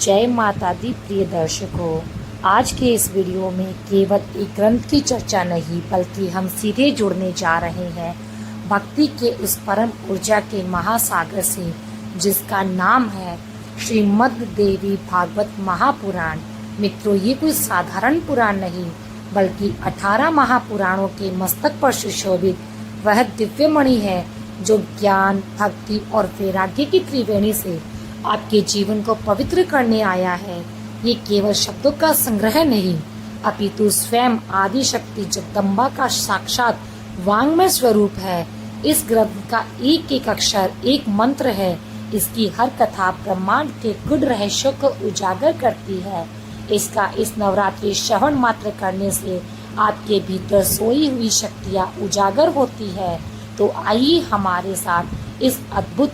जय माता दी प्रिय दर्शकों, आज के इस वीडियो में केवल एक ग्रंथ की चर्चा नहीं बल्कि हम सीधे जुड़ने जा रहे हैं भक्ति के उस परम ऊर्जा के महासागर से जिसका नाम है श्रीमद् देवी भागवत महापुराण। मित्रों, ये कोई साधारण पुराण नहीं बल्कि 18 महापुराणों के मस्तक पर सुशोभित वह दिव्यमणि है जो ज्ञान, भक्ति और वैराग्य की त्रिवेणी से आपके जीवन को पवित्र करने आया है। ये केवल शब्दों का संग्रह नहीं अपितु स्वयं आदि शक्ति जगदम्बा का साक्षात वांग्मय स्वरूप है। इस ग्रंथ का एक एक अक्षर एक मंत्र है। इसकी हर कथा ब्रह्मांड के गुढ़ रहस्यों को उजागर करती है। इसका इस नवरात्रि श्रवण मात्र करने से आपके भीतर सोई हुई शक्तियाँ उजागर होती है। तो आइए हमारे साथ इस अद्भुत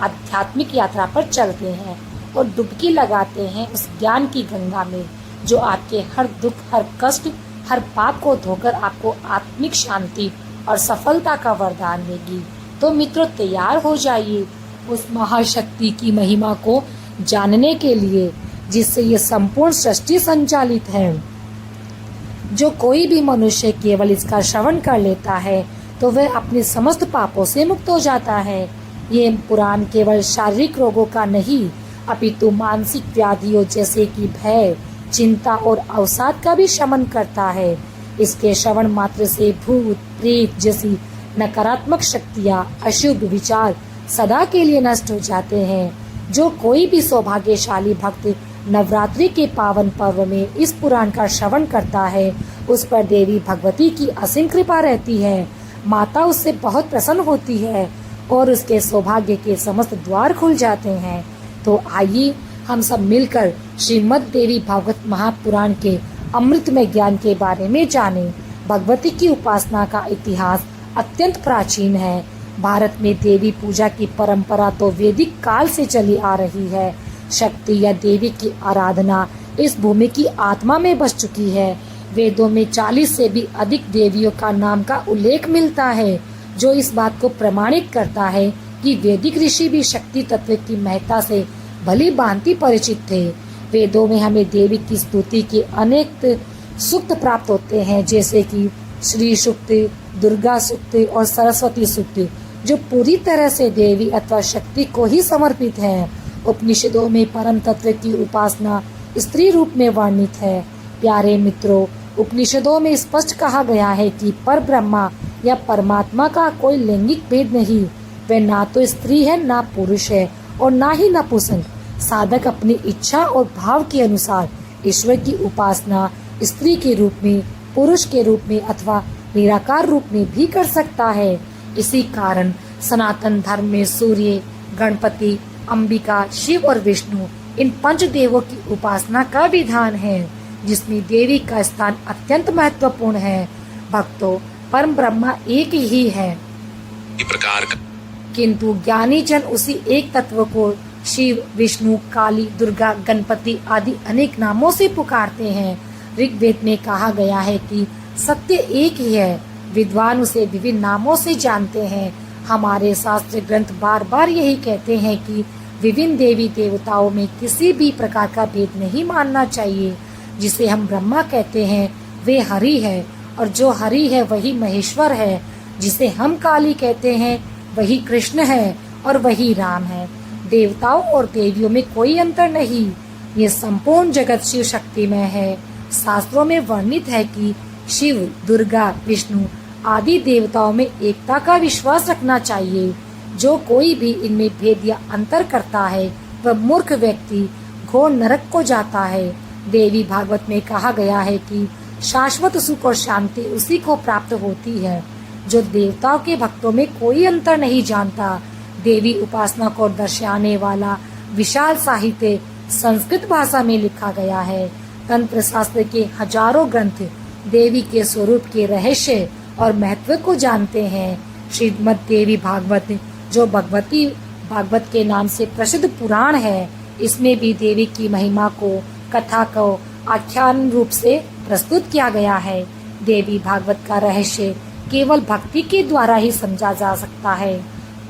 आध्यात्मिक यात्रा पर चलते हैं और डुबकी लगाते हैं उस ज्ञान की गंगा में जो आपके हर दुख, हर कष्ट, हर पाप को धोकर आपको आत्मिक शांति और सफलता का वरदान देगी। तो मित्रों, तैयार हो जाइए उस महाशक्ति की महिमा को जानने के लिए जिससे ये संपूर्ण सृष्टि संचालित है। जो कोई भी मनुष्य केवल इसका श्रवण कर लेता है तो वह अपने समस्त पापों से मुक्त हो जाता है। ये पुराण केवल शारीरिक रोगों का नहीं अपितु मानसिक व्याधियों जैसे कि भय, चिंता और अवसाद का भी शमन करता है। इसके श्रवण मात्र से भूत प्रेत जैसी नकारात्मक शक्तियाँ, अशुभ विचार सदा के लिए नष्ट हो जाते हैं। जो कोई भी सौभाग्यशाली भक्त नवरात्रि के पावन पर्व में इस पुराण का श्रवण करता है उस पर देवी भगवती की असीम कृपा रहती है। माता उससे बहुत प्रसन्न होती है और उसके सौभाग्य के समस्त द्वार खुल जाते हैं। तो आइए हम सब मिलकर श्रीमद् देवी भागवत महापुराण के अमृतमय ज्ञान के बारे में जानें। भगवती की उपासना का इतिहास अत्यंत प्राचीन है। भारत में देवी पूजा की परंपरा तो वैदिक काल से चली आ रही है। शक्ति या देवी की आराधना इस भूमि की आत्मा में बस चुकी है। वेदों में 40 से भी अधिक देवियों का नाम का उल्लेख मिलता है जो इस बात को प्रमाणित करता है कि वैदिक ऋषि भी शक्ति तत्व की महत्ता से भली भांति परिचित थे। वेदों में हमें देवी की स्तुति के अनेक सूक्त प्राप्त होते हैं जैसे कि श्री सूक्त, दुर्गा सूक्त और सरस्वती सूक्त जो पूरी तरह से देवी अथवा शक्ति को ही समर्पित है। उपनिषदों में परम तत्व की उपासना स्त्री रूप में वर्णित है। प्यारे मित्रों, उपनिषदों में स्पष्ट कहा गया है कि पर ब्रह्मा या परमात्मा का कोई लैंगिक भेद नहीं। वह ना तो स्त्री है, ना पुरुष है और ना ही नपुंसक। साधक अपनी इच्छा और भाव के अनुसार ईश्वर की उपासना स्त्री के रूप में, पुरुष के रूप में अथवा निराकार रूप में भी कर सकता है। इसी कारण सनातन धर्म में सूर्य, गणपति, अंबिका, शिव और विष्णु इन पंच देवों की उपासना का विधान है जिसमें देवी का स्थान अत्यंत महत्वपूर्ण है। भक्तों, परम ब्रह्मा एक ही है प्रकार का, किंतु ज्ञानी जन उसी एक तत्व को शिव, विष्णु, काली, दुर्गा, गणपति आदि अनेक नामों से पुकारते हैं। ऋग्वेद में कहा गया है कि सत्य एक ही है, विद्वान उसे विभिन्न नामों से जानते हैं। हमारे शास्त्र ग्रंथ बार बार यही कहते हैं कि विभिन्न देवी देवताओं में किसी भी प्रकार का भेद नहीं मानना चाहिए। जिसे हम ब्रह्मा कहते हैं वे हरि है और जो हरि है वही महेश्वर है। जिसे हम काली कहते हैं वही कृष्ण है और वही राम है। देवताओं और देवियों में कोई अंतर नहीं। ये संपूर्ण जगत शिव शक्तिमय है। शास्त्रों में वर्णित है कि शिव, दुर्गा, विष्णु आदि देवताओं में एकता का विश्वास रखना चाहिए। जो कोई भी इनमें भेद या अंतर करता है वह मूर्ख व्यक्ति घोर नरक को जाता है। देवी भागवत में कहा गया है कि शाश्वत सुख और शांति उसी को प्राप्त होती है जो देवताओं के भक्तों में कोई अंतर नहीं जानता। देवी उपासना को दर्शाने वाला विशाल साहित्य संस्कृत भाषा में लिखा गया है। तंत्र शास्त्र के हजारों ग्रंथ देवी के स्वरूप के रहस्य और महत्व को जानते हैं। श्रीमद् देवी भागवत जो भगवती भागवत के नाम से प्रसिद्ध पुराण है, इसमें भी देवी की महिमा को, कथा को आख्यान रूप से प्रस्तुत किया गया है। देवी भागवत का रहस्य केवल भक्ति के द्वारा ही समझा जा सकता है।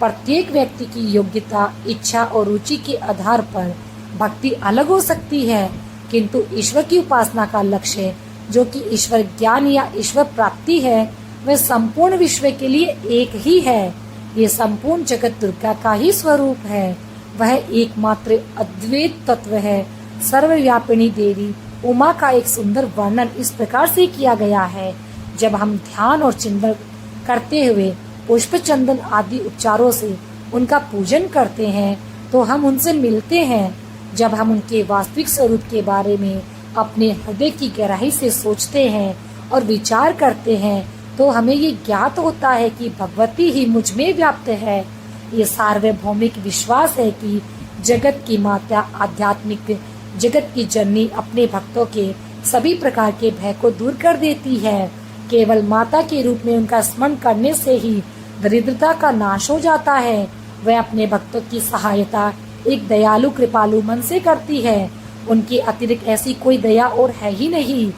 प्रत्येक व्यक्ति की योग्यता, इच्छा और रुचि के आधार पर भक्ति अलग हो सकती है, किंतु ईश्वर की उपासना का लक्ष्य जो कि ईश्वर ज्ञान या ईश्वर प्राप्ति है, वह संपूर्ण विश्व के लिए एक ही है। ये संपूर्ण जगत दुर्गा का ही स्वरूप है। वह एकमात्र अद्वैत तत्व है। सर्वव्यापिनी देवी उमा का एक सुंदर वर्णन इस प्रकार से किया गया है। जब हम ध्यान और चिंतन करते हुए पुष्प चंदन आदि उपचारों से उनका पूजन करते हैं तो हम उनसे मिलते हैं। जब हम उनके वास्तविक स्वरूप के बारे में अपने हृदय की गहराई से सोचते हैं और विचार करते हैं तो हमें ये ज्ञात होता है कि भगवती ही मुझ में व्याप्त है। ये सार्वभौमिक विश्वास है कि जगत की माता, आध्यात्मिक जगत की जननी अपने भक्तों के सभी प्रकार के भय को दूर कर देती है। केवल माता के रूप में उनका स्मरण करने से ही दरिद्रता का नाश हो जाता है। वह अपने भक्तों की सहायता एक दयालु कृपालु मन से करती है। उनके अतिरिक्त ऐसी कोई दया और है ही नहीं।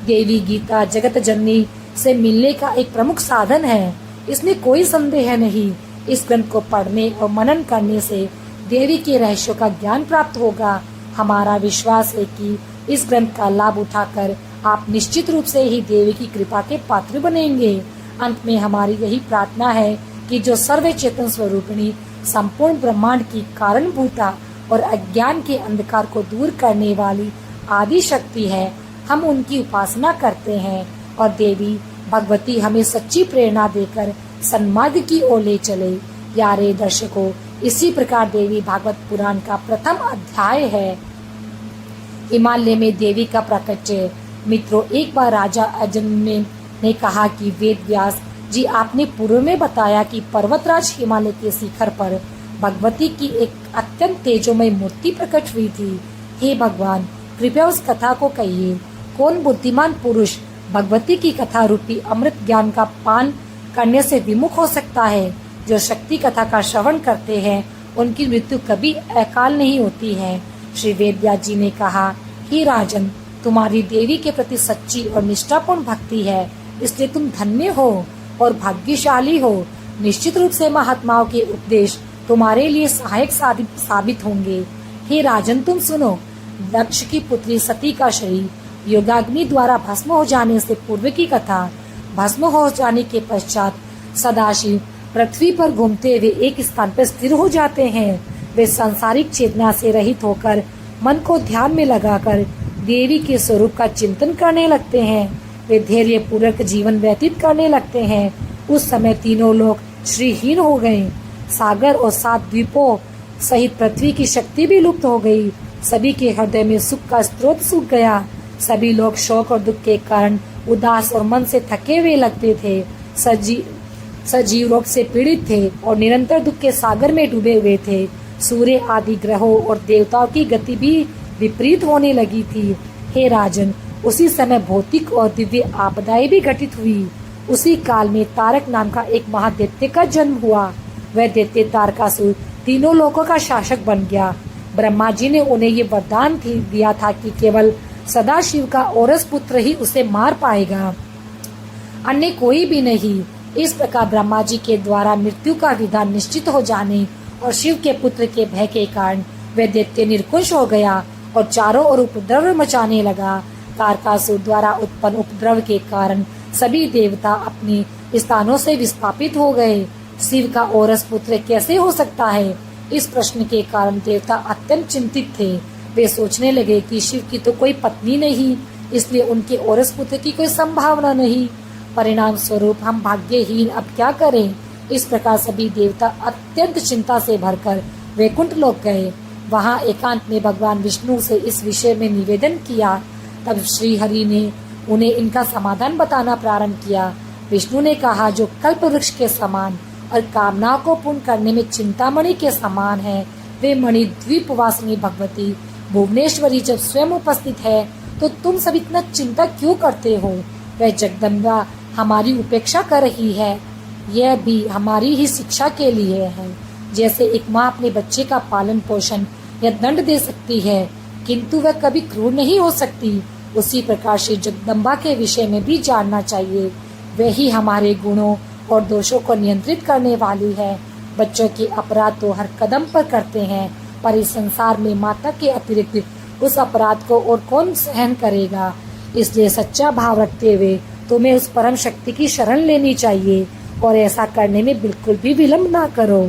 देवी गीता जगत जननी से मिलने का एक प्रमुख साधन है, इसमें कोई संदेह नहीं। इस ग्रंथ को पढ़ने और मनन करने से देवी के रहस्यों का ज्ञान प्राप्त होगा। हमारा विश्वास है कि इस ग्रंथ का लाभ उठाकर आप निश्चित रूप से ही देवी की कृपा के पात्र बनेंगे। अंत में हमारी यही प्रार्थना है कि जो सर्व चेतन स्वरूपिणी संपूर्ण ब्रह्मांड की कारणभूता और अज्ञान के अंधकार को दूर करने वाली आदि शक्ति है, हम उनकी उपासना करते हैं और देवी भगवती हमें सच्ची प्रेरणा देकर सन्मार्ग की ओर ले चले। यारे दर्शकों, इसी प्रकार देवी भागवत पुराण का प्रथम अध्याय है, हिमालय में देवी का प्राकट्य। मित्रों, एक बार राजा अजन्मेर ने कहा कि वेद व्यास जी, आपने पूर्व में बताया कि पर्वतराज हिमालय के शिखर पर भगवती की एक अत्यंत तेजोमय मूर्ति प्रकट हुई थी। हे भगवान, कृपया उस कथा को कहिए। कौन बुद्धिमान पुरुष भगवती की कथा रूपी अमृत ज्ञान का पान करने से विमुख हो सकता है? जो शक्ति कथा का श्रवण करते हैं उनकी मृत्यु कभी अकाल नहीं होती है। श्री वेदव्यास जी ने कहा, हे राजन, तुम्हारी देवी के प्रति सच्ची और निष्ठापूर्ण भक्ति है, इसलिए तुम धन्य हो और भाग्यशाली हो। निश्चित रूप से महात्माओं के उपदेश तुम्हारे लिए सहायक साबित होंगे। हे राजन, तुम सुनो। दक्ष की पुत्री सती का शरीर योगाग्नि द्वारा भस्म हो जाने से पूर्व की कथा। भस्म हो जाने के पश्चात सदाशिव पृथ्वी पर घूमते हुए एक स्थान पर स्थिर हो जाते हैं। वे सांसारिक चेतना से रहित होकर मन को ध्यान में लगाकर देवी के स्वरूप का चिंतन करने लगते हैं। वे धैर्य पूर्वक जीवन व्यतीत करने लगते हैं। उस समय तीनों लोग श्रीहीन हो गए। सागर और 7 द्वीपों सहित पृथ्वी की शक्ति भी लुप्त हो गई। सभी के हृदय में सुख का स्रोत सूख गया। सभी लोग शोक और दुख के कारण उदास और मन से थके हुए लगते थे। सजीव रोग से पीड़ित थे और निरंतर दुख के सागर में डूबे हुए थे। सूर्य आदि ग्रहों और देवताओं की गति भी विपरीत होने लगी थी। हे राजन, उसी समय भौतिक और दिव्य आपदाएं भी घटित हुई। उसी काल में तारक नाम का एक महादैत्य का जन्म हुआ। वह दैत्य तारकासुर तीनों लोकों का शासक बन गया। ब्रह्मा जी ने उन्हें ये वरदान दिया था कि केवल सदाशिव का औरस पुत्र ही उसे मार पाएगा, अन्य कोई भी नहीं। इस प्रकार ब्रह्मा जी के द्वारा मृत्यु का विधान निश्चित हो जाने और शिव के पुत्र के भय के कारण वह दैत्य निर्कुश हो गया और चारों ओर उपद्रव मचाने लगा। तारकासुर द्वारा उत्पन्न उपद्रव के कारण सभी देवता अपने स्थानों से विस्थापित हो गए। शिव का औरस पुत्र कैसे हो सकता है? इस प्रश्न के कारण देवता अत्यंत चिंतित थे। वे सोचने लगे कि शिव की तो कोई पत्नी नहीं, इसलिए उनके औरस पुत्र की कोई संभावना नहीं। परिणाम स्वरूप हम भाग्यहीन, अब क्या करें? इस प्रकार सभी देवता अत्यंत चिंता से भरकर वैकुंठ लोक गए। वहां एकांत में भगवान विष्णु से इस विषय में निवेदन किया। तब श्री हरि ने उन्हें इनका समाधान बताना प्रारंभ किया। विष्णु ने कहा, जो कल्प वृक्ष के समान और कामनाओं को पूर्ण करने में चिंतामणि के समान है, वे मणि द्वीप वासिनी भगवती भुवनेश्वरी जब स्वयं उपस्थित है तो तुम सब इतना चिंता क्यों करते हो? वह जगदम्बा हमारी उपेक्षा कर रही है। यह भी हमारी ही शिक्षा के लिए है। जैसे एक माँ अपने बच्चे का पालन पोषण या दंड दे सकती है, किंतु वह कभी क्रूर नहीं हो सकती, उसी प्रकार श्री जगदम्बा के विषय में भी जानना चाहिए। वही हमारे गुणों और दोषों को नियंत्रित करने वाली है। बच्चों के अपराध तो हर कदम पर करते हैं पर इस संसार में माता के अतिरिक्त उस अपराध को और कौन सहन करेगा। इसलिए सच्चा भाव रखते हुए तुम्हें उस परम शक्ति की शरण लेनी चाहिए और ऐसा करने में बिल्कुल भी विलंब ना करो।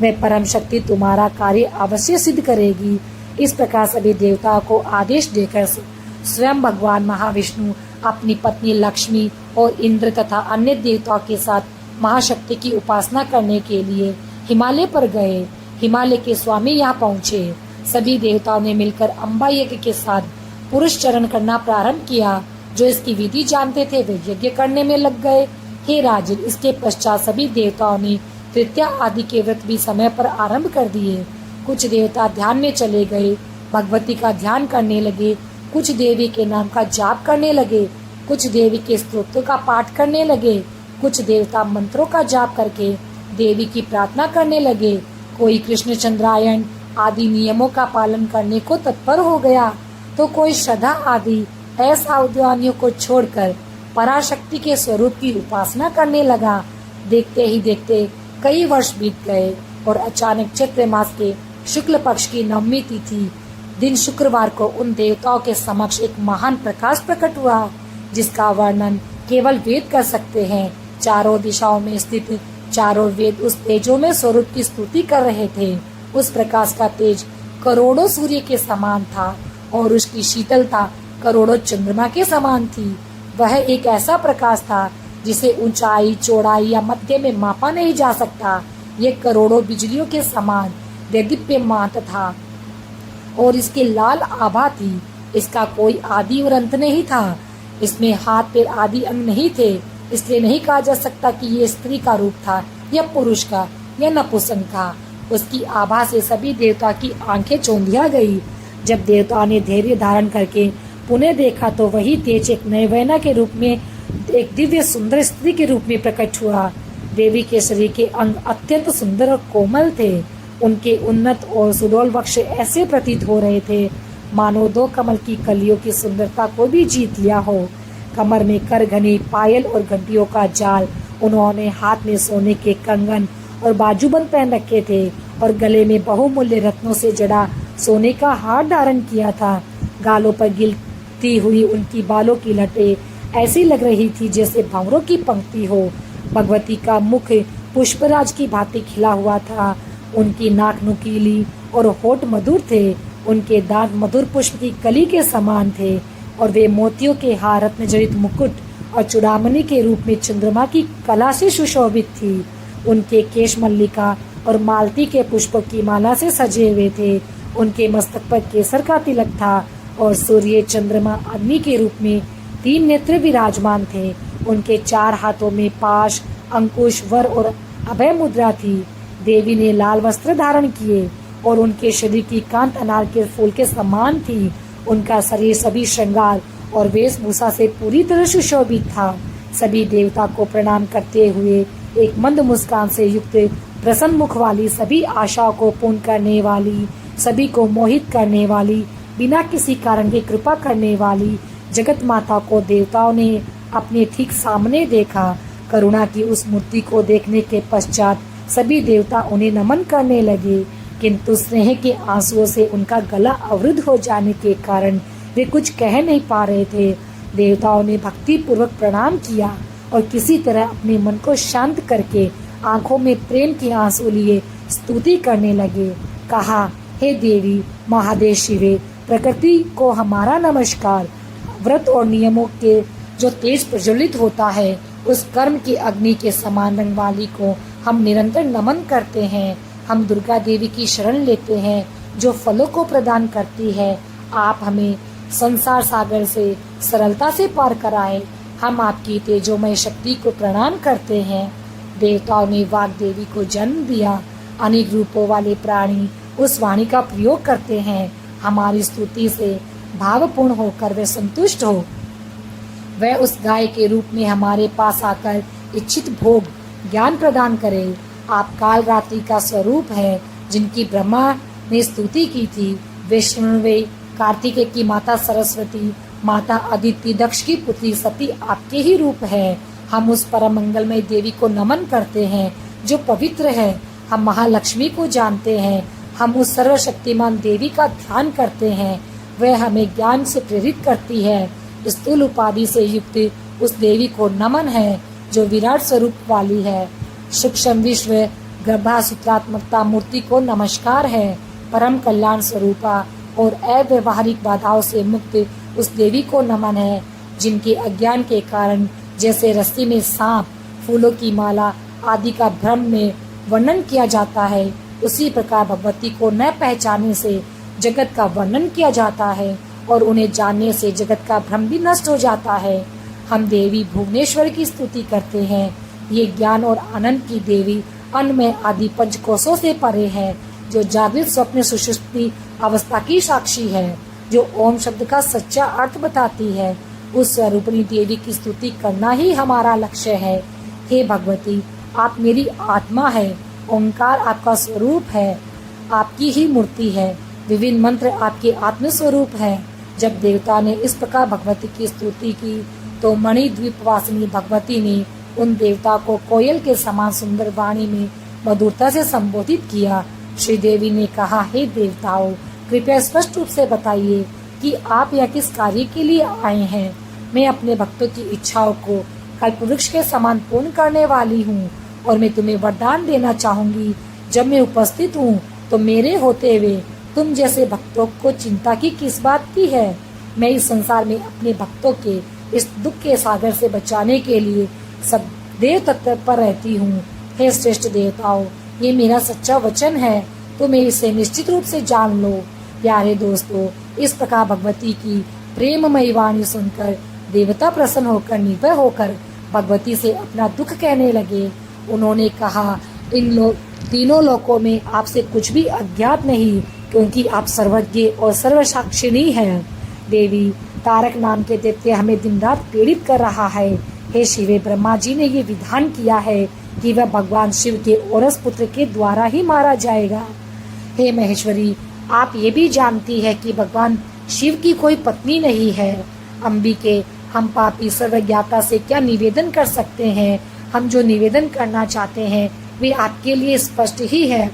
वह परम शक्ति तुम्हारा कार्य अवश्य सिद्ध करेगी। इस प्रकार सभी देवताओं को आदेश देकर स्वयं भगवान महाविष्णु अपनी पत्नी लक्ष्मी और इंद्र तथा अन्य देवताओं के साथ महाशक्ति की उपासना करने के लिए हिमालय पर गए। हिमालय के स्वामी यहाँ पहुँचे। सभी देवताओं ने मिलकर अम्बा यज्ञ के साथ पुरुष चरण करना प्रारंभ किया। जो इसकी विधि जानते थे वे यज्ञ करने में लग गए। हे राजन, इसके पश्चात सभी देवताओं ने तृतीया आदि के व्रत भी समय पर आरंभ कर दिए। कुछ देवता ध्यान में चले गए, भगवती का ध्यान करने लगे। कुछ देवी के नाम का जाप करने लगे, कुछ देवी के स्तोत्रों का पाठ करने लगे, कुछ देवता मंत्रों का जाप करके देवी की प्रार्थना करने लगे। कोई कृष्ण चंद्रायण आदि नियमों का पालन करने को तत्पर हो गया, तो कोई श्रद्धा आदि असावधानियों को छोड़कर पराशक्ति के स्वरूप की उपासना करने लगा। देखते ही देखते कई वर्ष बीत गए और अचानक चैत्र मास के शुक्ल पक्ष की नवमी तिथि दिन शुक्रवार को उन देवताओं के समक्ष एक महान प्रकाश प्रकट हुआ, जिसका वर्णन केवल वेद कर सकते हैं। चारों दिशाओं में स्थित चारों वेद उस तेजो में स्वरूप की स्तुति कर रहे थे। उस प्रकाश का तेज करोड़ों सूर्य के समान था और उसकी शीतलता करोड़ों चंद्रमा के समान थी। वह एक ऐसा प्रकाश था जिसे ऊंचाई, चौड़ाई या मध्य में मापा नहीं जा सकता। ये करोड़ों बिजलियों के समान देदीप्यमान था और इसकी लाल आभा थी। इसका कोई आदि और अंत नहीं था। इसमें हाथ पैर आदि अंग नहीं थे, इसलिए नहीं कहा जा सकता कि ये स्त्री का रूप था या पुरुष का या नपुंसक का। उसकी आभा से सभी देवता की आंखें चौंधिया गई। जब देवताओं ने धैर्य धारण करके पुनः देखा तो वही तेज एक नयवैना के रूप में, एक दिव्य सुंदर स्त्री के रूप में प्रकट हुआ। देवी के शरीर के अंग अत्यंत सुंदर और कोमल थे। उनके उन्नत और सुडौल वक्ष ऐसे प्रतीत हो रहे थे मानो दो कमल की कलियों की सुंदरता को भी जीत लिया हो। कमर में करघनी, पायल और घंटियों का जाल, उन्होंने हाथ में सोने के कंगन और बाजूबंद पहन रखे थे और गले में बहुमूल्य रत्नों से जड़ा सोने का हार धारण किया था। गालों पर गिरती हुई उनकी बालों की लटें ऐसी लग रही थी जैसे भंवरों की पंक्ति हो। भगवती का मुख पुष्पराज की भांति खिला हुआ था। उनकी नाक नुकीली और होठ मधुर थे। उनके दांत मधुर पुष्प की कली के समान थे और वे मोतियों के हार, रत्न जड़ित मुकुट और चूड़ामणि के रूप में चंद्रमा की कला से सुशोभित थी। उनके केश मल्लिका और मालती के पुष्पों की माला से सजे हुए थे। उनके मस्तक पर केसर का तिलक था और सूर्य, चंद्रमा, अग्नि के रूप में 3 नेत्र विराजमान थे। उनके 4 हाथों में पाश, अंकुश, वर और अभय मुद्रा थी। देवी ने लाल वस्त्र धारण किए और उनके शरीर की कांत अनार के फूल के समान थी। उनका शरीर सभी श्रृंगार और वेशभूषा से पूरी तरह सुशोभित था। सभी देवता को प्रणाम करते हुए एक मंद मुस्कान से युक्त प्रसन्न मुख वाली, सभी आशाओं को पूर्ण करने वाली, सभी को मोहित करने वाली, बिना किसी कारण की कृपा करने वाली जगत माता को देवताओं ने अपने ठीक सामने देखा। करुणा की उस मूर्ति को देखने के पश्चात सभी देवता उन्हें नमन करने लगे, किंतु स्नेह के आंसुओं से उनका गला अवरुद्ध हो जाने के कारण वे कुछ कह नहीं पा रहे थे। देवताओं ने भक्ति पूर्वक प्रणाम किया और किसी तरह अपने मन को शांत करके आंखों में प्रेम के आंसू लिए स्तुति करने लगे। कहा, हे देवी महादेव शिवे, प्रकृति को हमारा नमस्कार। व्रत और नियमों के जो तेज प्रज्वलित होता है, उस कर्म की अग्नि के समान रंग वाली को हम निरंतर नमन करते हैं। हम दुर्गा देवी की शरण लेते हैं जो फलों को प्रदान करती है। आप हमें संसार सागर से सरलता से पार कराएं। हम आपकी तेजोमय शक्ति को प्रणाम करते हैं। देवताओं ने वाग देवी को जन्म दिया। अनेक रूपों वाले प्राणी उस वाणी का प्रयोग करते हैं। हमारी स्तुति से भावपूर्ण होकर वे संतुष्ट हो। वह उस गाय के रूप में हमारे पास आकर इच्छित भोग ज्ञान प्रदान करे। आप काल रात्रि का स्वरूप है, जिनकी ब्रह्मा ने स्तुति की थी। विष्णुवे, कार्तिकेय की माता सरस्वती, माता अदिति, दक्ष की पुत्री सती आपके ही रूप है। हम उस परम मंगलमय देवी को नमन करते हैं जो पवित्र है। हम महालक्ष्मी को जानते हैं। हम उस सर्वशक्तिमान देवी का ध्यान करते हैं। वह हमें ज्ञान से प्रेरित करती है। स्थूल उपाधि से युक्त उस देवी को नमन है जो विराट स्वरूप वाली है। सूक्ष्म विश्व गर्भासूत्रात्मकता मूर्ति को नमस्कार है। परम कल्याण स्वरूपा और अव्यवहारिक बाधाओं से मुक्त उस देवी को नमन है जिनके अज्ञान के कारण जैसे रस्सी में सांप, फूलों की माला आदि का भ्रम में वर्णन किया जाता है, उसी प्रकार भगवती को न पहचानने से जगत का वर्णन किया जाता है और उन्हें जानने से जगत का भ्रम भी नष्ट हो जाता है। हम देवी भुवनेश्वर की स्तुति करते हैं। ये ज्ञान और आनंद की देवी अन्नमय आदि पंचकोशों से परे है, जो जागृत स्वप्न सुषुप्ति अवस्था की साक्षी है, जो ओम शब्द का सच्चा अर्थ बताती है। उस स्वरूपिणी देवी की स्तुति करना ही हमारा लक्ष्य है। हे भगवती, आप मेरी आत्मा है। ओंकार आपका स्वरूप है, आपकी ही मूर्ति है। विभिन्न मंत्र आपके आत्म स्वरूप है। जब देवता ने इस प्रकार भगवती की स्तुति की तो मणिद्वीप वासिनी भगवती ने उन देवता को कोयल के समान सुंदर वाणी में मधुरता से संबोधित किया। श्री देवी ने कहा, हे देवताओं, कृपया स्पष्ट रूप से बताइए कि आप यह किस कार्य के लिए आए हैं। मैं अपने भक्तों की इच्छाओं को कल्पवृक्ष के समान पूर्ण करने वाली हूँ और मैं तुम्हें वरदान देना चाहूंगी। जब मैं उपस्थित हूँ तो मेरे होते हुए तुम जैसे भक्तों को चिंता की किस बात की है। मैं इस संसार में अपने भक्तों के इस दुख के सागर से बचाने के लिए सदैव तत्पर रहती हूँ। हे श्रेष्ठ देवताओं, ये मेरा सच्चा वचन है, तुम्हें इसे निश्चित रूप से जान लो। प्यारे दोस्तों, इस प्रकार भगवती की प्रेममयी वाणी सुनकर देवता प्रसन्न होकर निर्भय होकर भगवती से अपना दुख कहने लगे। उन्होंने कहा, इन तीनों लोकों में आपसे कुछ भी अज्ञात नहीं, क्योंकि आप सर्वज्ञ और सर्वसाक्षिणी हैं। देवी, तारक नाम के दैत्य हमें दिन रात पीड़ित कर रहा है। हे शिवे, ब्रह्मा जी ने ये विधान किया है कि वह भगवान शिव के औरस पुत्र के द्वारा ही मारा जाएगा। हे महेश्वरी, आप ये भी जानती है कि भगवान शिव की कोई पत्नी नहीं है। अंबिके, हम पापी सर्वज्ञाता से क्या निवेदन कर सकते हैं। हम जो निवेदन करना चाहते हैं वे आपके लिए स्पष्ट ही है।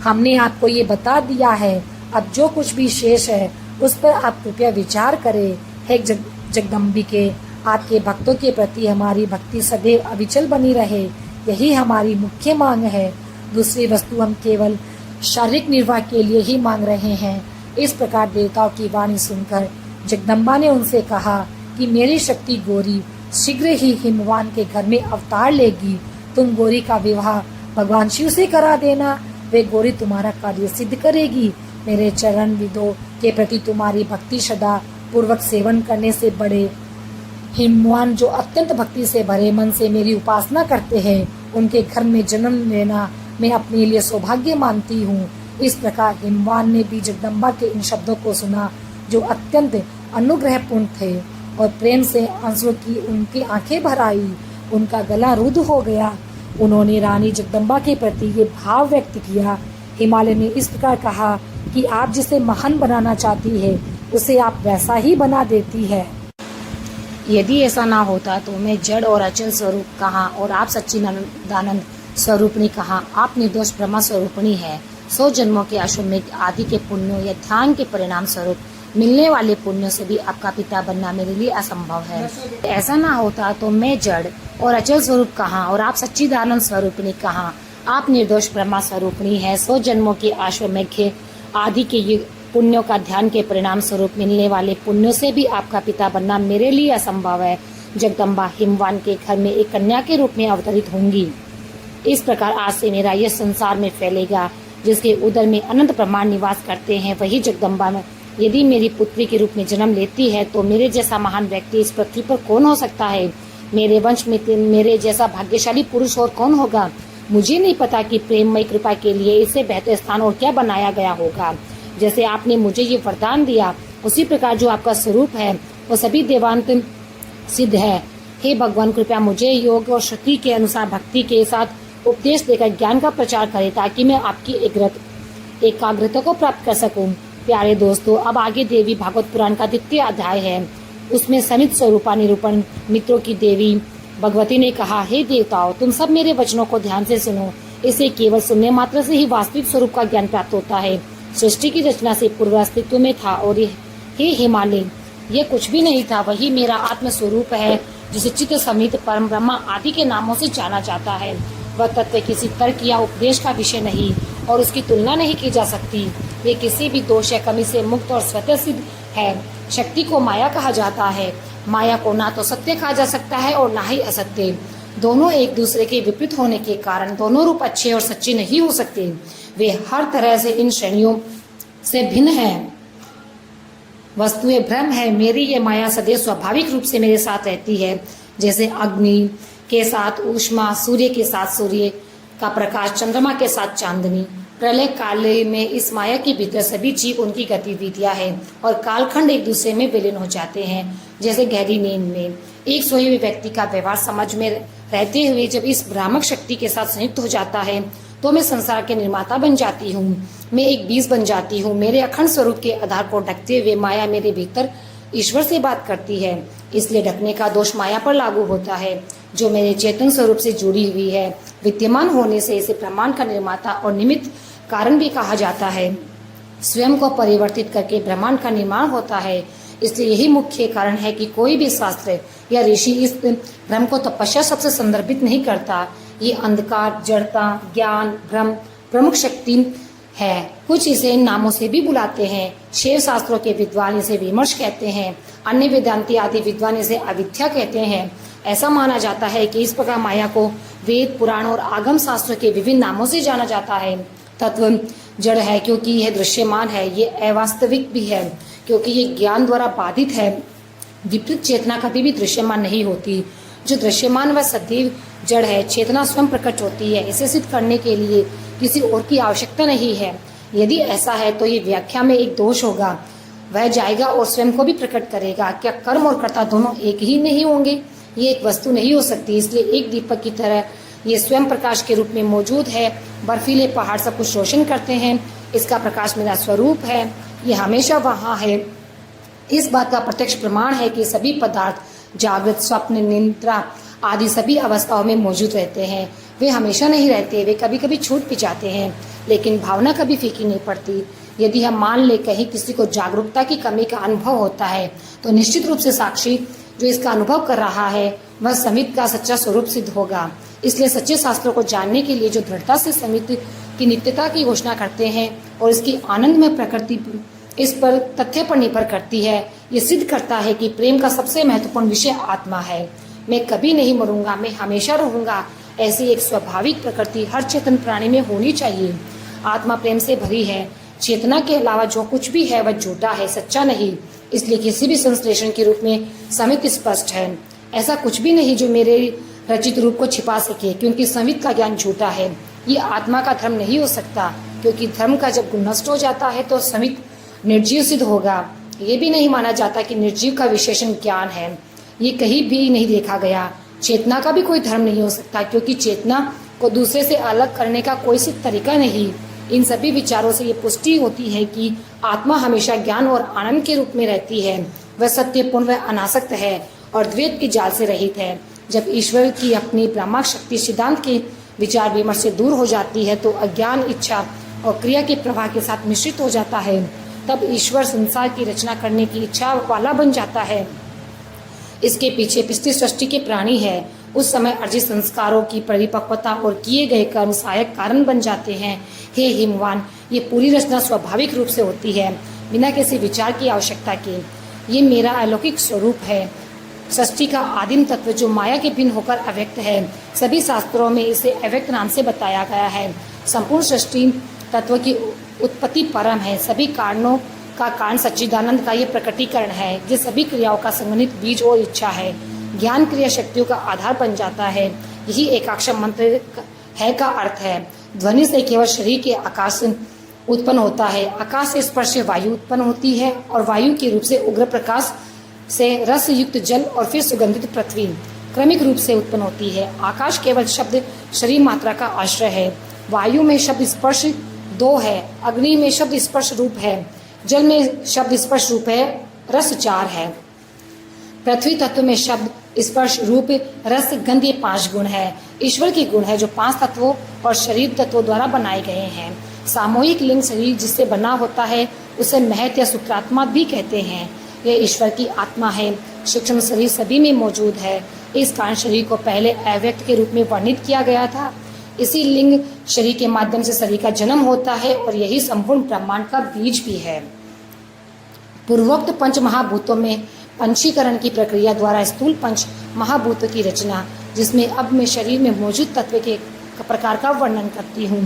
हमने आपको ये बता दिया है। अब जो कुछ भी शेष है उस पर आप कृपया विचार करें। हे जगदम्बिके, आपके भक्तों के प्रति हमारी भक्ति सदैव अविचल बनी रहे, यही हमारी मुख्य मांग है। दूसरी वस्तु हम केवल शारीरिक निर्वाह के लिए ही मांग रहे हैं। इस प्रकार देवताओं की वाणी सुनकर जगदम्बा ने उनसे कहा कि मेरी शक्ति गौरी शीघ्र ही हिमवान के घर में अवतार लेगी। तुम गौरी का विवाह भगवान शिव से करा देना, वे गौरी तुम्हारा कार्य सिद्ध करेगी। मेरे चरण विदों के प्रति तुम्हारी भक्ति श्रद्धा पूर्वक सेवन करने से बड़े हिमवान, जो अत्यंत भक्ति से भरे मन से मेरी उपासना करते हैं, उनके घर में जन्म लेना मैं अपने लिए सौभाग्य मानती हूँ। इस प्रकार हिमवान ने भी जगदम्बा के इन शब्दों को सुना, जो अत्यंत अनुग्रहपूर्ण थे, और प्रेम से आंसुओं की उनकी आंखें भर आई। उनका गला रुद्ध हो गया। उन्होंने रानी जगदम्बा के प्रति ये भाव व्यक्त किया। हिमालय ने इस प्रकार कहा कि आप जिसे महान बनाना चाहती है उसे आप वैसा ही बना देती है। यदि ऐसा ना होता तो मैं जड़ और अचल स्वरूप कहाँ और आप सच्चिदानंद स्वरूपणी कहाँ। आप निर्दोष ब्रह्मा स्वरूपणी है। 100 जन्मों के अश्वमेध आदि के पुण्यों या ध्यान के परिणाम स्वरूप मिलने वाले पुण्यों से भी आपका पिता बनना मेरे लिए असंभव है। ऐसा ना होता तो मैं जड़ और अचल स्वरूप कहाँ और आप सच्चिदानंद स्वरूपणी कहाँ। आप निर्दोष ब्रह्मा स्वरूपणी है। 100 जन्मों के अश्वमेध आदि के पुण्यों का ध्यान के परिणाम स्वरूप मिलने वाले पुण्यों से भी आपका पिता बनना मेरे लिए असंभव है। जगदम्बा हिमवान के घर में एक कन्या के रूप में अवतरित होंगी। इस प्रकार आज से मेरा यह संसार में फैलेगा। जिसके उदर में अनंत ब्रह्मांड निवास करते हैं वही जगदम्बा में यदि मेरी पुत्री के रूप में जन्म लेती है तो मेरे जैसा महान व्यक्ति इस पृथ्वी पर कौन हो सकता है। मेरे वंश में मेरे जैसा भाग्यशाली पुरुष और कौन होगा। मुझे नहीं पता कि प्रेममय कृपा के लिए इससे बेहतर स्थान और क्या बनाया गया होगा। जैसे आपने मुझे ये वरदान दिया उसी प्रकार जो आपका स्वरूप है वो सभी देवांत सिद्ध है। हे भगवान, कृपया मुझे योग और शक्ति के अनुसार भक्ति के साथ उपदेश देकर ज्ञान का प्रचार करें ताकि मैं आपकी एकाग्रता को प्राप्त कर सकूं। प्यारे दोस्तों, अब आगे देवी भागवत पुराण का 2वां अध्याय है। उसमें समित स्वरूपा निरूपण मित्रों की देवी भगवती ने कहा, हे देवताओं, तुम सब मेरे वचनों को ध्यान से सुनो। इसे केवल सुनने मात्र से ही वास्तविक स्वरूप का ज्ञान प्राप्त होता है। सृष्टि की रचना से पूर्व अस्तित्व में था और हे हिमालय, ये कुछ भी नहीं था, वही मेरा आत्म स्वरूप है जिसे चित्त समित परम ब्रह्मा आदि के नामों से जाना जाता है। वह तत्व किसी तर्क या उपदेश का विषय नहीं और उसकी तुलना नहीं की जा सकती। वे किसी भी दोष या कमी से मुक्त और स्वतः सिद्ध है। शक्ति को माया कहा जाता है। माया को ना तो सत्य कहा जा सकता है और ना ही असत्य। दोनों एक दूसरे के विपरीत होने के कारण दोनों रूप अच्छे और सच्चे नहीं हो सकते। वे हर तरह से इन श्रेणियों से भिन्न हैं। वस्तुएं भ्रम है। मेरी ये माया सदैव स्वाभाविक रूप से मेरे साथ रहती है, जैसे अग्नि के साथ ऊष्मा, सूर्य के साथ सूर्य का प्रकाश, चंद्रमा के साथ चांदनी। प्रलय काल में इस माया के भीतर सभी जीव, उनकी गतिविधियां हैं और कालखंड एक दूसरे में विलीन हो जाते हैं, जैसे गहरी नींद में। एक सोए हुए व्यक्ति का व्यवहार समाज में रहते हुए जब इस भ्रामक शक्ति के साथ संयुक्त हो जाता है तो मैं संसार के निर्माता बन जाती हूँ। मैं एक बीज बन जाती हूँ। मेरे अखंड स्वरूप के आधार को ढकते हुए माया मेरे भीतर ईश्वर से बात करती है। इसलिए ढकने का दोष माया पर लागू होता है, जो मेरे चेतन स्वरूप से जुड़ी हुई है। विद्यमान होने से इसे ब्रह्मांड का निर्माता और निमित्त कारण भी कहा जाता है। स्वयं को परिवर्तित करके ब्रह्मांड का निर्माण होता है। इसलिए यही मुख्य कारण है कि कोई भी शास्त्र या ऋषि इस भ्रम को तपस्या सबसे संदर्भित नहीं करता। ये अंधकार, जड़ता, ज्ञान, भ्रम प्रमुख शक्ति है। कुछ इसे इन नामों से भी बुलाते हैं। शिव शास्त्रों के विद्वान इसे विमर्श कहते हैं। अन्य वेदांती आदि विद्वान इसे अविद्या कहते हैं। ऐसा माना जाता है कि इस प्रकार माया को वेद, पुराण और आगम शास्त्रों के विभिन्न नामों से जाना जाता है। तत्व जड़ है क्योंकि यह दृश्यमान है। ये अवास्तविक भी है क्योंकि ये ज्ञान द्वारा बाधित है। विपरीत चेतना कभी भी दृश्यमान नहीं होती। जो दृश्यमान वह सदैव जड़ है। चेतना स्वयं प्रकट होती है। इसे सिद्ध करने के लिए किसी और की आवश्यकता नहीं है। यदि ऐसा है तो ये व्याख्या में एक दोष होगा। वह जाएगा और स्वयं को भी प्रकट करेगा। क्या कर्म और कर्ता दोनों एक ही नहीं होंगे? ये एक वस्तु नहीं हो सकती। इसलिए एक दीपक की तरह ये स्वयं प्रकाश के रूप में मौजूद है। बर्फीले पहाड़ सब कुछ रोशन करते हैं। इसका प्रकाश मेरा स्वरूप है। ये हमेशा वहाँ है। इस बात का प्रत्यक्ष प्रमाण है कि सभी पदार्थ जागृत, स्वप्न, निद्रा आदि सभी अवस्थाओं में मौजूद रहते हैं। वे हमेशा नहीं रहते। वे कभी कभी छूट भी जाते हैं, लेकिन भावना कभी फीकी नहीं पड़ती। यदि हम मान ले कहीं किसी को जागरूकता की कमी का अनुभव होता है तो निश्चित रूप से साक्षी जो इसका अनुभव कर रहा है वह समित का सच्चा स्वरूप सिद्ध होगा। इसलिए सच्चे शास्त्रों को जानने के लिए जो दृढ़ता से समित की नित्यता की घोषणा करते हैं और इसकी आनंदमय प्रकृति इस पर तथ्य पर निर्भर करती है, ये सिद्ध करता है कि प्रेम का सबसे महत्वपूर्ण विषय आत्मा है। मैं कभी नहीं मरूंगा, मैं हमेशा रहूंगा। ऐसी एक स्वाभाविक प्रकृति हर चेतन प्राणी में होनी चाहिए। आत्मा प्रेम से भरी है। चेतना के अलावा जो कुछ भी है वह झूठा है, सच्चा नहीं। इसलिए किसी भी संश्लेषण के रूप में समित स्पष्ट है। ऐसा कुछ भी नहीं जो मेरे रचित रूप को छिपा सके, क्योंकि समित का ज्ञान झूठा है। ये आत्मा का धर्म नहीं हो सकता, क्योंकि धर्म का जब गुण नष्ट हो जाता है तो समित निर्जीव सिद्ध होगा। ये भी नहीं माना जाता कि निर्जीव का विशेषण ज्ञान है। ये कहीं भी नहीं देखा गया। चेतना का भी कोई धर्म नहीं हो सकता, क्योंकि चेतना को दूसरे से अलग करने का कोई सिद्ध तरीका नहीं। इन सभी विचारों से ये पुष्टि होती है कि आत्मा हमेशा ज्ञान और आनंद के रूप में रहती है। वह सत्यपूर्ण, वह अनासक्त है और द्वैत के जाल से रहित है। जब ईश्वर की अपनी ब्रह्मांड शक्ति सिद्धांत के विचार विमर्श से दूर हो जाती है तो अज्ञान, इच्छा और क्रिया के प्रवाह के साथ मिश्रित हो जाता है। तब ईश्वर संसार की रचना करने की इच्छा वाला बन जाता है। इसके पीछे पिछली सृष्टि के प्राणी है। उस समय अर्जित संस्कारों की परिपक्वता और किए गए कर्म सहायक कारण बन जाते हैं। हे हिमवान, ये पूरी रचना स्वाभाविक रूप से होती है, बिना किसी विचार की आवश्यकता के। ये मेरा अलौकिक स्वरूप है, सृष्टि का आदिम तत्व जो माया के भिन्न होकर अव्यक्त है। सभी शास्त्रों में इसे अव्यक्त नाम से बताया गया है। संपूर्ण सृष्टि तत्व की उत्पत्ति परम है। सभी कारणों का कारण सच्चिदानंद का ये प्रकटीकरण है, जो सभी क्रियाओं का संगठित बीज और इच्छा है। ज्ञान क्रिया शक्तियों का आधार बन जाता है। यही एकाक्षर मंत्र है का अर्थ है। ध्वनि से केवल शरीर के आकाश उत्पन्न होता है। आकाश से स्पर्श से वायु उत्पन्न होती है और वायु के रूप से उग्र प्रकाश से रस युक्त जल और फिर सुगंधित पृथ्वी क्रमिक रूप से उत्पन्न होती है। आकाश केवल शब्द शरीर मात्रा का आश्रय है। वायु में शब्द स्पर्श 2 है, अग्नि में शब्द स्पर्श रूप है, जल में शब्द स्पर्श रूप है, रस 4 है। पृथ्वी तत्व में शब्द, स्पर्श, रूप, रस, गंध ये 5 गुण है। ईश्वर के गुण है जो 5 तत्वों और शरीर तत्वों द्वारा बनाए गए हैं। सामूहिक लिंग शरीर जिससे बना होता है उसे महत या शुक्रात्मा भी कहते हैं। यह ईश्वर की आत्मा है। सूक्ष्म शरीर सभी में मौजूद है। इस कारण शरीर को पहले अव्यक्त के रूप में वर्णित किया गया था। इसी लिंग शरीर के माध्यम से शरीर का जन्म होता है और यही संपूर्ण ब्रह्मांड का बीज भी है। पूर्वोक्त पंच महाभूतों में पंचीकरण की प्रक्रिया द्वारा स्थूल पंच महाभूतों की रचना, जिसमें अब मैं शरीर में मौजूद तत्व के प्रकार का वर्णन करती हूँ।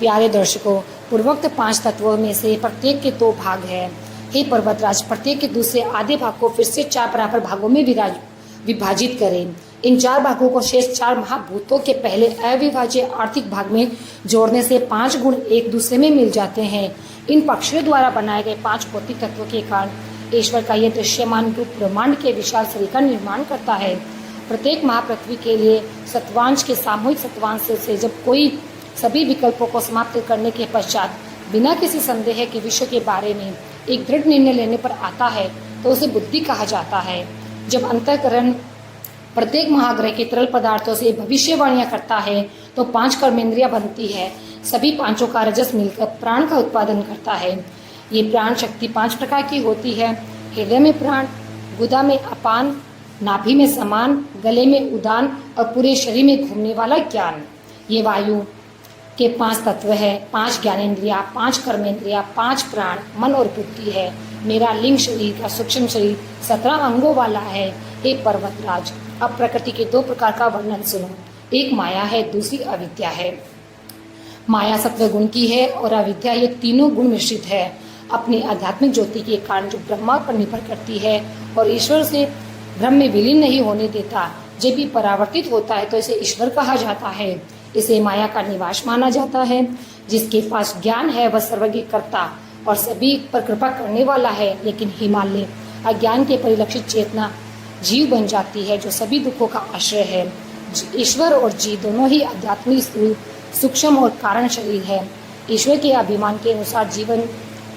प्यारे दर्शकों, पूर्वोक्त 5 तत्वों में से प्रत्येक के 2 भाग हैं। हे पर्वतराज, प्रत्येक के दूसरे आधे भाग को फिर से 4 बराबर भागों में विभाजित करें। इन 4 भागों को शेष 4 महाभूतों के पहले अविभाज्य आर्थिक भाग में जोड़ने से 5 गुण एक दूसरे में मिल जाते हैं। इन पक्षियों द्वारा बनाए गए 5 भौतिक तत्वों के कारण ईश्वर का यह दृश्यमान रूप ब्रह्मांड के विशाल शरीर का निर्माण करता है। प्रत्येक महापृथ्वी के लिए सत्वांश के सामूहिक सत्वांश से जब कोई सभी विकल्पों को समाप्त करने के पश्चात बिना किसी संदेह के विषय के बारे में एक दृढ़ निर्णय लेने पर आता है तो उसे बुद्धि कहा जाता है। जब अंतःकरण प्रत्येक महाग्रह के तरल पदार्थों से भविष्यवाणियां करता है तो 5 कर्मेंद्रियां बनती है। सभी 5 का रजस मिलकर प्राण का उत्पादन करता है। ये प्राण शक्ति 5 प्रकार की होती है। हृदय में प्राण, गुदा में अपान, नाभि में समान, गले में उदान और पूरे शरीर में घूमने वाला ज्ञान। ये वायु के 5 तत्व है, 5 ज्ञानेंद्रिया, 5 कर्मेंद्रिया, 5 प्राण, मन और बुद्धि है। मेरा लिंग शरीर का सूक्ष्म शरीर 17 अंगों वाला है। हे पर्वतराज, अब प्रकृति के 2 प्रकार का वर्णन सुनो। एक माया है, दूसरी अविद्या है। माया सत्व गुण की है और अविद्या ये तीनों गुण मिश्रित है। अपनी आध्यात्मिक ज्योति के कारण जो ब्रह्मा पर निर्भर करती है और ईश्वर से ब्रह्म में विलीन नहीं होने देता, जब भी परावर्तित होता है तो इसे ईश्वर कहा जाता है। इसे माया का निवास माना जाता है। जिसके पास ज्ञान है वह सर्वज्ञ कर्ता और सभी पर कृपा करने वाला है। लेकिन हिमालय अज्ञान के परिलक्षित चेतना जीव बन जाती है जो सभी दुखों का आश्रय है। ईश्वर और जीव दोनों ही आध्यात्मिक स्थूल, सूक्ष्म और कारण शरीर है। ईश्वर के अभिमान के अनुसार जीवन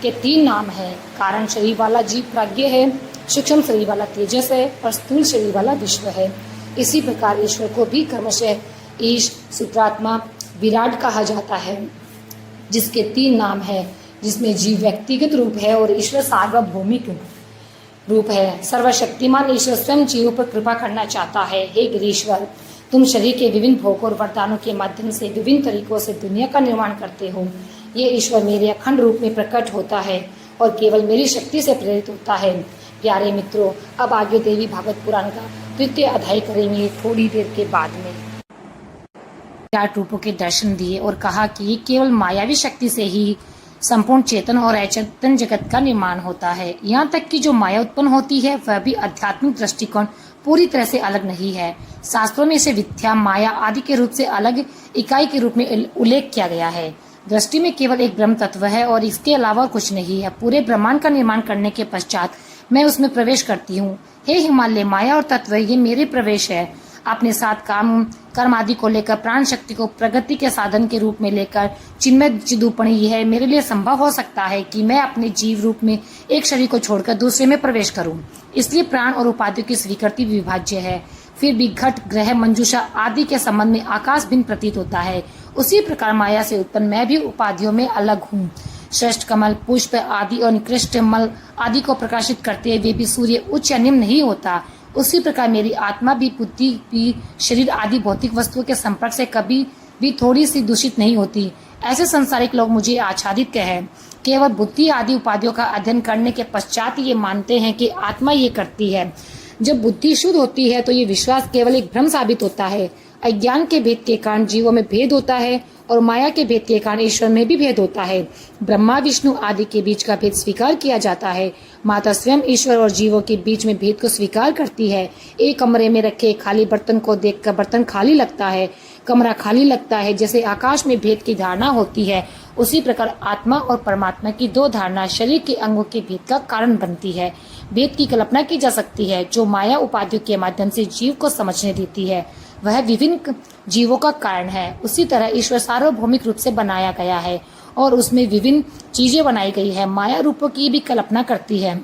के 3 नाम हैं। कारण शरीर वाला जीव प्राज्ञ है, सूक्ष्म शरीर वाला तेजस है और स्थूल शरीर वाला विश्व है। इसी प्रकार ईश्वर को भी क्रमशः ईश, सुप्रात्मा, विराट कहा जाता है, जिसके 3 नाम हैं, जिसमें जीव व्यक्तिगत रूप है और ईश्वर सार्वभौमिक रूप है। सर्वशक्तिमान ईश्वर स्वयं जीवों पर कृपा करना चाहता है। हे गिरीश्वर, तुम शरीर के विभिन्न भोगों और वरदानों के माध्यम से विभिन्न तरीकों से दुनिया का निर्माण करते हो। ये ईश्वर मेरे अखंड रूप में प्रकट होता है और केवल मेरी शक्ति से प्रेरित होता है। प्यारे मित्रों, अब आगे देवी भागवत पुराण का 3य अध्याय करेंगे थोड़ी देर के बाद में। 4 रूपों के दर्शन दिए और कहा कि केवल मायावी शक्ति से ही संपूर्ण चेतन और अचेतन जगत का निर्माण होता है। यहाँ तक कि जो माया उत्पन्न होती है वह भी आध्यात्मिक दृष्टिकोण पूरी तरह से अलग नहीं है। शास्त्रों में इसे विद्या, माया आदि के रूप से अलग इकाई के रूप में उल्लेख किया गया है। दृष्टि में केवल एक ब्रह्म तत्व है और इसके अलावा कुछ नहीं है। पूरे ब्रह्मांड का निर्माण करने के पश्चात मैं उसमें प्रवेश करती हूँ। हे हिमालय, माया और तत्व ये मेरे प्रवेश है। अपने साथ काम कर्म आदि को लेकर प्राण शक्ति को प्रगति के साधन के रूप में लेकर चिन्मय चिदूपणी है। मेरे लिए संभव हो सकता है कि मैं अपने जीव रूप में एक शरीर को छोड़कर दूसरे में प्रवेश करूं। इसलिए प्राण और उपाधियों की स्वीकृति विभाज्य है। फिर भी घट, ग्रह, मंजूषा आदि के संबंध में आकाश भिन्न प्रतीत होता है। उसी प्रकार माया से उत्पन्न मैं भी उपाधियों में अलग हूँ। श्रेष्ठ कमल, पुष्प आदि और निकृष्ट मल आदि को प्रकाशित करते हुए भी सूर्य उच्च या निम्न नहीं होता। उसी प्रकार मेरी आत्मा भी, बुद्धि भी, शरीर आदि भौतिक वस्तुओं के संपर्क से कभी भी थोड़ी सी दूषित नहीं होती। ऐसे संसारिक लोग मुझे आच्छादित हैं। केवल बुद्धि आदि उपाधियों का अध्ययन करने के पश्चात ये मानते हैं कि आत्मा ये करती है। जब बुद्धि शुद्ध होती है तो ये विश्वास केवल एक भ्रम साबित होता है। अज्ञान के भेद के कारण जीवों में भेद होता है और माया के भेद के कारण ईश्वर में भी भेद होता है। ब्रह्मा, विष्णु आदि के बीच का भेद स्वीकार किया जाता है। माता स्वयं ईश्वर और जीवों के बीच में भेद को स्वीकार करती है। एक कमरे में रखे खाली बर्तन को देखकर बर्तन खाली लगता है, कमरा खाली लगता है। जैसे आकाश में भेद की धारणा होती है, उसी प्रकार आत्मा और परमात्मा की 2 धारणा शरीर के अंगों के भेद का कारण बनती है। भेद की कल्पना की जा सकती है जो माया उपाधियों के माध्यम से जीव को समझने देती है। वह विभिन्न जीवों का कारण है। उसी तरह ईश्वर सार्वभौमिक रूप से बनाया गया है और उसमें विभिन्न चीजें बनाई गई है। माया रूपों की भी कल्पना करती है।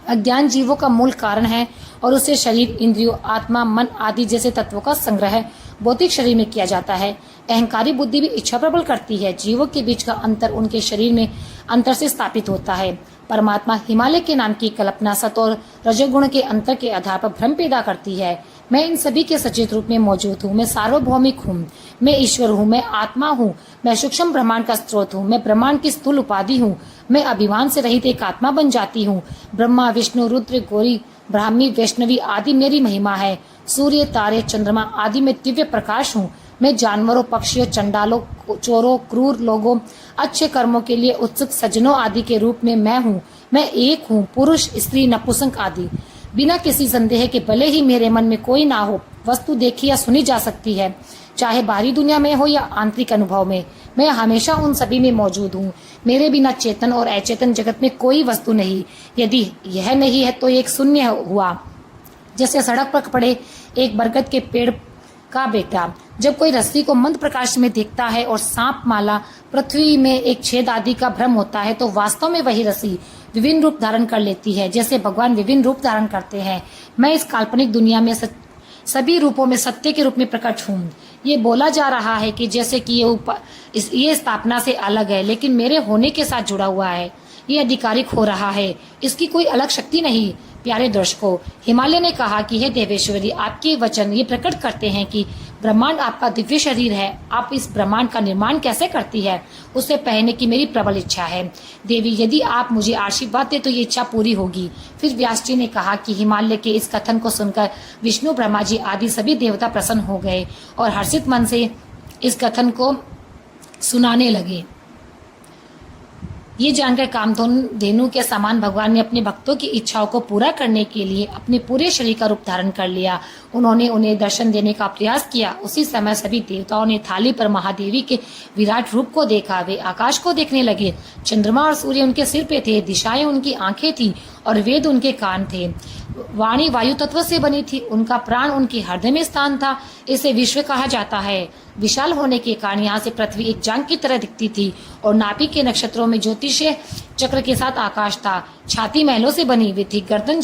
अज्ञान जीवों का मूल कारण है और उससे शरीर, इंद्रियों, आत्मा, मन आदि जैसे तत्वों का संग्रह भौतिक शरीर में किया जाता है। अहंकारी बुद्धि भी इच्छा प्रबल करती है। जीवों के बीच का अंतर उनके शरीर में अंतर से स्थापित होता है। परमात्मा हिमालय के नाम की कल्पना सत और रजोगुण के अंतर के आधार पर भ्रम पैदा करती है। मैं इन सभी के सचेत रूप में मौजूद हूँ। मैं सार्वभौमिक हूँ। मैं ईश्वर हूँ। मैं आत्मा हूँ। मैं सूक्ष्म ब्रह्मांड का स्रोत हूँ। मैं ब्रह्मांड की स्थूल उपाधि हूँ। मैं अभिमान से रहित एक आत्मा बन जाती हूँ। ब्रह्मा, विष्णु, रुद्र, गौरी, ब्राह्मी, वैष्णवी आदि मेरी महिमा है। सूर्य, तारे, चंद्रमा आदि में दिव्य प्रकाश हूँ। मैं जानवरों, पक्षियों, चंडालों, चोरों, क्रूर लोगों, अच्छे कर्मों के लिए उत्सुक सज्जनों आदि के रूप में मैं हूँ। मैं एक हूँ, पुरुष, स्त्री, नपुंसक आदि। बिना किसी संदेह के भले ही मेरे मन में कोई ना हो, वस्तु देखी या सुनी जा सकती है, चाहे बाहरी दुनिया में हो या आंतरिक अनुभव में। मैं हमेशा उन सभी में मौजूद हूँ। मेरे बिना चेतन और अचेतन जगत में कोई वस्तु नहीं। यदि यह नहीं है तो एक शून्य हुआ, जैसे सड़क पर पड़े एक बरगद के पेड़ का बेटा। जब कोई रस्सी को मंद प्रकाश में देखता है और सांप, माला, पृथ्वी में एक छेद आदि का भ्रम होता है, तो वास्तव में वही रस्सी विभिन्न रूप धारण कर लेती है, जैसे भगवान विभिन्न रूप धारण करते हैं। मैं इस काल्पनिक दुनिया में सभी रूपों में सत्य के रूप में प्रकट हूँ। ये बोला जा रहा है कि जैसे कि ये स्थापना से अलग है, लेकिन मेरे होने के साथ जुड़ा हुआ है। ये आधिकारिक हो रहा है। इसकी कोई अलग शक्ति नहीं। प्यारे दर्शकों, हिमालय ने कहा कि हे देवेश्वरी, आपके वचन ये प्रकट करते हैं कि ब्रह्मांड आपका दिव्य शरीर है। आप इस ब्रह्मांड का निर्माण कैसे करती है, उसे पहनने की मेरी प्रबल इच्छा है। देवी, यदि आप मुझे आशीर्वाद दे तो ये इच्छा पूरी होगी। फिर व्यास जी ने कहा कि हिमालय के इस कथन को सुनकर विष्णु, ब्रह्मा जी आदि सभी देवता प्रसन्न हो गए और हर्षित मन से इस कथन को सुनाने लगे। ये जानकर कामधेनु के समान भगवान ने अपने भक्तों की इच्छाओं को पूरा करने के लिए अपने पूरे शरीर का रूप धारण कर लिया। उन्होंने उन्हें दर्शन देने का प्रयास किया। उसी समय सभी देवताओं ने थाली पर महादेवी के विराट रूप को देखा। वे आकाश को देखने लगे। चंद्रमा और सूर्य उनके सिर पे थे, दिशाएं उनकी आंखें थी और वेद उनके कान थे। वाणी वायु तत्व से बनी थी। उनका प्राण उनके हृदय में स्थान था। इसे विश्व कहा जाता है। विशाल होने के कारण यहाँ से पृथ्वी एक जांग की तरह दिखती थी और नाभि के नक्षत्रों में ज्योतिषीय चक्र के साथ आकाश था। छाती महलों से बनी हुई थी। गर्दन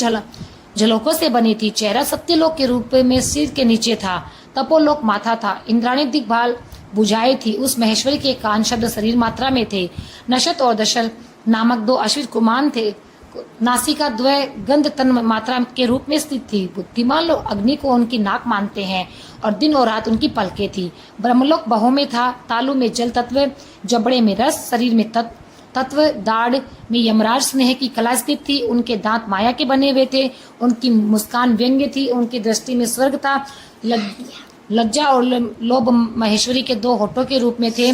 झलोकों से बनी थी। चेहरा सत्यलोक के रूप में सिर के नीचे था। तपोलोक माथा था। इंद्राणी दिग्भाल बुझाई थी। उस महेश्वरी के कान शब्द शरीर मात्रा में थे। नशत और दशर नामक दो अश्वित कुमान थे। नासिका द्वय गंध तन मात्रा के रूप में स्थित थी। बुद्धिमान लोग अग्नि को उनकी नाक मानते हैं और दिन और रात उनकी पलकें थी। ब्रह्मलोक बहों में था। तालु में जल तत्व, जबड़े में रस, शरीर में तत्व, दाढ़ में यमराज स्नेह की कला स्थित थी। उनके दांत माया के बने हुए थे। उनकी मुस्कान व्यंग्य थी। उनकी दृष्टि में स्वर्ग था। लज्जा और लोभ महेश्वरी के दो होठों के रूप में थे।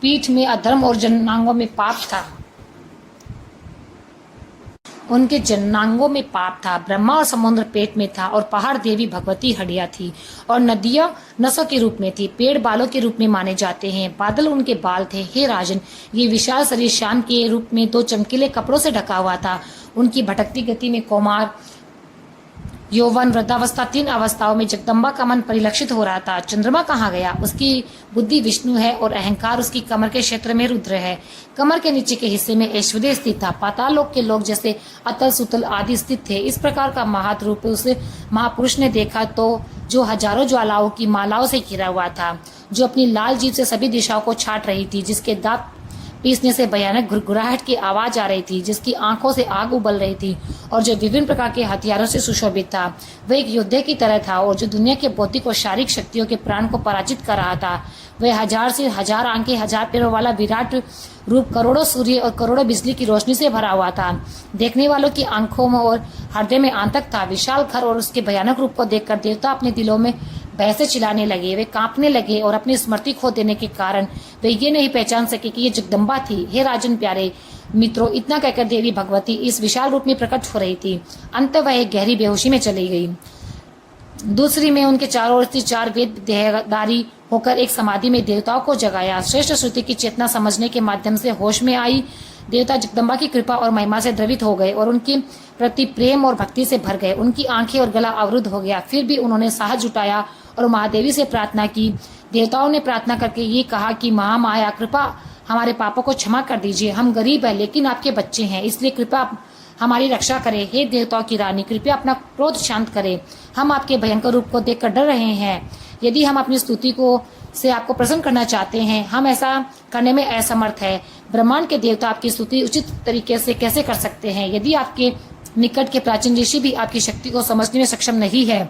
पीठ में अधर्म और जनांगों में पाप था। उनके जनांगों में पाप था। ब्रह्मा और समुद्र पेट में था और पहाड़ देवी भगवती हड्डियां थी और नदियां नसों के रूप में थी। पेड़ बालों के रूप में माने जाते हैं। बादल उनके बाल थे। हे राजन, ये विशाल शरीर शाम के रूप में दो चमकीले कपड़ों से ढका हुआ था। उनकी भटकती गति में कौमार, यौवन, वृद्धावस्था, तीन अवस्थाओं में जगदम्बा का मन परिलक्षित हो रहा था। चंद्रमा कहाँ गया? उसकी बुद्धि विष्णु है और अहंकार उसकी कमर के क्षेत्र में रुद्र है। कमर के नीचे के हिस्से में ऐश्वर्य स्थित था। पाताल लोक के लोग जैसे अतल, सुतल आदि स्थित थे। इस प्रकार का महत् रूप उस महापुरुष ने देखा तो जो हजारों ज्वालाओं की मालाओं से घिरा हुआ था, जो अपनी लाल जीभ से सभी दिशाओं को छाट रही थी, जिसके दांत पीसने से भयानक घुरघुराहट की आवाज आ रही थी, जिसकी आंखों से आग उबल रही थी और जो विभिन्न प्रकार के हथियारों से सुशोभित था। वह एक योद्धे की तरह था और जो दुनिया के भौतिक और शारीरिक शक्तियों के प्राण को पराजित कर रहा था। वह हजार से हजार आंखें, हजार पैरों वाला विराट रूप करोड़ों सूर्य और करोड़ों बिजली की रोशनी से भरा हुआ था। देखने वालों की आंखों में और हृदय में आतंक था। विशाल घर और उसके भयानक रूप को देखकर देवता अपने दिलों में भय से चिल्लाने लगे। वे कांपने लगे और अपनी स्मृति खो देने के कारण वे ये नहीं पहचान सके कि ये जगदम्बा थी। हे राजन प्यारे मित्रों, इतना कहकर देवी भगवती इस विशाल रूप में प्रकट हो रही थी। अंत वह एक गहरी बेहोशी में चली गई। दूसरी में उनके चारों ओर से चार वेद देहधारी होकर एक समाधि में देवताओं को जगाया। श्रेष्ठ श्रुति की चेतना समझने के माध्यम से होश में आई देवता जगदम्बा की कृपा और महिमा से द्रवित हो गए और उनके प्रति प्रेम और भक्ति से भर गए। उनकी आंखें और गला अवरुद्ध हो गया। फिर भी उन्होंने साहस जुटाया और महादेवी से प्रार्थना की। देवताओं ने प्रार्थना करके ये कहा कि महामाया, कृपा हमारे पापों को क्षमा कर दीजिए। हम गरीब हैं लेकिन आपके बच्चे हैं, इसलिए कृपा हमारी रक्षा करें। हे देवताओं की रानी, कृपया अपना क्रोध शांत करें। हम आपके भयंकर रूप को देखकर डर रहे हैं। यदि हम अपनी स्तुति को से आपको प्रसन्न करना चाहते हैं, हम ऐसा करने में असमर्थ है। ब्रह्मांड के देवता आपकी स्तुति उचित तरीके से कैसे कर सकते हैं? यदि आपके निकट के प्राचीन ऋषि भी आपकी शक्ति को समझने में सक्षम नहीं है,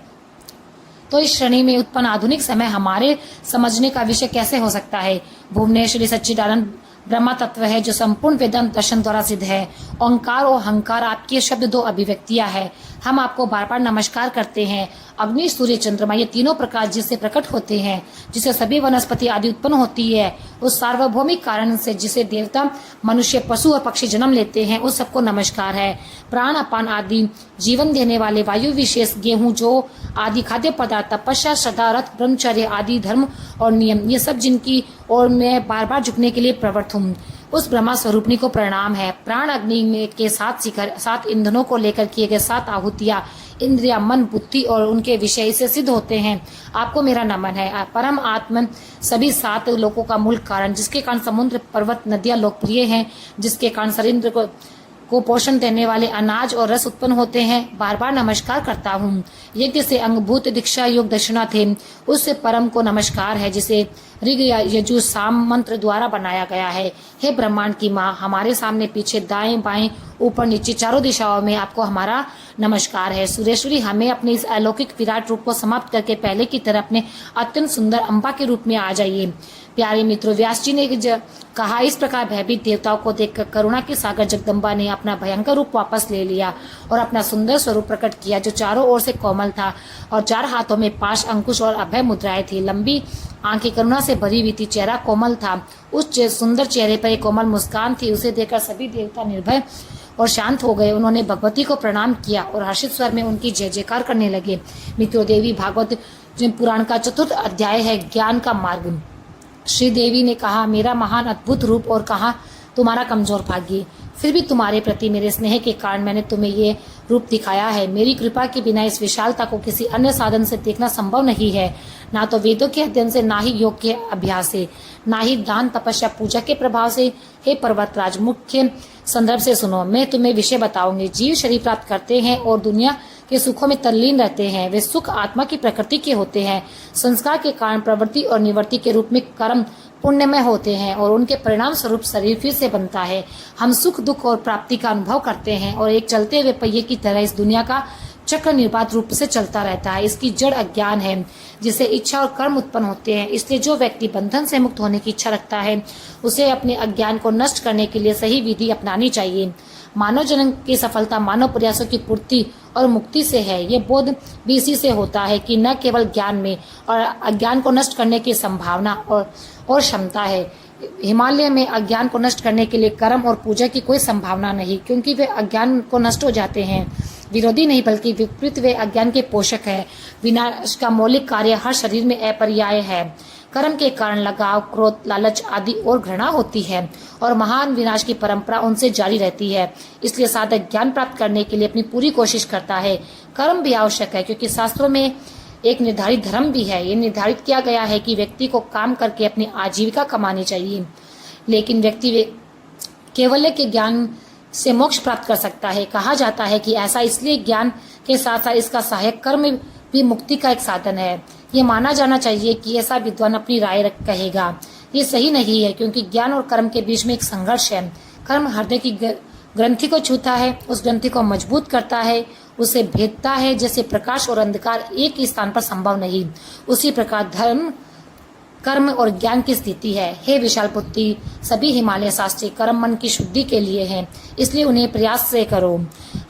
तो इस श्रेणी में उत्पन्न आधुनिक समय हमारे समझने का विषय कैसे हो सकता है? भुवनेश्वरी सच्चिदानंद ब्रह्मा तत्व है जो संपूर्ण वेदांत दर्शन द्वारा सिद्ध है। ओंकार और अहंकार आपके शब्द दो अभिव्यक्तियां है। हम आपको बार बार नमस्कार करते हैं। अग्नि, सूर्य, चंद्रमा ये तीनों प्रकाश जिससे प्रकट होते हैं, जिसे सभी वनस्पति आदि उत्पन्न होती है, उस सार्वभौमिक कारण से जिसे देवता, मनुष्य, पशु और पक्षी जन्म लेते हैं, उस सबको नमस्कार है। प्राण, अपान आदि जीवन देने वाले वायु विशेष, गेहूं, जौ आदि खाद्य पदार्थ, तपस्या, श्रद्धा, रथ, ब्रह्मचर्य आदि धर्म और नियम, ये सब जिनकी ओर मैं बार बार झुकने के लिए प्रवृत्त हूँ, उस ब्रह्मा स्वरूपनी को प्रणाम है। प्राण अग्नि में के 7 शिखर, 7 ईंधनों को लेकर किए गए 7 आहुतियां, इंद्रिया, मन, बुद्धि और उनके विषय से सिद्ध होते हैं। आपको मेरा नमन है। परम आत्मन सभी 7 लोकों का मूल कारण, जिसके कारण समुद्र, पर्वत, नदियां लोकप्रिय हैं, जिसके कारण शरीर को पोषण देने वाले अनाज और रस उत्पन्न होते हैं, बार बार नमस्कार करता हूँ। यज्ञ से अंगभूत दीक्षा योग दक्षिणा थे, उससे परम को नमस्कार है, जिसे ऋग, यजु, साम मंत्र द्वारा बनाया गया है। हे ब्रह्मांड की माँ, हमारे सामने, पीछे, दाएं बाएं, ऊपर नीचे चारों दिशाओं में आपको हमारा नमस्कार है। सुरेश्वरी, हमें अपने इस अलौकिक विराट रूप को समाप्त करके पहले की तरह अपने अत्यंत सुंदर अम्बा के रूप में आ जाइए। प्यारे मित्रों, व्यास जी ने कहा, इस प्रकार भयभीत देवताओं को देखकर करुणा के सागर जगदम्बा ने अपना भयंकर रूप वापस ले लिया और अपना सुंदर स्वरूप प्रकट किया, जो चारों ओर से कोमल था और 4 हाथों में पाश, अंकुश और अभय मुद्राएं थी। लंबी आंखें करुणा से भरी हुई थी, चेहरा कोमल था, उस सुंदर चेहरे पर एक कोमल मुस्कान थी। उसे देखकर सभी देवता निर्भय और शांत हो गए। उन्होंने भगवती को प्रणाम किया और हर्षित स्वर में उनकी जय जयकार करने लगे। मित्रों, देवी भागवत पुराण का 4th अध्याय है, ज्ञान का मार्ग। श्री देवी ने कहा, मेरा महान अद्भुत रूप और कहा तुम्हारा कमजोर भाग्य, फिर भी तुम्हारे प्रति मेरे स्नेह के कारण मैंने तुम्हें ये रूप दिखाया है। मेरी कृपा के बिना इस विशालता को किसी अन्य साधन से देखना संभव नहीं है, ना तो वेदों के अध्ययन से, ना ही योग के अभ्यास से, ना ही दान, तपस्या, पूजा के प्रभाव से। हे पर्वतराज, मुख्य संदर्भ से सुनो, मैं तुम्हें विषय बताऊंगी। जीव शरीर प्राप्त करते हैं और दुनिया के सुखों में तल्लीन रहते हैं। वे सुख आत्मा की प्रकृति के होते हैं। संस्कार के कारण प्रवृत्ति और निवृत्ति के रूप में कर्म पुण्यमय होते हैं और उनके परिणाम स्वरूप शरीर फिर से बनता है। हम सुख, दुख और प्राप्ति का अनुभव करते हैं और एक चलते हुए पहिए की तरह इस दुनिया का चक्र निर्बाध रूप से चलता रहता है। इसकी जड़ अज्ञान है, जिससे इच्छा और कर्म उत्पन्न होते हैं। इसलिए जो व्यक्ति बंधन से मुक्त होने की इच्छा रखता है, उसे अपने अज्ञान को नष्ट करने के लिए सही विधि अपनानी चाहिए। मानव जन्म की सफलता मानव प्रयासों की पूर्ति और मुक्ति से है। ये बोध भी इसी से होता है कि न केवल ज्ञान में और अज्ञान को नष्ट करने की संभावना और क्षमता है। हिमालय में अज्ञान को नष्ट करने के लिए कर्म और पूजा की कोई संभावना नहीं, क्योंकि वे अज्ञान को नष्ट हो जाते हैं। विरोधी नहीं, बल्कि विपरीत वे अज्ञान के पोषक है। विनाश का मौलिक कार्य हर शरीर में अपरिहार्य है। कर्म के कारण लगाव, क्रोध, लालच आदि और घृणा होती है और महान विनाश की परंपरा उनसे जारी रहती है। इसलिए साधक ज्ञान प्राप्त करने के लिए अपनी पूरी कोशिश करता है। कर्म भी आवश्यक है, क्योंकि शास्त्रों में एक निर्धारित धर्म भी है। ये निर्धारित किया गया है कि व्यक्ति को काम करके अपनी आजीविका कमानी चाहिए, लेकिन व्यक्ति केवल के ज्ञान से मोक्ष प्राप्त कर सकता है। कहा जाता है कि ऐसा इसलिए ज्ञान के साथ साथ इसका सहायक कर्म भी मुक्ति का एक साधन है। ये माना जाना चाहिए कि ऐसा विद्वान अपनी राय कहेगा। ये सही नहीं है, क्योंकि ज्ञान और कर्म के बीच में एक संघर्ष है। कर्म हृदय की ग्रंथि को छूता है, उस ग्रंथि को मजबूत करता है, उसे भेदता है। जैसे प्रकाश और अंधकार एक ही स्थान पर संभव नहीं, उसी प्रकार धर्म, कर्म और ज्ञान की स्थिति है। हे विशाल बुद्धि, सभी हिमालय शास्त्री कर्म मन की शुद्धि के लिए हैं, इसलिए उन्हें प्रयास से करो।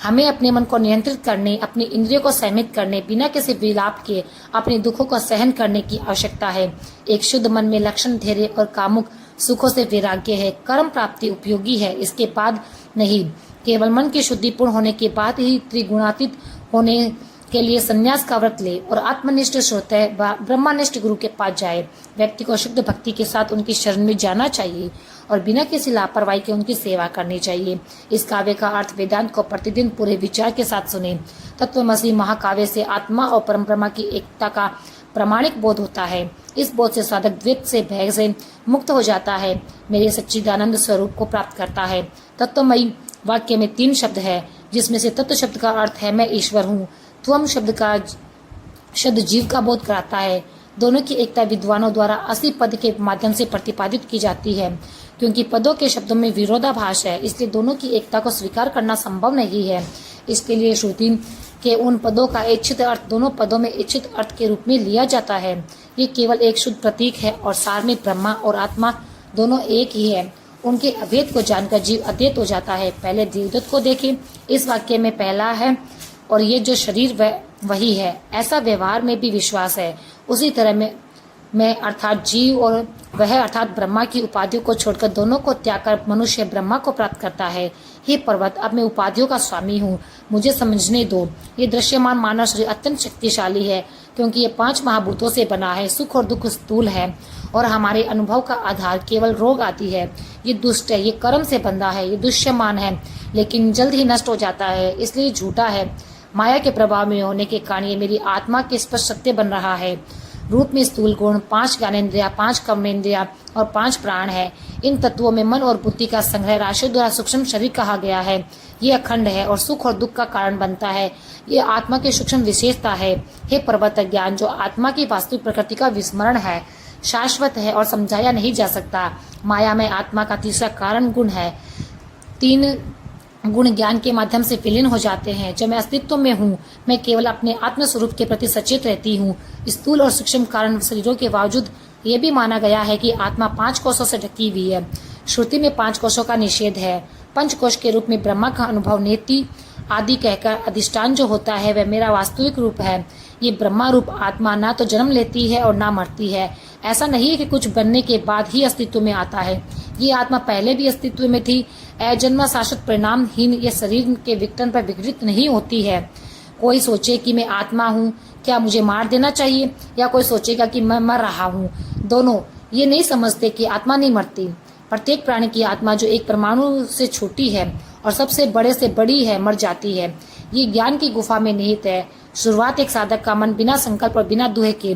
हमें अपने मन को नियंत्रित करने, अपनी इंद्रियों को संयमित करने, बिना किसी विलाप के अपने दुखों को सहन करने की आवश्यकता है। एक शुद्ध मन में लक्षण, धैर्य और कामुक सुखों से वैराग्य है। कर्म प्राप्ति उपयोगी है, इसके बाद नहीं। केवल मन की शुद्धि पूर्ण होने के बाद ही त्रिगुणातीत होने के लिए संन्यास का व्रत ले और आत्मनिष्ठ श्रोता ब्रह्मनिष्ठ गुरु के पास जाए। व्यक्ति को शुद्ध भक्ति के साथ उनकी शरण में जाना चाहिए और बिना किसी लापरवाही के उनकी सेवा करनी चाहिए। इस काव्य का अर्थ वेदांत को प्रतिदिन पूरे विचार के साथ सुने। तत्वमसी महाकाव्य से आत्मा और परम्परा की एकता का प्रामाणिक बोध होता है। इस बोध से साधक द्वैत से, भय से मुक्त हो जाता है, मेरे सच्चिदानंद स्वरूप को प्राप्त करता है। तत्वमयी वाक्य में 3 शब्द है जिसमें से तत्व शब्द का अर्थ है मैं ईश्वर हूँ, त्वम शब्द जीव का बोध कराता है। दोनों की एकता विद्वानों द्वारा 80 पद के माध्यम से प्रतिपादित की जाती है। क्योंकि पदों के शब्दों में विरोधाभास है, इसलिए दोनों की एकता को स्वीकार करना संभव नहीं है। इसके लिए श्रुति के उन पदों का इच्छित अर्थ दोनों पदों में इच्छित अर्थ के रूप में लिया जाता है। ये केवल एक शुद्ध प्रतीक है और सार में ब्रह्मा और आत्मा दोनों एक ही है। उनके अभेद को जानकर जीव अद्वैत हो जाता है। पहले देवदत्त को देखें, इस वाक्य में पहला है और ये जो शरीर वही है, ऐसा व्यवहार में भी विश्वास है। उसी तरह मैं अर्थात जीव और वह अर्थात ब्रह्मा की उपाधियों को छोड़कर दोनों को त्याग कर मनुष्य ब्रह्मा को प्राप्त करता है। हे पर्वत, अब मैं उपाधियों का स्वामी हूँ, मुझे समझने दो। ये दृश्यमान मानव शरीर अत्यंत शक्तिशाली है, क्योंकि ये 5 महाभूतों से बना है। सुख और दुख स्थूल है और हमारे अनुभव का आधार केवल रोग आती है। ये दुष्ट है, ये कर्म से बंधा है, ये दुष्यमान है, लेकिन जल्द ही नष्ट हो जाता है, इसलिए झूठा है। माया के प्रभाव में होने के कारण ये मेरी आत्मा के स्पष्ट सत्य बन रहा है। रूप में स्थूल गुण, 5 ज्ञानेन्द्रिया, 5 कर्मेंद्रिया और 5 प्राण है। इन तत्वों में मन और बुद्धि का संग्रह राशि द्वारा सूक्ष्म शरीर कहा गया है। ये अखंड है और सुख और दुख का कारण बनता है। ये आत्मा की सूक्ष्म विशेषता है। हे पर्वत, ज्ञान जो आत्मा की वास्तविक प्रकृति का विस्मरण है, शाश्वत है और समझाया नहीं जा सकता। माया में आत्मा का तीसरा कारण गुण है। 3 गुण ज्ञान के माध्यम से विलीन हो जाते हैं। जब मैं अस्तित्व में हूँ, मैं केवल अपने आत्म स्वरूप के प्रति सचेत रहती हूँ। स्थूल और सूक्ष्म कारण शरीरों के बावजूद ये भी माना गया है कि आत्मा 5 कोशों से ढकी हुई है। श्रुति में 5 कोशों का निषेध है। पंचकोश के रूप में ब्रह्मा का अनुभव नेति आदि कहकर अधिष्ठान जो होता है वह मेरा वास्तविक रूप है। ये ब्रह्मा रूप आत्मा ना तो जन्म लेती है और ना मरती है। ऐसा नहीं है कि कुछ बनने के बाद ही अस्तित्व में आता है। ये आत्मा पहले भी अस्तित्व में थी। अजन्मा शाश्वत परिणामहीन ये शरीर के विघटन पर विघटित नहीं होती है। कोई सोचे कि मैं आत्मा हूँ, क्या मुझे मार देना चाहिए, या कोई सोचेगा कि मैं मर रहा हूँ। दोनों ये नहीं समझते कि आत्मा नहीं मरती। प्रत्येक प्राणी की आत्मा जो एक परमाणु से छोटी है और सबसे बड़े से बड़ी है, मर जाती है। ये ज्ञान की गुफा में निहित है। शुरुआत एक साधक का मन बिना संकल्प और बिना दुहे के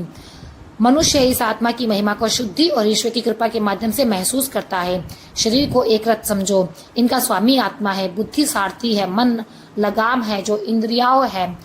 मनुष्य इस आत्मा की महिमा को शुद्धि और ईश्वर की कृपा के माध्यम से महसूस करता है। शरीर को एक रथ समझो, इनका स्वामी आत्मा है। बुद्धि सारथी है, मन लगाम है, जो इंद्रियाओं है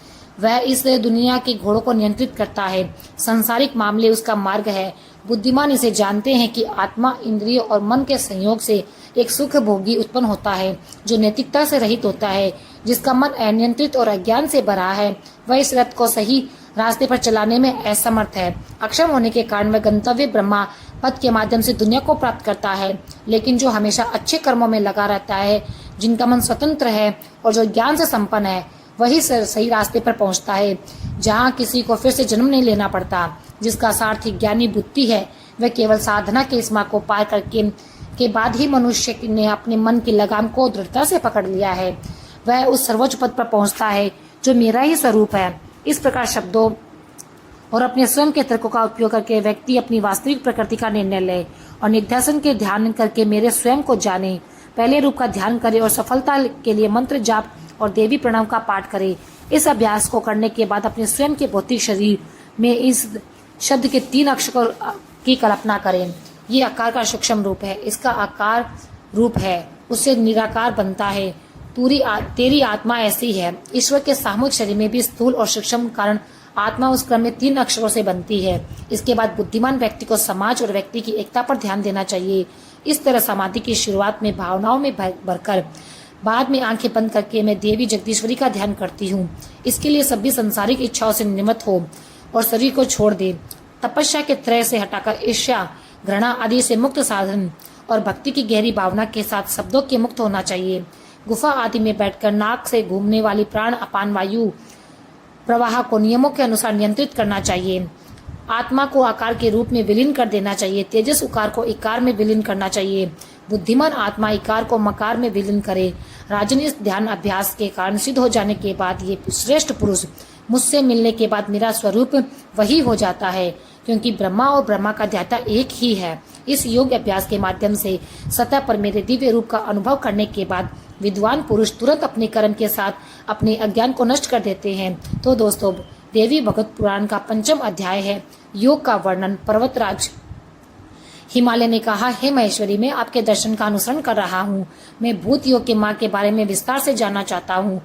वह इस दुनिया के घोड़ों को नियंत्रित करता है। संसारिक मामले उसका मार्ग है। बुद्धिमान इसे जानते हैं कि आत्मा, इंद्रिय और मन के संयोग से एक सुख भोगी उत्पन्न होता है, जो नैतिकता से रहित होता है। जिसका मन अनियंत्रित और अज्ञान से भरा है, वह इस रथ को सही रास्ते पर चलाने में असमर्थ है। अक्षम होने के कारण वह गंतव्य ब्रह्मा पद के माध्यम से दुनिया को प्राप्त करता है। लेकिन जो हमेशा अच्छे कर्मों में लगा रहता है, जिनका मन स्वतंत्र है और जो ज्ञान से संपन्न है, वही सही रास्ते पर पहुंचता है, जहाँ किसी को फिर से जन्म नहीं लेना पड़ता। जिसका सारथी ज्ञानी बुद्धि है, वह केवल साधना के सीमा को पार करके के बाद ही मनुष्य ने अपने मन की लगाम को दृढ़ता से पकड़ लिया है। वह उस सर्वोच्च पद पर पहुंचता है जो मेरा ही स्वरूप है। इस प्रकार शब्दों और अपने स्वयं के तर्कों का उपयोग करके व्यक्ति अपनी वास्तविक प्रकृति का निर्णय ले और निध्यासन के ध्यान करके मेरे स्वयं को जाने। पहले रूप का ध्यान करे और सफलता के लिए मंत्र जाप और देवी प्रणाम का पाठ करे। इस अभ्यास को करने के बाद अपने स्वयं के भौतिक शरीर में इस शब्द के 3 अक्षरों की कल्पना करें। ये आकार का सूक्ष्म रूप है, इसका आकार रूप है, उससे निराकार बनता है। तेरी आत्मा ऐसी है। ईश्वर के सामूहिक शरीर में भी स्थूल और सूक्ष्म कारण आत्मा उस क्रम में 3 अक्षरों से बनती है। इसके बाद बुद्धिमान व्यक्ति को समाज और व्यक्ति की एकता पर ध्यान देना चाहिए। इस तरह समाधि की शुरुआत में भावनाओं में भरकर बाद में आंखें बंद करके मैं देवी जगदीश्वरी का ध्यान करती हूँ। इसके लिए सभी संसारिक इच्छाओं से निवृत्त हो और शरीर को छोड़ दे। तपस्या के त्रय से हटाकर ईर्ष्या, घृणा आदि से मुक्त साधन और भक्ति की गहरी भावना के साथ शब्दों के मुक्त होना चाहिए। गुफा आदि में बैठकर नाक से घूमने वाली प्राण अपान वायु प्रवाह को नियमों के अनुसार नियंत्रित करना चाहिए। आत्मा को आकार के रूप में विलीन कर देना चाहिए। तेजस उकार को इकार में विलीन करना चाहिए। बुद्धिमान आत्मा इकार को मकार में विलीन करे। राजन इस ध्यान अभ्यास के कारण सिद्ध हो जाने के बाद ये श्रेष्ठ पुरुष मुझसे मिलने के बाद मेरा स्वरूप वही हो जाता है, क्योंकि ब्रह्मा और ब्रह्मा का ध्याता एक ही है। इस योग अभ्यास के माध्यम से सतह पर मेरे दिव्य रूप का अनुभव करने के बाद विद्वान पुरुष तुरंत अपने कर्म के साथ अपने अज्ञान को नष्ट कर देते हैं। तो दोस्तों, देवी भगवत पुराण का 5वां अध्याय है योग का वर्णन। पर्वतराज, हिमालय ने कहा, हे महेश्वरी, मैं आपके दर्शन का अनुसरण कर रहा हूँ। मैं भूत योग के मार्ग के बारे में विस्तार से जानना चाहता हूँ।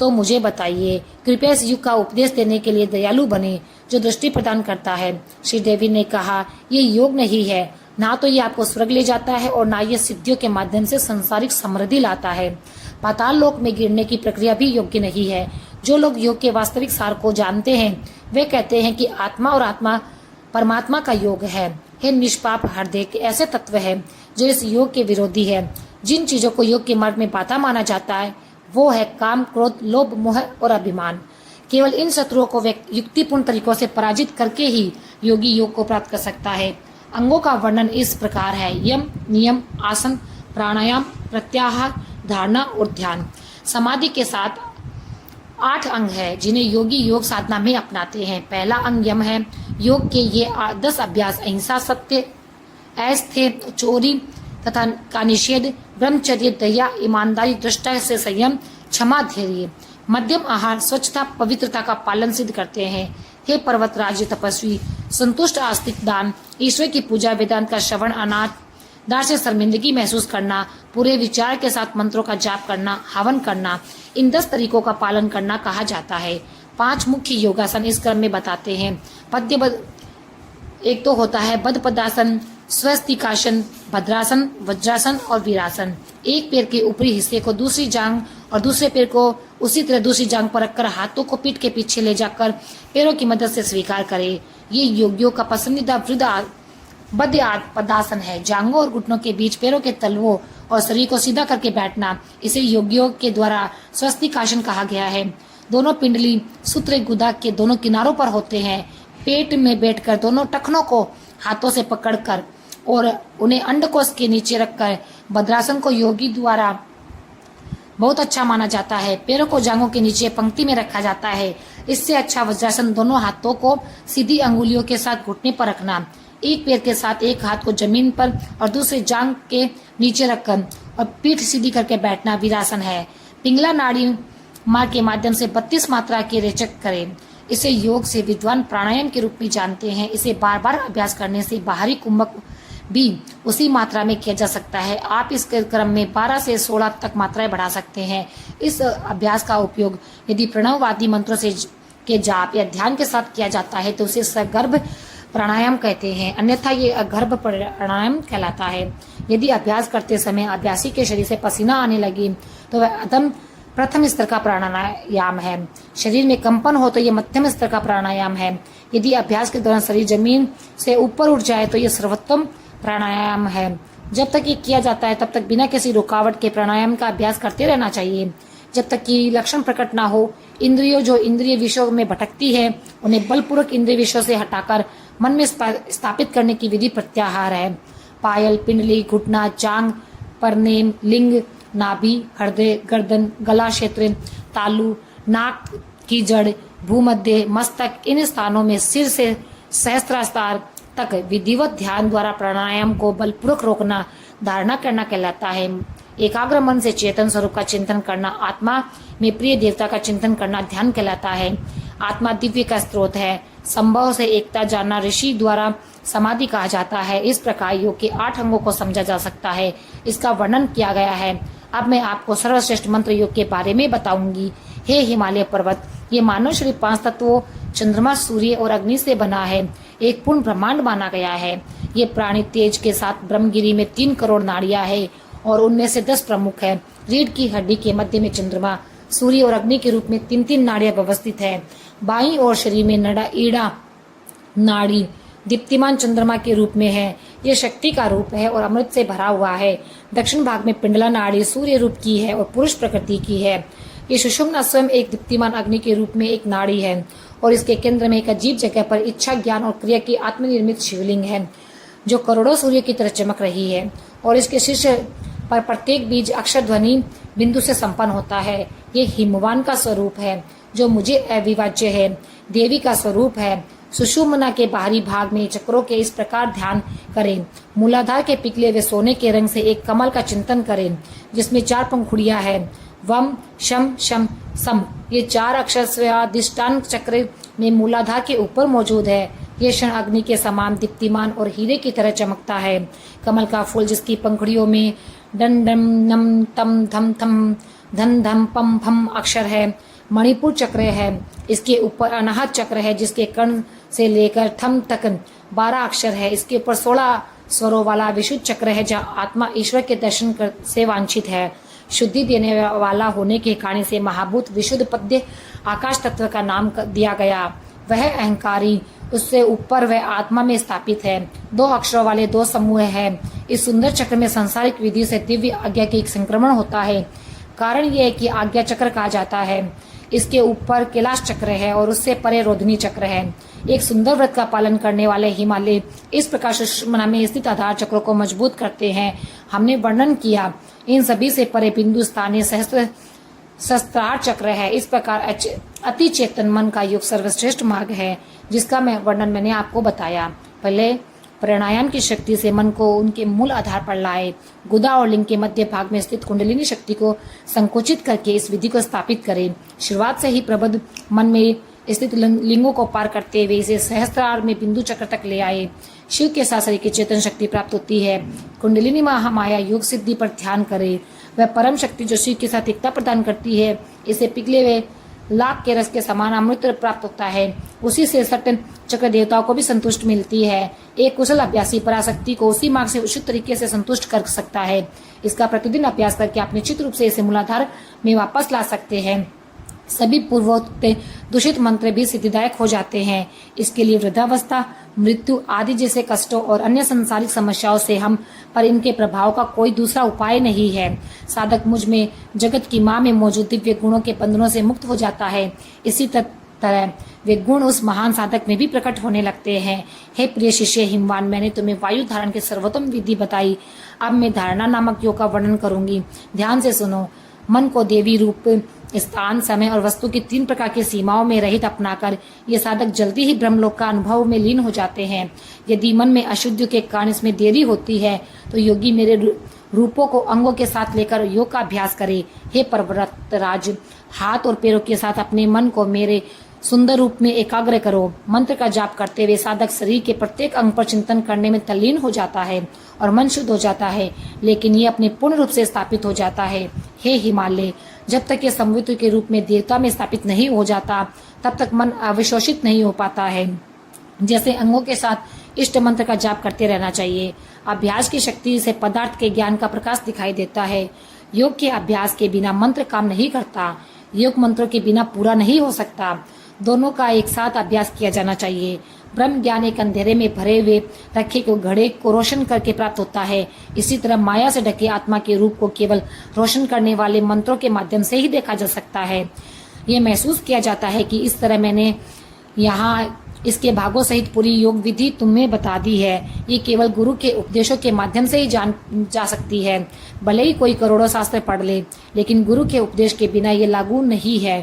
तो मुझे बताइए। कृपया इस युग का उपदेश देने के लिए दयालु बने, जो दृष्टि प्रदान करता है। श्री देवी ने कहा, ये योग नहीं है, ना तो ये आपको स्वर्ग ले जाता है और ना ये सिद्धियों के माध्यम से संसारिक समृद्धि लाता है। पाताल लोक में गिरने की प्रक्रिया भी योग्य नहीं है। जो लोग योग के वास्तविक सार को जानते हैं वे कहते हैं कि आत्मा और आत्मा परमात्मा का योग है। हे निष्पाप हृदय के ऐसे तत्व है जो इस योग के विरोधी है। जिन चीजों को योग के मार्ग में बाधा माना जाता है वो है काम, क्रोध, लोभ, मोह और अभिमान। केवल इन शत्रुओं को युक्तिपूर्ण तरीकों से पराजित करके ही योगी योग को प्राप्त कर सकता है। अंगों का वर्णन इस प्रकार है: यम, नियम, आसन, प्राणायाम, प्रत्याहार, धारणा और ध्यान। समाधि के साथ 8 अंग है जिन्हें योगी योग साधना में अपनाते हैं। पहला अंग यम है। योग के ये 10 अभ्यास अहिंसा, सत्य, अस्तेय, चोरी तथा का निषेध, ब्रह्मचर्य, दया, ईमानदारी, दृष्टा से संयम, क्षमा, धैर्य, मध्यम आहार, स्वच्छता, पवित्रता का पालन सिद्ध करते हैं। हे पर्वतराज तपस्वी, संतुष्ट आस्तिक, दान, ईश्वर की पूजा, वेदांत का श्रवण, अनाथ दार से शर्मिंदगी महसूस करना, पूरे विचार के साथ मंत्रों का जाप करना, हवन करना, इन 10 तरीकों का पालन करना कहा जाता है। 5 मुख्य योगासन इस क्रम में बताते हैं। एक तो होता है बद्ध पदासन, स्वस्तिकासन, भद्रासन, वज्रासन और वीरासन। एक पैर के ऊपरी हिस्से को दूसरी जांघ और दूसरे पैर को उसी तरह दूसरी जांघ पर रखकर हाथों को पीठ के पीछे ले जाकर पैरों की मदद से स्वीकार करें। ये योगियों का पसंदीदा बद्ध पदासन है। जांघों और घुटनों के बीच पैरों के तलवों और शरीर को सीधा करके बैठना, इसे योगियों के द्वारा स्वस्तिकासन कहा गया है। दोनों पिंडली सूत्र गुदा के दोनों किनारों पर होते हैं। पेट में बैठकर दोनों टखनों को हाथों से पकड़कर और उन्हें अंडकोश के नीचे रखकर भद्रासन को योगी द्वारा बहुत अच्छा माना जाता है। पैरों को जांघों के नीचे पंक्ति में रखा जाता है। इससे अच्छा वज्रासन दोनों हाथों को सीधी अंगुलियों के साथ घुटने पर रखना, एक पैर के साथ एक हाथ को जमीन पर और दूसरे जांघ के नीचे रखकर और पीठ सीधी करके बैठना वीरासन है। पिंगला नाड़ी मार्ग के माध्यम से 32 मात्रा के रेचक करें। इसे योग से विद्वान प्राणायाम के रूप में जानते हैं। इसे बार बार अभ्यास करने से बाहरी कुंभक भी उसी मात्रा में किया जा सकता है। आप इस क्रम में 12 से 16 तक मात्राएं बढ़ा सकते हैं। इस अभ्यास का उपयोग यदि प्रणववादी मंत्रों से के जाप या ध्यान के साथ किया जाता है तो उसे सगर्भ प्राणायाम कहते हैं, अन्यथा ये अगर्भ प्राणायाम कहलाता है। यदि अभ्यास करते समय अभ्यासी के शरीर से पसीना आने लगे तो वह प्रथम स्तर का प्राणायाम है। शरीर में कंपन हो तो यह मध्यम स्तर का प्राणायाम है। यदि अभ्यास के दौरान शरीर जमीन से ऊपर उठ जाए तो यह सर्वोत्तम प्राणायाम है। जब तक ये किया जाता है तब तक बिना किसी रुकावट के प्राणायाम का अभ्यास करते रहना चाहिए, जब तक कि लक्षण प्रकट ना हो। इंद्रियों जो इंद्रिय विषयों में भटकती है उन्हें बलपूर्वक इंद्रिय विषयों से हटाकर मन में स्थापित करने की विधि प्रत्याहार है। पायल, पिंडली, घुटना, जांघ, परनेम, लिंग, नाभि, हृदय, गर्दन, गला क्षेत्र, तालु, नाक की जड़, भूमध्य, मस्तक, इन स्थानों में सिर से सहस्त्रार तक विधिवत ध्यान द्वारा प्राणायाम को बलपूर्वक रोकना धारणा करना कहलाता है। एकाग्र मन से चेतन स्वरूप का चिंतन करना, आत्मा में प्रिय देवता का चिंतन करना ध्यान कहलाता है। आत्मा दिव्य का स्रोत है। संभव से एकता जानना ऋषि द्वारा समाधि कहा जाता है। इस प्रकार योग के 8 अंगों को समझा जा सकता है, इसका वर्णन किया गया है। अब मैं आपको सर्वश्रेष्ठ मंत्र योग के बारे में बताऊंगी। हे हिमालय पर्वत, ये मानव शरीर 5 तत्वों चंद्रमा, सूर्य और अग्नि से बना है। एक पूर्ण ब्रह्मांड माना गया है। ये प्राणी तेज के साथ ब्रह्मगिरी में 3 करोड़ नाड़ियां है और उनमें से 10 प्रमुख है। रीढ़ की हड्डी के मध्य में चंद्रमा, सूर्य और अग्नि के रूप में 3-3 नाड़ियां व्यवस्थित है। बाईं ओर शरीर में ईड़ा नाड़ी दीप्तिमान चंद्रमा के रूप में है। यह शक्ति का रूप है और अमृत से भरा हुआ है। दक्षिण भाग में पिंडला नाड़ी सूर्य रूप की है और पुरुष प्रकृति की है। ये सुषुम्ना स्वयं एक दीप्तिमान अग्नि के रूप में एक नाड़ी है और इसके केंद्र में एक अजीब जगह पर इच्छा, ज्ञान और क्रिया की आत्मनिर्मित शिवलिंग है जो करोड़ों सूर्य की तरह चमक रही है और इसके शीर्ष पर प्रत्येक बीज अक्षर ध्वनि बिंदु से संपन्न होता है। ये हिमवान का स्वरूप है जो मुझे अविभाज्य है, देवी का स्वरूप है। सुषुम्ना के बाहरी भाग में चक्रों के इस प्रकार ध्यान करें। मूलाधार के पिघले हुए सोने के रंग से एक कमल का चिंतन करें जिसमें 4 पंखुड़ियां हैं। वम, शम, शम, सम, ये 4 अक्षर स्वाधिष्ठान चक्र में मूलाधार के ऊपर मौजूद है। ये क्षण अग्नि के समान दीप्तिमान और हीरे की तरह चमकता है। कमल का फूल जिसकी पंखुड़ियों में डन डम नम तम धम थम धन धम पम फम अक्षर है। मणिपुर चक्र है, इसके ऊपर अनाहत चक्र है जिसके कर्ण से लेकर थम तक 12 अक्षर है। इसके ऊपर 16 स्वरों वाला विशुद्ध चक्र है जहाँ आत्मा ईश्वर के दर्शन से वांछित है। शुद्धि देने वाला होने के कारण से महाभूत विशुद्ध पद्य आकाश तत्व का नाम दिया गया। वह अहंकारी, उससे ऊपर वह आत्मा में स्थापित है। 2 अक्षरों वाले 2 समूह है। इस सुंदर चक्र में सांसारिक विधि से दिव्य आज्ञा की संक्रमण होता है। कारण यह है कि आज्ञा चक्र कहा जाता है। इसके ऊपर कैलाश चक्र है और उससे परे रोधनी चक्र है। एक सुंदर व्रत का पालन करने वाले हिमालय इस प्रकार सुषुम्ना में स्थित आधार चक्रों को मजबूत करते हैं। हमने वर्णन किया इन सभी से परे बिंदु स्थानीय सहस्त्रार चक्र है। इस प्रकार अति चेतन मन का युग सर्वश्रेष्ठ मार्ग है जिसका वर्णन मैंने आपको बताया। पहले प्राणायाम की शक्ति से मन को उनके मूल आधार पर लाए। गुदा और लिंग के मध्य भाग में स्थित कुंडलिनी शक्ति को संकुचित करके इस विधि को स्थापित करें। शुरुआत से ही प्रबुद्ध मन में स्थित लिंगों को पार करते हुए इसे सहस्त्रार में बिंदु चक्र तक ले आए। शिव के साथ शरीर की चेतन शक्ति प्राप्त होती है। कुंडलिनी महामाया योग सिद्धि पर ध्यान करे। वह परम शक्ति जो शिव के साथ एकता प्रदान करती है, इसे पिघले हुए लाख के रस के समान अमृत प्राप्त होता है। उसी से सट चक्र देवताओं को भी संतुष्ट मिलती है। एक कुशल अभ्यासी पराशक्ति को उसी मार्ग से उचित तरीके से संतुष्ट कर सकता है। इसका प्रतिदिन अभ्यास करके आप निश्चित रूप से इसे मूलाधार में वापस ला सकते हैं। सभी पूर्वोक्त दूषित मंत्र भी सिद्धिदायक हो जाते हैं। इसके लिए वृद्धावस्था, मृत्यु आदि जैसे कष्टों और अन्य संसारिक समस्याओं से हम पर इनके प्रभाव का कोई दूसरा उपाय नहीं है। साधक मुझ में जगत की माँ में मौजूद दिव्य गुणों के बंधनों से मुक्त हो जाता है। इसी तरह वे गुण उस महान साधक में भी प्रकट होने लगते हैं। हे प्रिय शिष्य हिमवान, मैंने तुम्हें वायु धारण की सर्वोत्तम विधि बताई। अब मैं धारणा नामक योग का वर्णन करूंगी। ध्यान से सुनो। मन को देवी रूप, स्थान, समय और वस्तु की 3 प्रकार की सीमाओं में रहित अपनाकर ये साधक जल्दी ही ब्रह्मलोक का अनुभव में लीन हो जाते हैं। यदि मन में अशुद्धि के कारण इसमें देरी होती है तो योगी मेरे रूपों को अंगों के साथ लेकर योग का अभ्यास करे। हे पर्वतराज, हाथ और पैरों के साथ अपने मन को मेरे सुंदर रूप में एकाग्र करो। मंत्र का जाप करते हुए साधक शरीर के प्रत्येक अंग पर चिंतन करने में तल्लीन हो जाता है और मन शुद्ध हो जाता है, लेकिन ये अपने पूर्ण रूप से स्थापित हो जाता है। हे हिमालय, जब तक ये संवित के रूप में देवता में स्थापित नहीं हो जाता तब तक मन अविशोषित नहीं हो पाता है। जैसे अंगों के साथ इष्ट मंत्र का जाप करते रहना चाहिए। अभ्यास की शक्ति से पदार्थ के ज्ञान का प्रकाश दिखाई देता है। योग के अभ्यास के बिना मंत्र काम नहीं करता। योग मंत्रों के बिना पूरा नहीं हो सकता। दोनों का एक साथ अभ्यास किया जाना चाहिए। ब्रह्म ज्ञान एक अंधेरे में भरे हुए रखे को घड़े को रोशन करके प्राप्त होता है। इसी तरह माया से ढके आत्मा के रूप को केवल रोशन करने वाले मंत्रों के माध्यम से ही देखा जा सकता है। ये महसूस किया जाता है कि इस तरह मैंने यहाँ इसके भागों सहित पूरी योग विधि तुम्हें बता दी है। ये केवल गुरु के उपदेशों के माध्यम से ही जान जा सकती है। भले ही कोई करोड़ों शास्त्र पढ़ ले, लेकिन गुरु के उपदेश के बिना ये लागू नहीं है।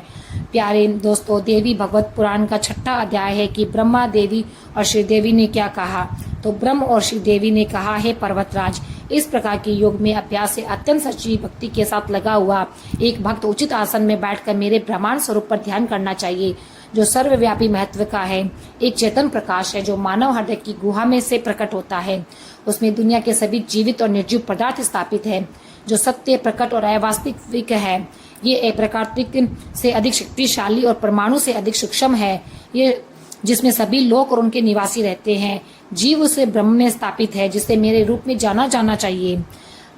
प्यारे दोस्तों, देवी भगवत पुराण का 6वां अध्याय है कि ब्रह्मा, देवी और श्रीदेवी ने क्या कहा। तो ब्रह्म और श्रीदेवी ने कहा, हे पर्वतराज, इस प्रकार के योग में अभ्यास से अत्यंत सच्ची भक्ति के साथ लगा हुआ एक भक्त उचित आसन में बैठकर मेरे ब्रह्मांड स्वरूप पर ध्यान करना चाहिए, जो सर्वव्यापी महत्व का है। एक चेतन प्रकाश है जो मानव हृदय की गुहा में से प्रकट होता है। उसमें दुनिया के सभी जीवित और निर्जीव पदार्थ स्थापित है, जो सत्य, प्रकट और अवास्तविक है। ये एक प्राकृतिक से अधिक शक्तिशाली और परमाणु से अधिक सूक्ष्म है। ये जिसमें सभी लोक और उनके निवासी रहते हैं। जीव उस ब्रह्म में स्थापित है जिसे मेरे रूप में जाना चाहिए।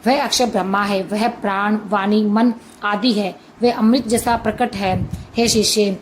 वह अक्षर ब्रह्मा है। वह प्राण, वाणी, मन आदि है। वह अमृत जैसा प्रकट है। हे शिष्य,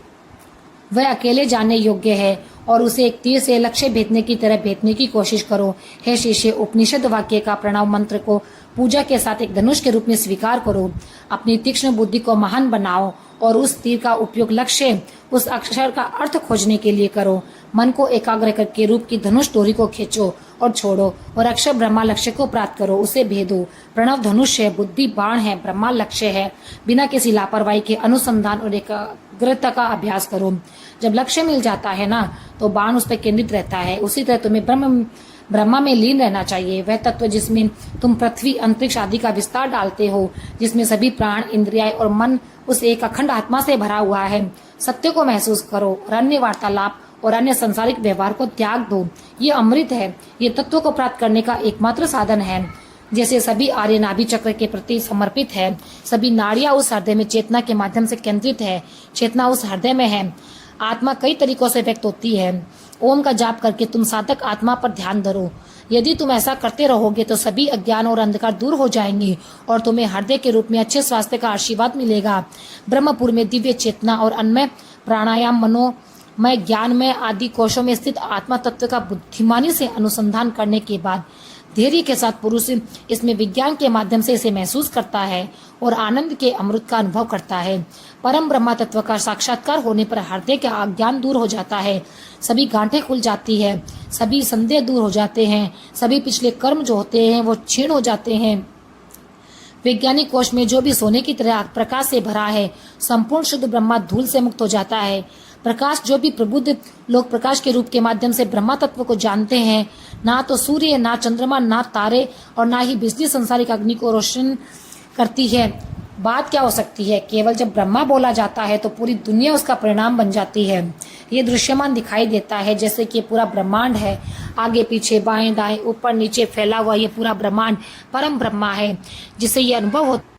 वह अकेले जानने योग्य है और उसे एक तीर से लक्ष्य भेदने की तरह भेदने की कोशिश करो। हे शिष्य, उपनिषद वाक्य का प्रणव मंत्र को पूजा के साथ एक धनुष के रूप में स्वीकार करो। अपनी तीक्ष्ण बुद्धि को महान बनाओ और उस तीर का उपयोग लक्ष्य, उस अक्षर का अर्थ खोजने के लिए करो। मन को एकाग्र करके रूप की धनुष डोरी को खींचो और छोड़ो और अक्षर ब्रह्मा लक्ष्य को प्राप्त करो, उसे भेदो। प्रणव धनुष है, बुद्धि बाण है, ब्रह्मा लक्ष्य है। बिना किसी लापरवाही के अनुसंधान और एकाग्रता का अभ्यास करो। जब लक्ष्य मिल जाता है ना, तो बाण उस पर केंद्रित रहता है। उसी तरह तुम्हें ब्रह्मा में लीन रहना चाहिए। वह तत्व जिसमें तुम पृथ्वी, अंतरिक्ष आदि का विस्तार डालते हो, जिसमें सभी प्राण, इंद्रियां और मन उस एक अखंड आत्मा से भरा हुआ है। सत्य को महसूस करो और अन्य वार्तालाप और अन्य सांसारिक व्यवहार को त्याग दो। ये अमृत है, ये तत्व को प्राप्त करने का एकमात्र साधन है। जैसे सभी आर्य नाभि चक्र के प्रति समर्पित है, सभी नाड़ियां उस हृदय में चेतना के माध्यम से केंद्रित है, चेतना उस हृदय में है। आत्मा कई तरीकों से व्यक्त होती है। ओम का जाप करके तुम साधक आत्मा पर ध्यान धरो। यदि तुम ऐसा करते रहोगे तो सभी अज्ञान और अंधकार दूर हो जाएंगे और तुम्हें हृदय के रूप में अच्छे स्वास्थ्य का आशीर्वाद मिलेगा। ब्रह्मपुर में दिव्य चेतना और अन्नमय प्राणायाम, मनोमय, ज्ञानमय आदि कोशों में स्थित आत्मा तत्व का बुद्धिमानी से अनुसंधान करने के बाद धैर्य के साथ पुरुष इसमें विज्ञान के माध्यम से इसे महसूस करता है और आनंद के अमृत का अनुभव करता है। परम ब्रह्मा तत्व का साक्षात्कार होने पर हृदय का अज्ञान दूर हो जाता है, सभी गांठें खुल जाती है, सभी संदेह दूर हो जाते हैं, सभी पिछले कर्म जो होते हैं वो क्षीण हो जाते हैं। वैज्ञानिक कोश में जो भी सोने की तरह प्रकाश से भरा है, संपूर्ण शुद्ध ब्रह्मा धूल से मुक्त हो जाता है। प्रकाश जो भी प्रबुद्ध लोग प्रकाश के रूप के माध्यम से ब्रह्मा तत्व को जानते हैं, ना तो सूर्य, ना चंद्रमा, ना तारे और ना ही बिजली संसारिक अग्नि को रोशन करती है। बात क्या हो सकती है? केवल जब ब्रह्मा बोला जाता है तो पूरी दुनिया उसका परिणाम बन जाती है। ये दृश्यमान दिखाई देता है जैसे कि पूरा ब्रह्मांड है, आगे पीछे बाएं दाएं ऊपर नीचे फैला हुआ ये पूरा ब्रह्मांड परम ब्रह्मा है, जिसे ये अनुभव होता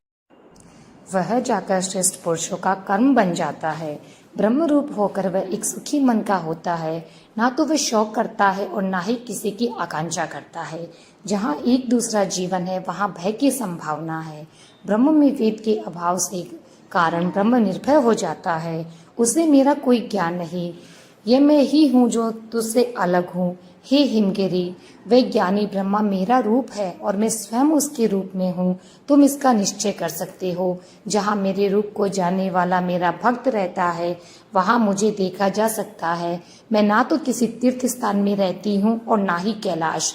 वह जाकर श्रेष्ठ पुरुषों का कर्म बन जाता है। ब्रह्म रूप होकर वह एक सुखी मन का होता है, ना तो वह शौक करता है और ना ही किसी की आकांक्षा करता है। जहाँ एक दूसरा जीवन है वहाँ भय की संभावना है। ब्रह्म में वेद के अभाव से कारण ब्रह्म निर्भय हो जाता है। उसे मेरा कोई ज्ञान नहीं, ये मैं ही हूँ जो तुझसे अलग हूँ। हे हिमगिरी, वह ज्ञानी ब्रह्मा मेरा रूप है और मैं स्वयं उसके रूप में हूँ। तुम इसका निश्चय कर सकते हो। जहाँ मेरे रूप को जानने वाला मेरा भक्त रहता है वहाँ मुझे देखा जा सकता है। मैं ना तो किसी तीर्थ स्थान में रहती हूँ और ना ही कैलाश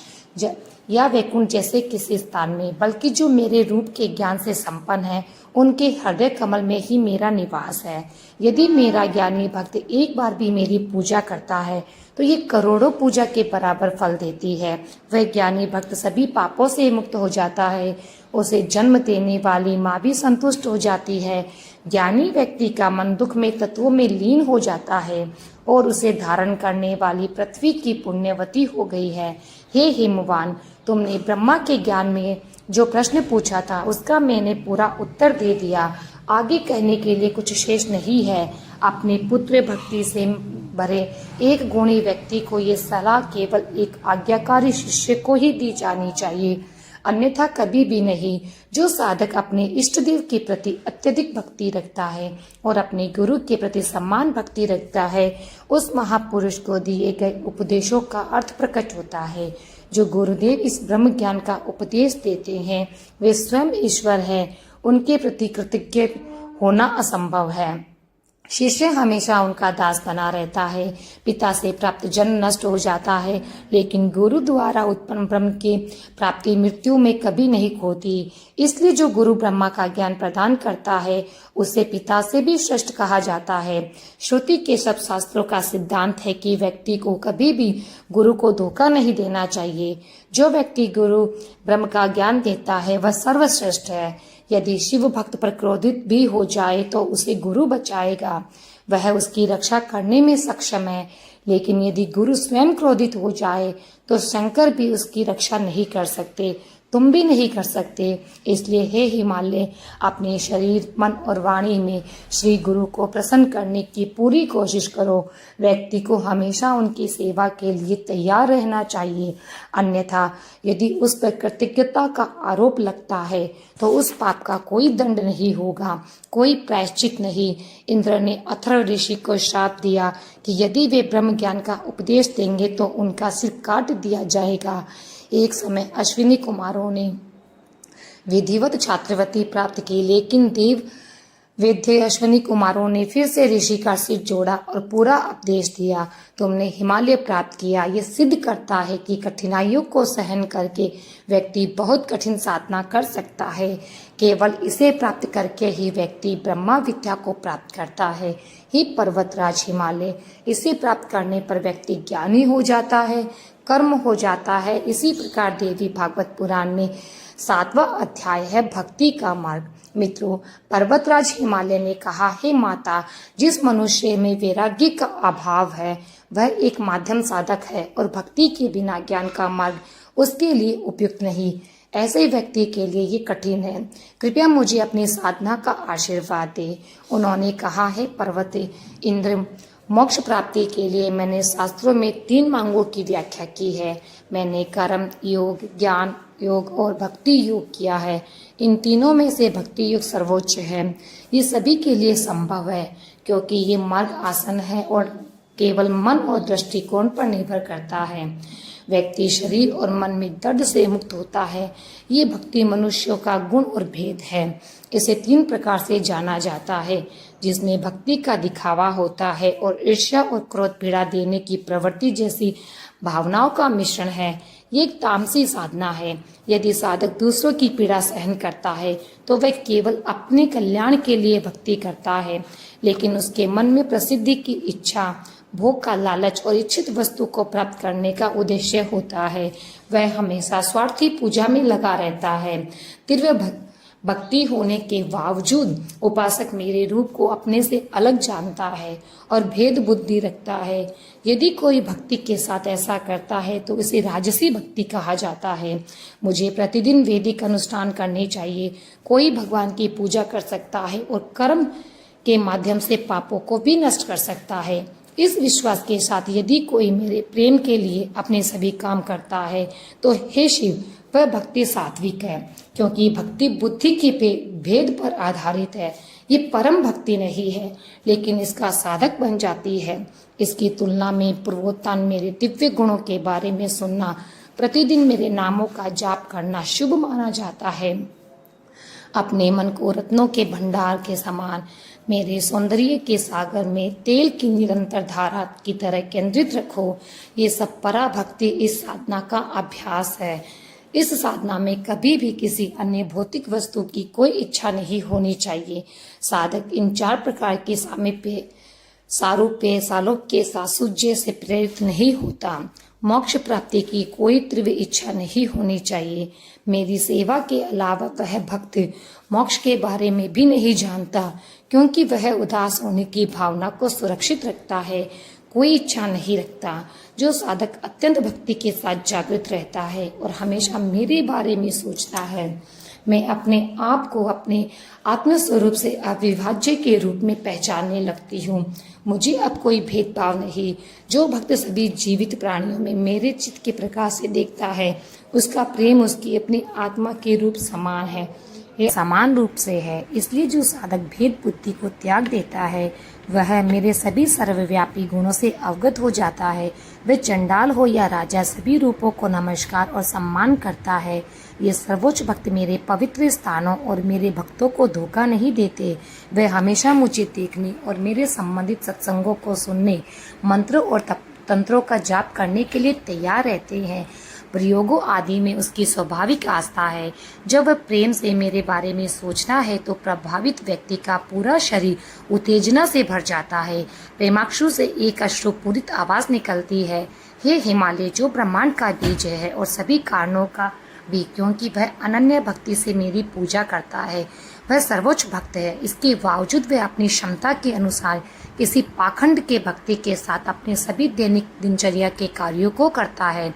या वैकुंठ जैसे किसी स्थान में, बल्कि जो मेरे रूप के ज्ञान से संपन्न है उनके हृदय कमल में ही मेरा निवास है। यदि मेरा ज्ञानी भक्त एक बार भी मेरी पूजा करता है तो ये करोड़ों पूजा के बराबर फल देती है। वह ज्ञानी भक्त सभी पापों से मुक्त हो जाता है। उसे जन्म देने वाली माँ भी संतुष्ट हो जाती है। ज्ञानी व्यक्ति का मन दुख में तत्वों में लीन हो जाता है और उसे धारण करने वाली पृथ्वी की पुण्यवती हो गई है। हे हिमवान, तुमने ब्रह्मा के ज्ञान में जो प्रश्न पूछा था उसका मैंने पूरा उत्तर दे दिया। आगे कहने के लिए कुछ शेष नहीं है। अपने पुत्र भक्ति से भरे एक गुणी व्यक्ति को ये सलाह केवल एक आज्ञाकारी शिष्य को ही दी जानी चाहिए, अन्यथा कभी भी नहीं। जो साधक अपने इष्ट देव के प्रति अत्यधिक भक्ति रखता है और अपने गुरु के प्रति सम्मान भक्ति रखता है, उस महापुरुष को दिए गए उपदेशों का अर्थ प्रकट होता है। जो गुरुदेव इस ब्रह्म ज्ञान का उपदेश देते हैं वे स्वयं ईश्वर है, उनके प्रति कृतज्ञ होना असंभव है। शिष्य हमेशा उनका दास बना रहता है। पिता से प्राप्त जन्म नष्ट हो जाता है, लेकिन गुरु द्वारा उत्पन्न ब्रह्म की प्राप्ति मृत्यु में कभी नहीं खोती। इसलिए जो गुरु ब्रह्मा का ज्ञान प्रदान करता है उसे पिता से भी श्रेष्ठ कहा जाता है। श्रुति के सब शास्त्रों का सिद्धांत है कि व्यक्ति को कभी भी गुरु को धोखा नहीं देना चाहिए। जो व्यक्ति गुरु ब्रह्म का ज्ञान देता है वह सर्वश्रेष्ठ है। यदि शिव भक्त पर क्रोधित भी हो जाए तो उसे गुरु बचाएगा, वह उसकी रक्षा करने में सक्षम है। लेकिन यदि गुरु स्वयं क्रोधित हो जाए तो शंकर भी उसकी रक्षा नहीं कर सकते, तुम भी नहीं कर सकते। इसलिए हे हिमालय, अपने शरीर, मन और वाणी में श्री गुरु को प्रसन्न करने की पूरी कोशिश करो। व्यक्ति को हमेशा उनकी सेवा के लिए तैयार रहना चाहिए, अन्यथा यदि उस पर कृतज्ञता का आरोप लगता है तो उस पाप का कोई दंड नहीं होगा, कोई प्रायश्चित नहीं। इंद्र ने अथर्व ऋषि को श्राप दिया कि यदि वे ब्रह्म ज्ञान का उपदेश देंगे तो उनका सिर काट दिया जाएगा। एक समय अश्विनी कुमारों ने विधिवत छात्रवृत्ति प्राप्त की, लेकिन देव वैद्य अश्विनी कुमारों ने फिर से ऋषि का सिर जोड़ा और पूरा उपदेश दिया। तुमने हिमालय प्राप्त किया। ये सिद्ध करता है कि कठिनाइयों को सहन करके व्यक्ति बहुत कठिन साधना कर सकता है। केवल इसे प्राप्त करके ही व्यक्ति ब्रह्मा विद्या को प्राप्त करता है। हे पर्वतराज हिमालय, इसे प्राप्त करने पर व्यक्ति ज्ञानी हो जाता है, कर्म हो जाता है। इसी प्रकार देवी भागवत पुराण में 7वां अध्याय है भक्ति का मार्ग। मित्रों, पर्वतराज हिमालय ने कहा, हे माता, जिस मनुष्य में वैराग्य का अभाव है वह एक माध्यम साधक है और भक्ति के बिना ज्ञान का मार्ग उसके लिए उपयुक्त नहीं। ऐसे व्यक्ति के लिए ये कठिन है। कृपया मुझे अपनी साधना का आशीर्वाद दे। उन्होंने कहा, है पर्वत इंद्र, मोक्ष प्राप्ति के लिए मैंने शास्त्रों में 3 मार्गों की व्याख्या की है। मैंने कर्म योग, ज्ञान योग और भक्ति योग किया है। इन तीनों में से भक्ति योग सर्वोच्च है। ये सभी के लिए संभव है क्योंकि ये मार्ग आसान है और केवल मन और दृष्टिकोण पर निर्भर करता है। व्यक्ति शरीर और मन में दर्द से मुक्त होता है। ये भक्ति मनुष्यों का गुण और भेद है। इसे 3 प्रकार से जाना जाता है, जिसमें भक्ति का दिखावा होता है और ईर्ष्या और क्रोध पीड़ा देने की प्रवृत्ति जैसी भावनाओं का मिश्रण है। ये एक तामसी साधना है। यदि साधक दूसरों की पीड़ा सहन करता है तो वह केवल अपने कल्याण के लिए भक्ति करता है, लेकिन उसके मन में प्रसिद्धि की इच्छा, भोग का लालच और इच्छित वस्तु को प्राप्त करने का उद्देश्य होता है। वह हमेशा स्वार्थी पूजा में लगा रहता है। तीव्र भक्ति होने के बावजूद उपासक मेरे रूप को अपने से अलग जानता है और भेद बुद्धि रखता है। यदि कोई भक्ति के साथ ऐसा करता है तो इसे राजसी भक्ति कहा जाता है। मुझे प्रतिदिन वैदिक अनुष्ठान करने चाहिए। कोई भगवान की पूजा कर सकता है और कर्म के माध्यम से पापों को भी नष्ट कर सकता है। इस विश्वास के साथ यदि कोई मेरे प्रेम के लिए अपने सभी काम करता है तो हे शिव, वह भक्ति सात्विक है, क्योंकि भक्ति बुद्धि के भेद पर आधारित है। ये परम भक्ति नहीं है, लेकिन इसका साधक बन जाती है। इसकी तुलना में पूर्वोत्तान मेरे दिव्य गुणों के बारे में सुनना, प्रतिदिन मेरे नामों का जाप करना शुभ माना जाता है। अपने मन को रत्नों के भंडार के समान मेरे सौंदर्य के सागर में तेल की निरंतर धारा की तरह केंद्रित रखो। ये सब पराभक्ति इस साधना का अभ्यास है। इस साधना में कभी भी किसी अन्य भौतिक वस्तु की कोई इच्छा नहीं होनी चाहिए। साधक इन 4 प्रकार के सामीप्य, सारूप्य, सालोक्य, सासुज्य से प्रेरित नहीं होता। मोक्ष प्राप्ति की कोई तीव्र इच्छा नहीं होनी चाहिए। मेरी सेवा के अलावा वह भक्त मोक्ष के बारे में भी नहीं जानता, क्योंकि वह उदास होने की भावना को सुरक्षित रखता है, कोई इच्छा नहीं रखता। जो साधक अत्यंत भक्ति के साथ जागृत रहता है और हमेशा मेरे बारे में सोचता है, मैं अपने आप को अपने आत्मस्वरूप से अविभाज्य के रूप में पहचानने लगती हूँ। मुझे अब कोई भेदभाव नहीं। जो भक्त सभी जीवित प्राणियों में मेरे चित्त के प्रकाश से देखता है, उसका प्रेम उसकी अपनी आत्मा के रूप समान है, समान रूप से है। इसलिए जो साधक भेद बुद्धि को त्याग देता है, वह मेरे सभी सर्वव्यापी गुणों से अवगत हो जाता है। वह चंडाल हो या राजा, सभी रूपों को नमस्कार और सम्मान करता है। ये सर्वोच्च भक्त मेरे पवित्र स्थानों और मेरे भक्तों को धोखा नहीं देते। वे हमेशा मुझे देखने और मेरे संबंधित सत्संगों को सुनने, मंत्रों और तंत्रों का जाप करने के लिए तैयार रहते हैं। प्रयोगों आदि में उसकी स्वाभाविक आस्था है। जब वह प्रेम से मेरे बारे में सोचता है तो प्रभावित व्यक्ति का पूरा शरीर उत्तेजना से भर जाता है। प्रेमाक्षु से एक अश्रुपूरित आवाज निकलती है, हे हिमालय, जो ब्रह्मांड का बीज है और सभी कारणों का भी, क्योंकि वह अनन्य भक्ति से मेरी पूजा करता है। वह सर्वोच्च भक्त है। इसके बावजूद वह अपनी क्षमता के अनुसार किसी पाखंड के भक्ति के साथ अपने सभी दैनिक दिनचर्या के कार्यों को करता है।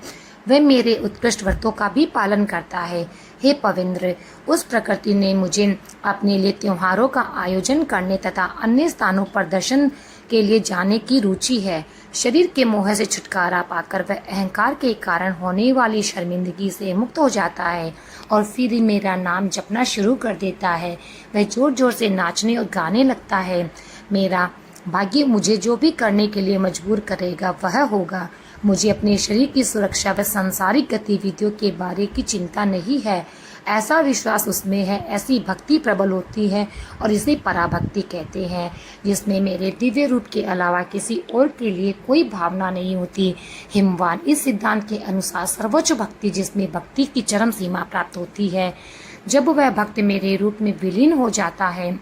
वह मेरे उत्कृष्ट व्रतों का भी पालन करता है। हे पवित्र, उस प्रकृति ने मुझे अपने लिए त्योहारों का आयोजन करने तथा अन्य स्थानों पर दर्शन के लिए जाने की रुचि है। शरीर के मोह से छुटकारा पाकर वह अहंकार के कारण होने वाली शर्मिंदगी से मुक्त हो जाता है और फिर मेरा नाम जपना शुरू कर देता है। वह जोर जोर से नाचने और गाने लगता है। मेरा भाग्य मुझे जो भी करने के लिए मजबूर करेगा वह होगा। मुझे अपने शरीर की सुरक्षा व सांसारिक गतिविधियों के बारे की चिंता नहीं है। ऐसा विश्वास उसमें है, ऐसी भक्ति प्रबल होती है और इसे पराभक्ति कहते हैं, जिसमें मेरे दिव्य रूप के अलावा किसी और के लिए कोई भावना नहीं होती। हिमवान, इस सिद्धांत के अनुसार सर्वोच्च भक्ति, जिसमें भक्ति की चरम सीमा प्राप्त होती है, जब वह भक्त मेरे रूप में विलीन हो जाता है।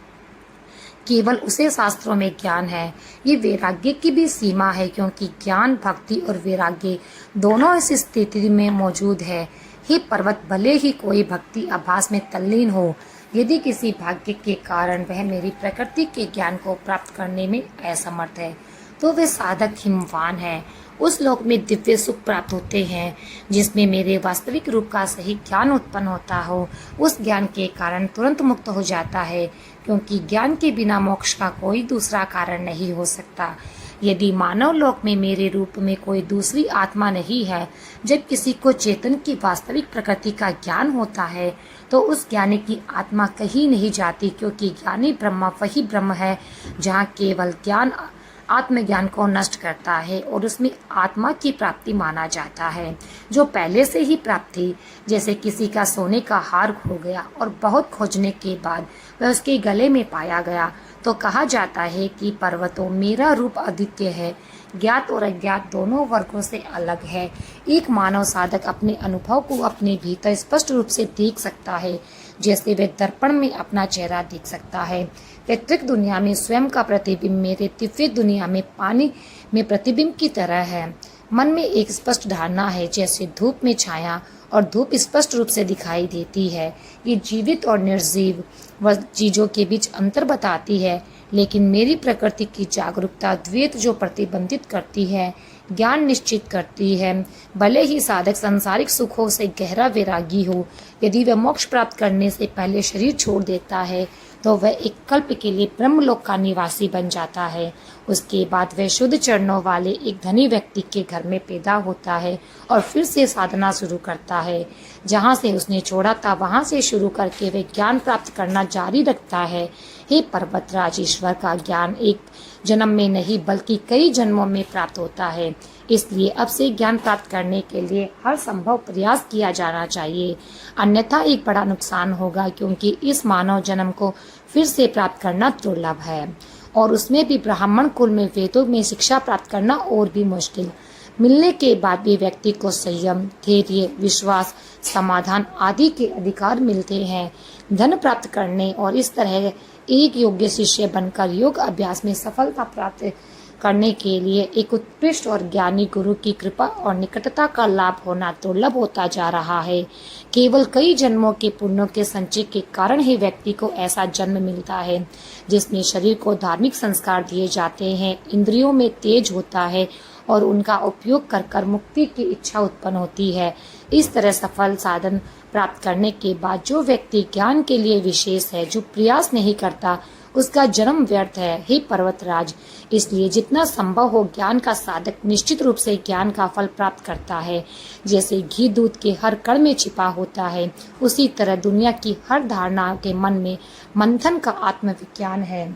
केवल उसे शास्त्रों में ज्ञान है। ये वैराग्य की भी सीमा है, क्योंकि ज्ञान, भक्ति और वैराग्य दोनों इस स्थिति में मौजूद है। हे पर्वत, भले ही कोई भक्ति अभ्यास में तल्लीन हो, यदि किसी भाग्य के कारण वह मेरी प्रकृति के ज्ञान को प्राप्त करने में असमर्थ है, तो वे साधक हिमवान है। उस लोक में दिव्य सुख प्राप्त होते हैं जिसमें मेरे वास्तविक रूप का सही ज्ञान उत्पन्न होता हो। उस ज्ञान के कारण तुरंत मुक्त हो जाता है, क्योंकि ज्ञान के बिना मोक्ष का कोई दूसरा कारण नहीं हो सकता। यदि मानव लोक में मेरे रूप में कोई दूसरी आत्मा नहीं है, जब किसी को चेतन की वास्तविक प्रकृति का ज्ञान होता है, तो उस ज्ञानी की आत्मा कहीं नहीं जाती, क्योंकि ज्ञानी ब्रह्म वही ब्रह्म है जहाँ केवल ज्ञान आत्मज्ञान को नष्ट करता है और उसमें आत्मा की प्राप्ति माना जाता है, जो पहले से ही प्राप्त थी। जैसे किसी का सोने का हार खो गया और बहुत खोजने के बाद वह उसके गले में पाया गया, तो कहा जाता है कि पर्वतों, मेरा रूप अद्वितीय है, ज्ञात और अज्ञात दोनों वर्गों से अलग है। एक मानव साधक अपने अनुभव को अपने भीतर स्पष्ट रूप से देख सकता है, जैसे वे दर्पण में अपना चेहरा देख सकता है। पैतृक दुनिया में स्वयं का प्रतिबिंब मेरे दिव्य दुनिया में पानी में प्रतिबिंब की तरह है। मन में एक स्पष्ट धारणा है, जैसे धूप में छाया और धूप स्पष्ट रूप से दिखाई देती है। ये जीवित और निर्जीव चीजों के बीच अंतर बताती है, लेकिन मेरी प्रकृति की जागरूकता द्वैत जो प्रतिबंधित करती है, ज्ञान निश्चित करती है। भले ही साधक सांसारिक सुखों से गहरा वैरागी हो, यदि वह मोक्ष प्राप्त करने से पहले शरीर छोड़ देता है, तो वह एक कल्प के लिए ब्रह्मलोक का निवासी बन जाता है। उसके बाद वह शुद्ध चरणों वाले एक धनी व्यक्ति के घर में पैदा होता है और फिर से साधना शुरू करता है। जहाँ से उसने छोड़ा था, वहाँ से शुरू करके वह ज्ञान प्राप्त करना जारी रखता है। हे पर्वतराज, ईश्वर का ज्ञान एक जन्म में नहीं बल्कि कई जन्मों में प्राप्त होता है। इसलिए अब से ज्ञान प्राप्त करने के लिए हर संभव प्रयास किया जाना चाहिए, अन्यथा एक बड़ा नुकसान होगा, क्योंकि इस मानव जन्म को फिर से प्राप्त करना दुर्लभ है, और उसमें भी ब्राह्मण कुल में वेदों में शिक्षा प्राप्त करना और भी मुश्किल। मिलने के बाद भी व्यक्ति को संयम, धैर्य, विश्वास, समाधान आदि के अधिकार मिलते हैं। धन प्राप्त करने और इस तरह एक योग्य शिष्य बनकर योग अभ्यास में सफलता प्राप्त करने के लिए एक उत्कृष्ट और ज्ञानी गुरु की कृपा और निकटता का लाभ होना दुर्लभ होता जा रहा है। केवल कई जन्मों के पुण्यों के संचय के कारण ही व्यक्ति को ऐसा जन्म मिलता है, जिसमें शरीर को धार्मिक संस्कार दिए जाते हैं, इंद्रियों में तेज होता है और उनका उपयोग कर कर मुक्ति की इच्छा उत्पन्न होती है। इस तरह सफल साधन प्राप्त करने के बाद जो व्यक्ति ज्ञान के लिए विशेष है, जो प्रयास नहीं करता, उसका जन्म व्यर्थ है। हे पर्वतराज, इसलिए जितना संभव हो ज्ञान का साधक निश्चित रूप से ज्ञान का फल प्राप्त करता है। जैसे घी दूध के हर कण में छिपा होता है, उसी तरह दुनिया की हर धारणा के मन में मंथन का आत्मविज्ञान है।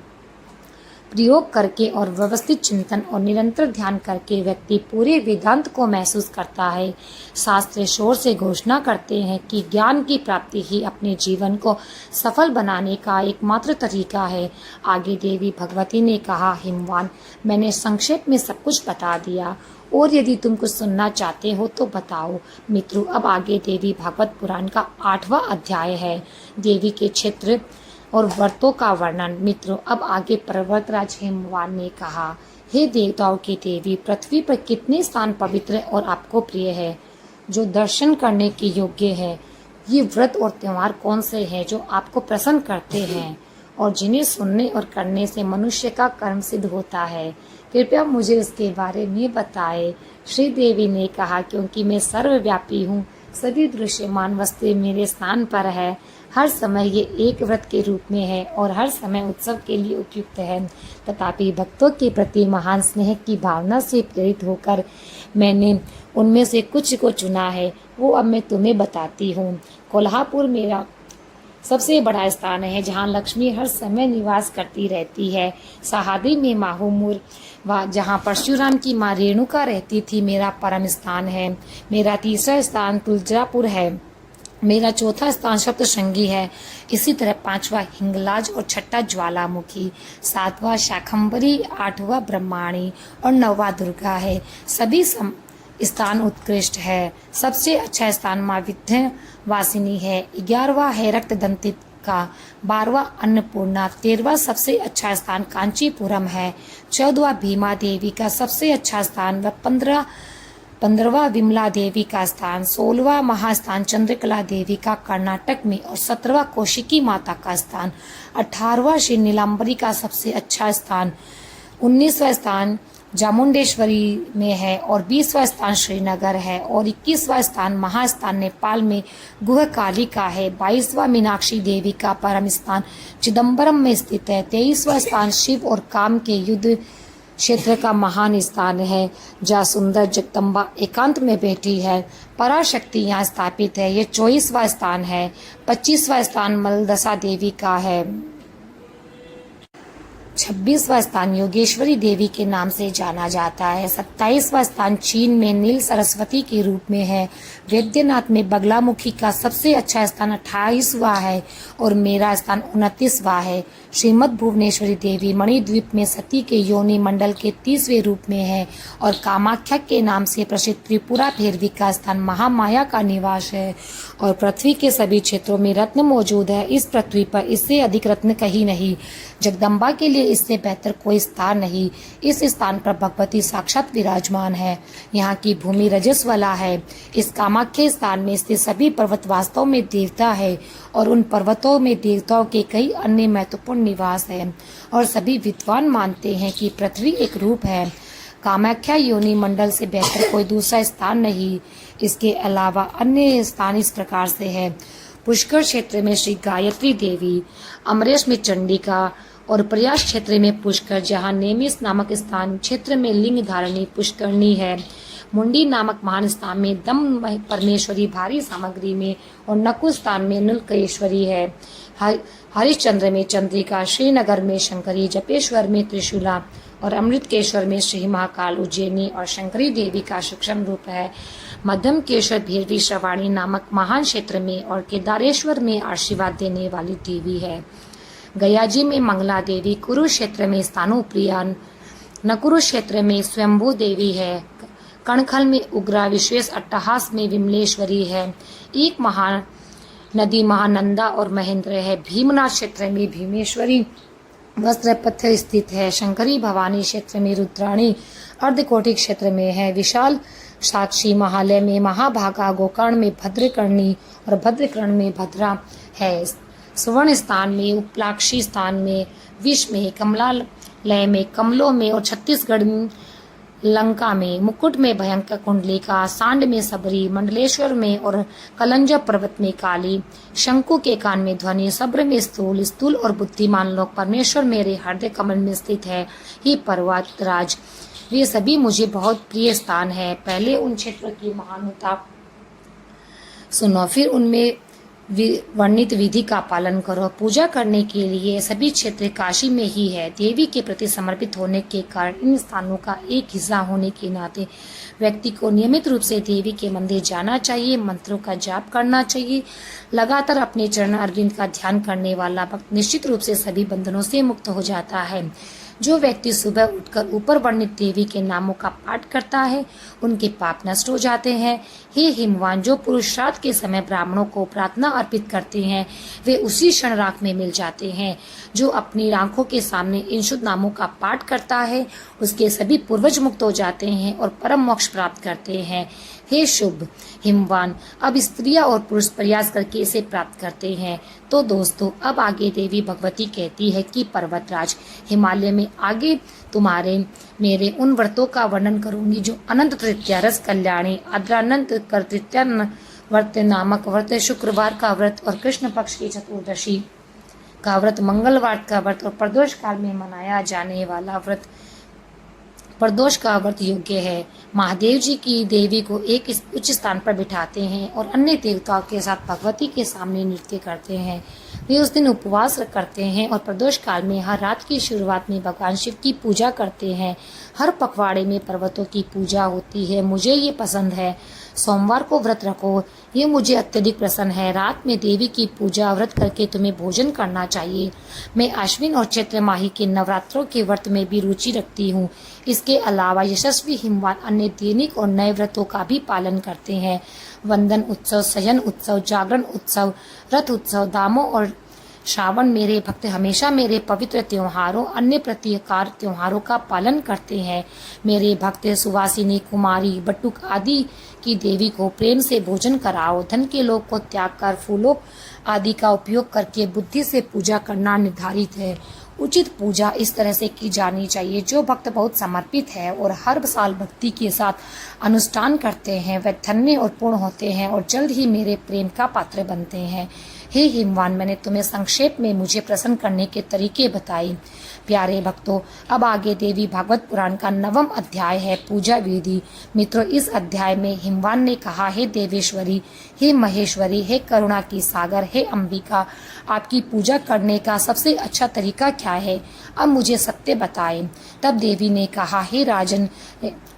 प्रयोग करके और व्यवस्थित चिंतन और निरंतर ध्यान करके व्यक्ति पूरे वेदांत को महसूस करता है। शास्त्र शोर से घोषणा करते हैं कि ज्ञान की प्राप्ति ही अपने जीवन को सफल बनाने का एकमात्र तरीका है। आगे देवी भगवती ने कहा, हिमवान, मैंने संक्षेप में सब कुछ बता दिया, और यदि तुम कुछ सुनना चाहते हो तो बताओ। मित्रों, अब आगे देवी भागवत पुराण का 8वां अध्याय है, देवी के क्षेत्र और व्रतों का वर्णन। मित्रों, अब आगे पर्वतराज हिमवान ने कहा, हे देवताओं की देवी, पृथ्वी पर कितने स्थान पवित्र और आपको प्रिय है, जो दर्शन करने के योग्य है? ये व्रत और त्योहार कौन से हैं जो आपको प्रसन्न करते हैं और जिन्हें सुनने और करने से मनुष्य का कर्म सिद्ध होता है? कृपया मुझे उसके बारे में बताएं। श्री देवी ने कहा, क्योंकि मैं सर्वव्यापी हूँ, सभी दृश्यमान वस्तुएं मेरे स्थान पर है। हर समय ये एक व्रत के रूप में है और हर समय उत्सव के लिए उपयुक्त है। तथापि भक्तों के प्रति महान स्नेह की भावना से प्रेरित होकर मैंने उनमें से कुछ को चुना है, वो अब मैं तुम्हें बताती हूँ। कोल्हापुर मेरा सबसे बड़ा स्थान है, जहाँ लक्ष्मी हर समय निवास करती रहती है। सहादी में माहूमुर व जहाँ परशुराम की माँ रेणुका रहती थी, मेरा परम स्थान है। मेरा तीसरा स्थान तुलजापुर है। मेरा चौथा स्थान सप्तशृंगी है। इसी तरह 5वां हिंगलाज और 6वां ज्वालामुखी, 7वां शाकंभरी, 8वां ब्रह्माणी और 9वां दुर्गा है। सभी स्थान उत्कृष्ट है। सबसे अच्छा स्थान माँ विंध्यवासिनी है। 11वां है रक्त दंतित का, 12वां अन्नपूर्णा, 13वां सबसे अच्छा स्थान कांचीपुरम है, 14वां भीमा देवी का सबसे अच्छा स्थान व 15वां विमला देवी का स्थान, 16वां महास्थान चंद्रकला देवी का कर्नाटक में और 17वां कौशिकी माता का स्थान, 18वां श्री नीलांबरी का सबसे अच्छा स्थान, 19वां स्थान चामुंडेश्वरी में है और 20वां स्थान श्रीनगर है और 21वां स्थान महास्थान नेपाल में गुहकाली का है, 22वां मीनाक्षी देवी का परम स्थान चिदम्बरम में स्थित है, 23वां स्थान शिव और काम के युद्ध क्षेत्र का महान स्थान है जहाँ सुंदर जगदम्बा एकांत में बैठी है, पराशक्ति यहाँ स्थापित है। ये 24वां स्थान है। 25वां स्थान मलदसा देवी का है। 26वां स्थान योगेश्वरी देवी के नाम से जाना जाता है। 27वां स्थान चीन में नील सरस्वती के रूप में है। वैद्यनाथ में बगलामुखी का सबसे अच्छा स्थान 28वां है और मेरा स्थान 29वां है। श्रीमद भुवनेश्वरी देवी मणिद्वीप में सती के योनि मंडल के 30वें रूप में है और कामाख्या के नाम से प्रसिद्ध त्रिपुरा भैरवी का स्थान महामाया का निवास है और पृथ्वी के सभी क्षेत्रों में रत्न मौजूद है। इस पृथ्वी पर इससे अधिक रत्न कहीं नहीं। जगदम्बा के लिए इससे बेहतर कोई स्थान नहीं। इस स्थान पर भगवती साक्षात विराजमान है। यहाँ की भूमि रजस्वला है। इस कामाख्या स्थान में स्थित सभी पर्वत वास्तव में देवता है और उन पर्वतों में देवताओं के कई अन्य महत्वपूर्ण निवास है और सभी विद्वान मानते हैं कि पृथ्वी एक रूप है। कामाख्या योनि मंडल से बेहतर कोई दूसरा स्थान नहीं। इसके अलावा अन्य स्थान इस प्रकार से है। पुष्कर क्षेत्र में श्री गायत्री देवी, अमरेश में चंडिका और प्रयास क्षेत्र में पुष्कर, जहाँ नेमिस नामक स्थान क्षेत्र में लिंग धारणी पुष्करणी है। मुंडी नामक महान स्थान में दम परमेश्वरी भारी सामग्री में और नकुल स्थान में नीलकेश्वरी है। हरिश्चंद्र में चंद्रिका, श्रीनगर में शंकरी, जपेश्वर में त्रिशूला और अमृतकेश्वर में श्री महाकाल उज्जैनी और शंकरी देवी का सूक्ष्म रूप है। मध्यम केश्वर भैरवी श्रवाणी नामक महान क्षेत्र में और केदारेश्वर में आशीर्वाद देने वाली देवी है। गयाजी में मंगला देवी, कुरुक्षेत्र में स्थानुप्रिया, नकुरु क्षेत्र में स्वयंभू देवी है। कणखल में उग्रा, विशेष अट्टहास में विमलेश्वरी है। एक महान नदी महानंदा और महेंद्र है। भीमनाथ क्षेत्र में भीमेश्वरी वस्त्र पत्थर स्थित है। शंकरी भवानी क्षेत्र में रुद्राणी अर्धकोटि क्षेत्र में है। विशाल साक्षी महालय में महाभागा, गोकर्ण में भद्रकर्णी और भद्रकर्ण में भद्रा है। सुवर्ण स्थान में, उपलाक्षी स्थान में, विष में, कमलालय में, कमलों में और छत्तीसगढ़ लंका में, मुकुट में भयंकर कुंडलिका, सांड में सबरी, मंडलेश्वर में और कलंजा पर्वत में काली, शंकु के कान में ध्वनि, सब्र में स्थूल, स्थूल और बुद्धिमान लोग परमेश्वर मेरे हृदय कमल में स्थित है। ही पर्वत राज, वे सभी मुझे बहुत प्रिय स्थान है। पहले उन क्षेत्रों की महानता सुनो, फिर उनमें वर्णित विधि का पालन करो। पूजा करने के लिए सभी क्षेत्र काशी में ही है। देवी के प्रति समर्पित होने के कारण इन स्थानों का एक हिस्सा होने के नाते व्यक्ति को नियमित रूप से देवी के मंदिर जाना चाहिए, मंत्रों का जाप करना चाहिए। लगातार अपने चरण अरविंद का ध्यान करने वाला भक्त निश्चित रूप से सभी बंधनों से मुक्त हो जाता है। जो व्यक्ति सुबह उठकर ऊपर वर्णित देवी के नामों का पाठ करता है, उनके पाप नष्ट हो जाते हैं। हे हिमवान, जो पुरुष श्राद्ध के समय ब्राह्मणों को प्रार्थना अर्पित करते हैं, वे उसी क्षण राख में मिल जाते हैं। जो अपनी आंखों के सामने इन शुद्ध नामों का पाठ करता है, उसके सभी पूर्वज मुक्त हो जाते हैं और परम मोक्ष प्राप्त करते हैं। हे शुभ हिमवान, अब स्त्रियां और पुरुष प्रयास करके इसे प्राप्त करते हैं। तो दोस्तों, अब आगे देवी भगवती कहती है कि पर्वतराज, हिमालय में आगे तुम्हारे मेरे उन व्रतों का वर्णन करूंगी जो अनंत तृतीया, रस कल्याणी, आद्रानंत कर तृतीया व्रत नामक व्रत, शुक्रवार का व्रत और कृष्ण पक्ष की चतुर्दशी का व्रत, मंगलवार का व्रत और प्रदोष काल में मनाया जाने वाला व्रत। प्रदोष का व्रत योग्य है। महादेव जी की देवी को एक उच्च स्थान पर बिठाते हैं और अन्य देवताओं के साथ भगवती के सामने नृत्य करते हैं। वे उस दिन उपवास करते हैं और प्रदोष काल में हर रात की शुरुआत में भगवान शिव की पूजा करते हैं। हर पखवाड़े में पर्वतों की पूजा होती है। मुझे ये पसंद है। सोमवार को व्रत रखो, ये मुझे अत्यधिक प्रसन्न है। रात में देवी की पूजा व्रत करके तुम्हें भोजन करना चाहिए। मैं अश्विन और चैत्र माही के नवरात्रों के व्रत में भी रुचि रखती हूँ। इसके अलावा यशस्वी हिमवान अन्य दैनिक और नए व्रतों का भी पालन करते हैं। वंदन उत्सव, शयन उत्सव, जागरण उत्सव, रथ उत्सव, दामों और श्रावण मेरे भक्त हमेशा मेरे पवित्र त्योहारों अन्य प्रतिकार त्योहारों का पालन करते हैं। मेरे भक्त सुवासिनी कुमारी बटुक आदि की देवी को प्रेम से भोजन कराओ। धन के लोभ को त्याग कर फूलों आदि का उपयोग करके बुद्धि से पूजा करना निर्धारित है। उचित पूजा इस तरह से की जानी चाहिए। जो भक्त बहुत समर्पित है और हर साल भक्ति के साथ अनुष्ठान करते हैं वे धन्य और पूर्ण होते हैं और जल्द ही मेरे प्रेम का पात्र बनते हैं। हे हिमवान, मैंने तुम्हें संक्षेप में मुझे प्रसन्न करने के तरीके बताए। प्यारे भक्तों, अब आगे देवी भागवत पुराण का 9वां अध्याय है, पूजा विधि। मित्रों, इस अध्याय में हिमवान ने कहा, हे देवेश्वरी, हे महेश्वरी, हे करुणा की सागर, हे अंबिका, आपकी पूजा करने का सबसे अच्छा तरीका क्या है? अब मुझे सत्य बताएं। तब देवी ने कहा, हे राजन,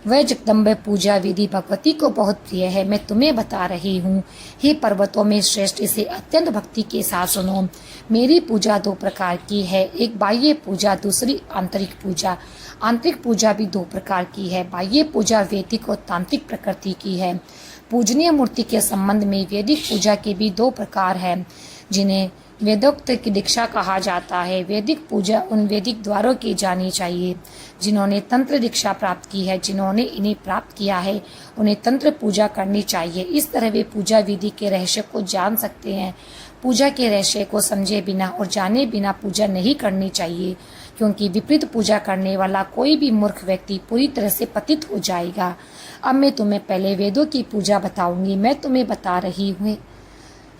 वह जगदम्बे पूजा विधि भगवती को बहुत प्रिय है, मैं तुम्हें बता रही हूँ। हे पर्वतों में श्रेष्ठ, इसे अत्यंत भक्ति के साथ सुनो। मेरी पूजा 2 प्रकार की है, एक बाह्य पूजा, दूसरी आंतरिक पूजा। आंतरिक पूजा भी 2 प्रकार की है। बाह्य पूजा वैदिक और तांत्रिक प्रकृति की है। पूजनीय मूर्ति के संबंध में वैदिक पूजा के भी 2 प्रकार हैं, जिन्हें वेदोक्त की दीक्षा कहा जाता है। वैदिक पूजा उन वैदिक द्वारों की जानी चाहिए जिन्होंने तंत्र दीक्षा प्राप्त की है। जिन्होंने इन्हें प्राप्त किया है उन्हें तंत्र पूजा करनी चाहिए। इस तरह वे पूजा विधि के रहस्य को जान सकते हैं। पूजा के रहस्य को समझे बिना और जाने बिना पूजा नहीं करनी चाहिए, क्योंकि विपरीत पूजा करने वाला कोई भी मूर्ख व्यक्ति पूरी तरह से पतित हो जाएगा। अब मैं तुम्हें पहले वेदों की पूजा बताऊंगी। मैं तुम्हें बता रही हूँ,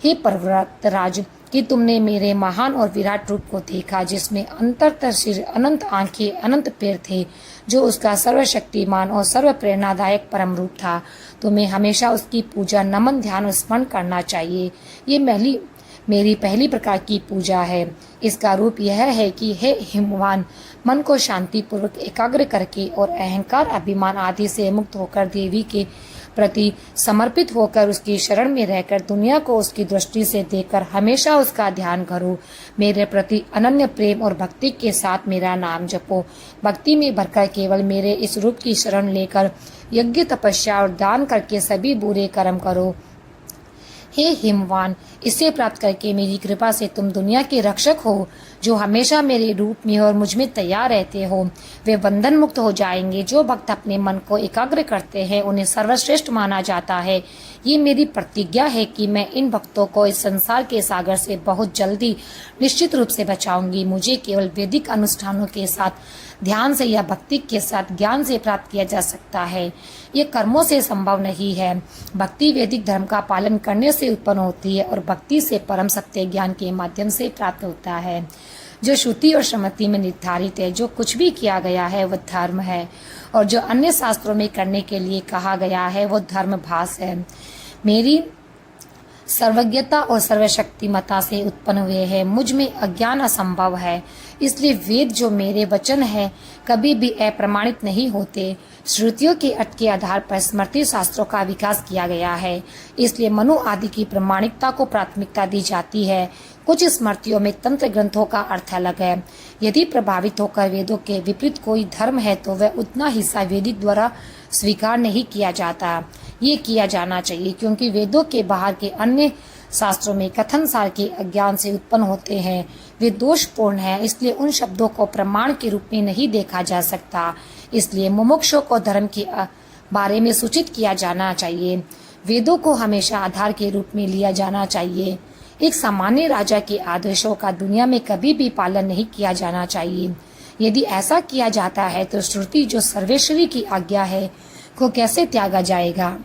हे पर्वतराज, कि तुमने मेरे महान और विराट रूप को देखा, जिसमें अंतरतर सिर, अनंत आंखें, अनंत पैर थे, जो उसका सर्वशक्तिमान और सर्व प्रेरणादायक परम रूप था। तुम्हें हमेशा उसकी पूजा, नमन, ध्यान और स्मरण करना चाहिए। ये मेरी पहली प्रकार की पूजा है। इसका रूप यह है कि हे हिमवान, मन को शांति पूर्वक एकाग्र करके और अहंकार, अभिमान आदि से मुक्त होकर देवी के प्रति समर्पित होकर उसकी शरण में रहकर दुनिया को उसकी दृष्टि से देखकर हमेशा उसका ध्यान करो। मेरे प्रति अनन्य प्रेम और भक्ति के साथ मेरा नाम जपो। भक्ति में भरकर केवल मेरे इस रूप की शरण लेकर यज्ञ, तपस्या और दान करके सभी बुरे कर्म करो। हे हिमवान, इसे प्राप्त करके मेरी कृपा से तुम दुनिया के रक्षक हो, जो हमेशा मेरे रूप में और मुझ में तैयार रहते हो। वे बंधन मुक्त हो जाएंगे। जो भक्त अपने मन को एकाग्र करते हैं उन्हें सर्वश्रेष्ठ माना जाता है। ये मेरी प्रतिज्ञा है कि मैं इन भक्तों को इस संसार के सागर से बहुत जल्दी निश्चित रूप से बचाऊंगी। मुझे केवल वैदिक अनुष्ठानों के साथ, ध्यान से या भक्ति के साथ ज्ञान से प्राप्त किया जा सकता है। ये कर्मों से संभव नहीं है। भक्ति वैदिक धर्म का पालन करने से उत्पन्न होती है और भक्ति से परम सत्य ज्ञान के माध्यम से प्राप्त होता है, जो श्रुति और स्मृति में निर्धारित है। जो कुछ भी किया गया है वह धर्म है, और जो अन्य शास्त्रों में करने के लिए कहा गया है वो धर्मभास है। मेरी सर्वज्ञता और सर्वशक्तिमता से उत्पन्न हुए हैं। मुझ में अज्ञान असंभव है, इसलिए वेद जो मेरे वचन है कभी भी अप्रमाणित नहीं होते। श्रुतियों के अर्थ के आधार पर स्मृति शास्त्रों का विकास किया गया है, इसलिए मनु आदि की प्रामाणिकता को प्राथमिकता दी जाती है। कुछ स्मृतियों में तंत्र ग्रंथों का अर्थ अलग है। यदि प्रभावित होकर वेदों के विपरीत कोई धर्म है तो वह उतना हिस्सा वेदिक द्वारा स्वीकार नहीं किया जाता। ये किया जाना चाहिए, क्योंकि वेदों के बाहर के अन्य शास्त्रों में कथन सार के अज्ञान से उत्पन्न होते हैं। वे दोषपूर्ण हैं, इसलिए उन शब्दों को प्रमाण के रूप में नहीं देखा जा सकता। इसलिए मुमुक्षुओं को धर्म के बारे में सूचित किया जाना चाहिए। वेदों को हमेशा आधार के रूप में लिया जाना चाहिए। एक सामान्य राजा के आदेशों का दुनिया में कभी भी पालन नहीं किया जाना चाहिए। यदि ऐसा किया जाता है तो श्रुति, जो सर्वेश्वरी की आज्ञा है, को कैसे त्यागा जाएगा।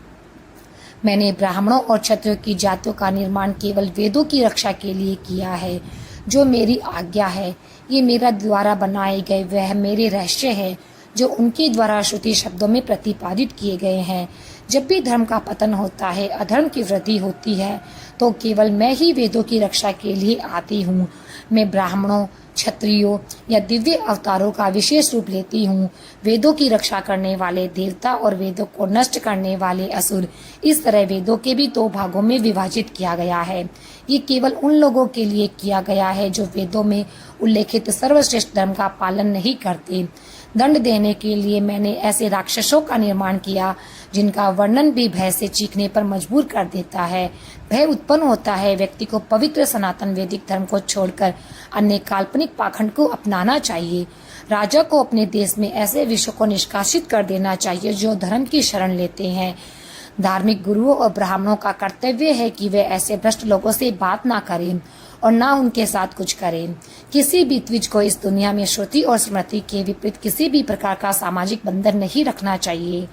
मैंने ब्राह्मणों और क्षत्रियों की जातियों का निर्माण केवल वेदों की रक्षा के लिए किया है, जो मेरी आज्ञा है। ये मेरा द्वारा बनाए गए वह मेरे रहस्य है, जो उनके द्वारा श्रुति शब्दों में प्रतिपादित किए गए हैं। जब भी धर्म का पतन होता है, अधर्म की वृद्धि होती है, तो केवल मैं ही वेदों की रक्षा के लिए आती हूँ। मैं ब्राह्मणों, क्षत्रियों या दिव्य अवतारों का विशेष रूप लेती हूँ। वेदों की रक्षा करने वाले देवता और वेदों को नष्ट करने वाले असुर, इस तरह वेदों के भी 2 भागों में विभाजित किया गया है। ये केवल उन लोगों के लिए किया गया है जो वेदों में उल्लेखित सर्वश्रेष्ठ धर्म का पालन नहीं करते। दंड देने के लिए मैंने ऐसे राक्षसों का निर्माण किया जिनका वर्णन भी भय से चीखने पर मजबूर कर देता है। भय उत्पन्न होता है, व्यक्ति को पवित्र सनातन वैदिक धर्म को छोड़कर अन्य काल्पनिक पाखंड को अपनाना चाहिए। राजा को अपने देश में ऐसे विषयों को निष्कासित कर देना चाहिए जो धर्म की शरण लेते हैं। धार्मिक गुरुओं और ब्राह्मणों का कर्तव्य है कि वे ऐसे भ्रष्ट लोगों से बात ना करें और ना उनके साथ कुछ करें। किसी भी द्विज को इस दुनिया में श्रुति और स्मृति के विपरीत किसी भी प्रकार का सामाजिक बंधन नहीं रखना चाहिए।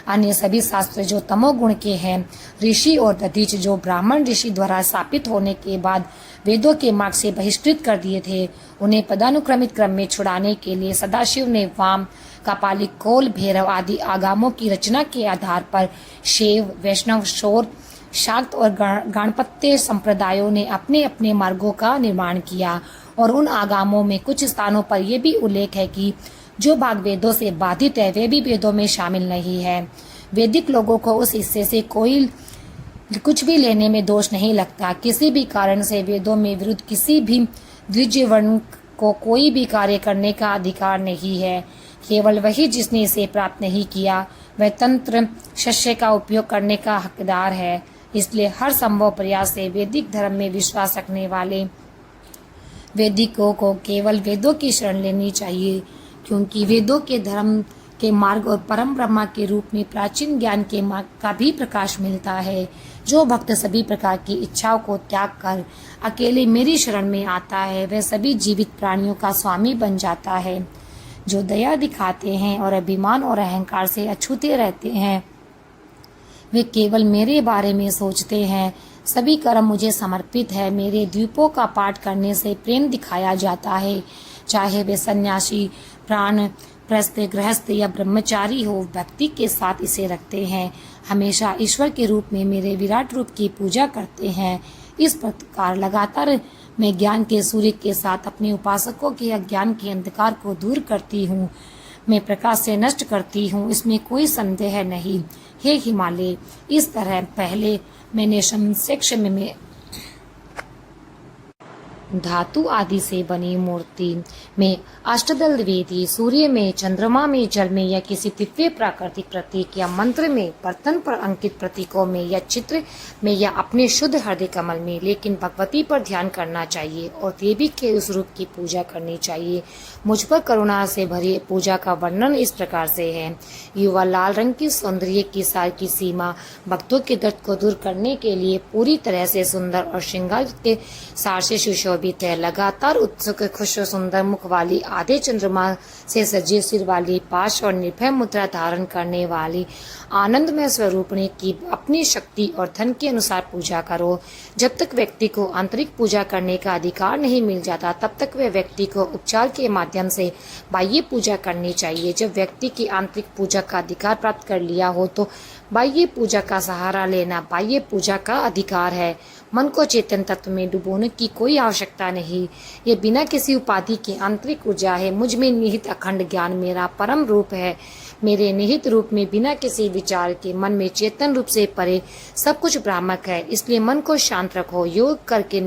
अन्य सभी शास्त्र जो तमोगुण के हैं, ऋषि और दधीच जो ब्राह्मण ऋषि द्वारा स्थापित होने के बाद वेदों के मार्ग से बहिष्कृत कर दिए थे, उन्हें पदानुक्रमित क्रम में छुड़ाने के लिए सदाशिव ने वाम, कापालिक, कोल, भैरव आदि आगमों की रचना के आधार पर शैव, वैष्णव, शौर, शाक्त और गणपत्य संप्रदायों ने अपने अपने मार्गों का निर्माण किया और उन आगमों में कुछ स्थानों पर यह भी उल्लेख है कि जो भाग वेदों से बाधित है वे भी वेदों में शामिल नहीं है। वैदिक लोगों को उस हिस्से से कोई कुछ भी लेने में दोष नहीं लगता। किसी भी कारण से वेदों में विरुद्ध किसी भी द्विज वर्ण को कोई भी कार्य करने का अधिकार नहीं है। केवल वही जिसने इसे प्राप्त नहीं किया वह तंत्र शस्त्र का उपयोग करने का हकदार है। इसलिए हर संभव प्रयास से वैदिक धर्म में विश्वास रखने वाले वैदिकों को केवल वेदों की शरण लेनी चाहिए, क्योंकि वेदों के धर्म के मार्ग और परम ब्रह्मा के रूप में प्राचीन ज्ञान के मार्ग का भी प्रकाश मिलता है। जो भक्त सभी प्रकार की इच्छाओं को त्याग कर अकेले मेरी शरण में आता है वह सभी जीवित प्राणियों का स्वामी बन जाता है। जो दया दिखाते हैं और अभिमान और अहंकार से अछूते रहते हैं वे केवल मेरे बारे में सोचते हैं। सभी कर्म मुझे समर्पित है। मेरे द्वीपों का पाठ करने से प्रेम दिखाया जाता है, चाहे वे सन्यासी, प्राण प्रस्थ, गृहस्थ या ब्रह्मचारी हो, भक्ति के साथ इसे रखते हैं। हमेशा ईश्वर के रूप में मेरे विराट रूप की पूजा करते हैं। इस प्रकार लगातार मैं ज्ञान के सूर्य के साथ अपने उपासकों के अज्ञान के अंधकार को दूर करती हूँ। मैं प्रकाश से नष्ट करती हूँ, इसमें कोई संदेह नहीं। हे हिमालय, इस तरह पहले मैंने शमसेक्ष में धातु आदि से बनी मूर्ति में अष्टदल वेदी, सूर्य में, चंद्रमा में, जल में या किसी दिव्य प्राकृतिक प्रतीक या मंत्र में, बर्तन पर अंकित प्रतीकों में या चित्र में या अपने शुद्ध हृदय कमल में, लेकिन भगवती पर ध्यान करना चाहिए और देवी के उस रूप की पूजा करनी चाहिए। मुझ पर करुणा से भरी पूजा का वर्णन इस प्रकार से है। युवा लाल रंग की सौंदर्य की सार की सीमा भक्तों के दर्द को दूर करने के लिए पूरी तरह से सुंदर और श्रृंगार के सार से सुशोभित है। लगातार उत्सुक, खुश, सुंदर मुख वाली, आधे चंद्रमा से सजे सिर वाली, पाश और निर्भय मुद्रा धारण करने वाली आनंदमय स्वरूपणी की अपनी शक्ति और धन के अनुसार पूजा करो। जब तक व्यक्ति को आंतरिक पूजा करने का अधिकार नहीं मिल जाता तब तक वह व्यक्ति को उपचार के माध्यम से बाह्य पूजा करनी चाहिए। जब व्यक्ति की आंतरिक पूजा का अधिकार प्राप्त कर लिया हो तो बाह्य पूजा का सहारा लेना बाह्य पूजा का अधिकार है। मन को चेतन तत्व में डुबोने की कोई आवश्यकता नहीं। ये बिना किसी उपाधि की आंतरिक ऊर्जा है। मुझ में निहित अखंड ज्ञान मेरा परम रूप है। मेरे निहित रूप में बिना किसी विचार के मन में चेतन रूप से परे सब कुछ भ्रामक है। इसलिए मन को शांत रखो। योग करके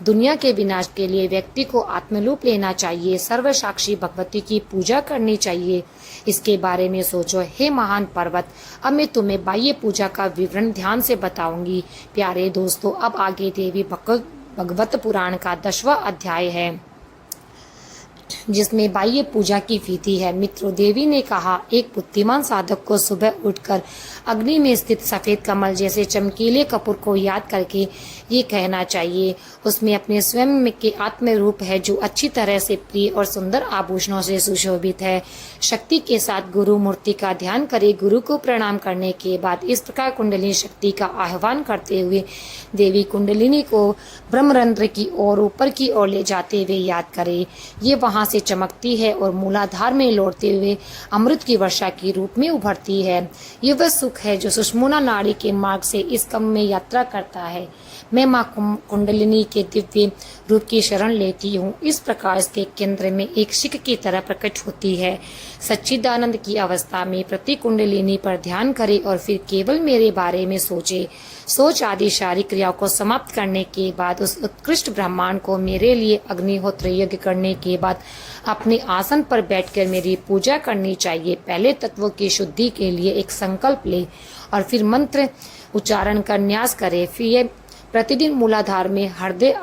दुनिया के विनाश के लिए व्यक्ति को आत्मरूप लेना चाहिए। सर्वसाक्षी भगवती की पूजा करनी चाहिए। इसके बारे में सोचो। हे महान पर्वत, अब मैं तुम्हें बाह्य पूजा का विवरण ध्यान से बताऊंगी। प्यारे दोस्तों, अब आगे देवी भगवत पुराण का 10वां अध्याय है जिसमें बाह्य पूजा की विधि है। मित्रों, देवी ने कहा, एक बुद्धिमान साधक को सुबह उठकर अग्नि में स्थित सफेद कमल जैसे चमकीले कपूर को याद करके ये कहना चाहिए, उसमें अपने स्वयं के आत्म रूप है जो अच्छी तरह से प्रिय और सुंदर आभूषणों से सुशोभित है। शक्ति के साथ गुरु मूर्ति का ध्यान करे। गुरु को प्रणाम करने के बाद इस प्रकार कुंडलिनी शक्ति का आह्वान करते हुए देवी कुंडलिनी को ब्रह्मरंध्र की ओर ऊपर की ओर ले जाते हुए याद करे। ये वहां से चमकती है और मूलाधार में लौटते हुए अमृत की वर्षा के रूप में उभरती है। ये वह सुख है जो सुषुम्ना नाड़ी के मार्ग से इस कम में यात्रा करता है। मैं माँ कुंडलिनी के दिव्य रूप की शरण लेती हूँ। इस प्रकार इसके केंद्र में एक शिख की तरह प्रकट होती है। सच्चिदानंद की अवस्था में प्रति कुंडलिनी पर ध्यान करें और फिर केवल मेरे बारे में सोचे। सोच आदि शारीरिक क्रियाओं को समाप्त करने के बाद उस उत्कृष्ट ब्रह्मांड को मेरे लिए अग्निहोत्र यज्ञ करने के बाद अपने आसन पर बैठकर मेरी पूजा करनी चाहिए। पहले तत्वों की शुद्धि के लिए एक संकल्प ले और फिर मंत्र उच्चारण का न्यास करे। फिर प्रतिदिन मूलाधार में हृदय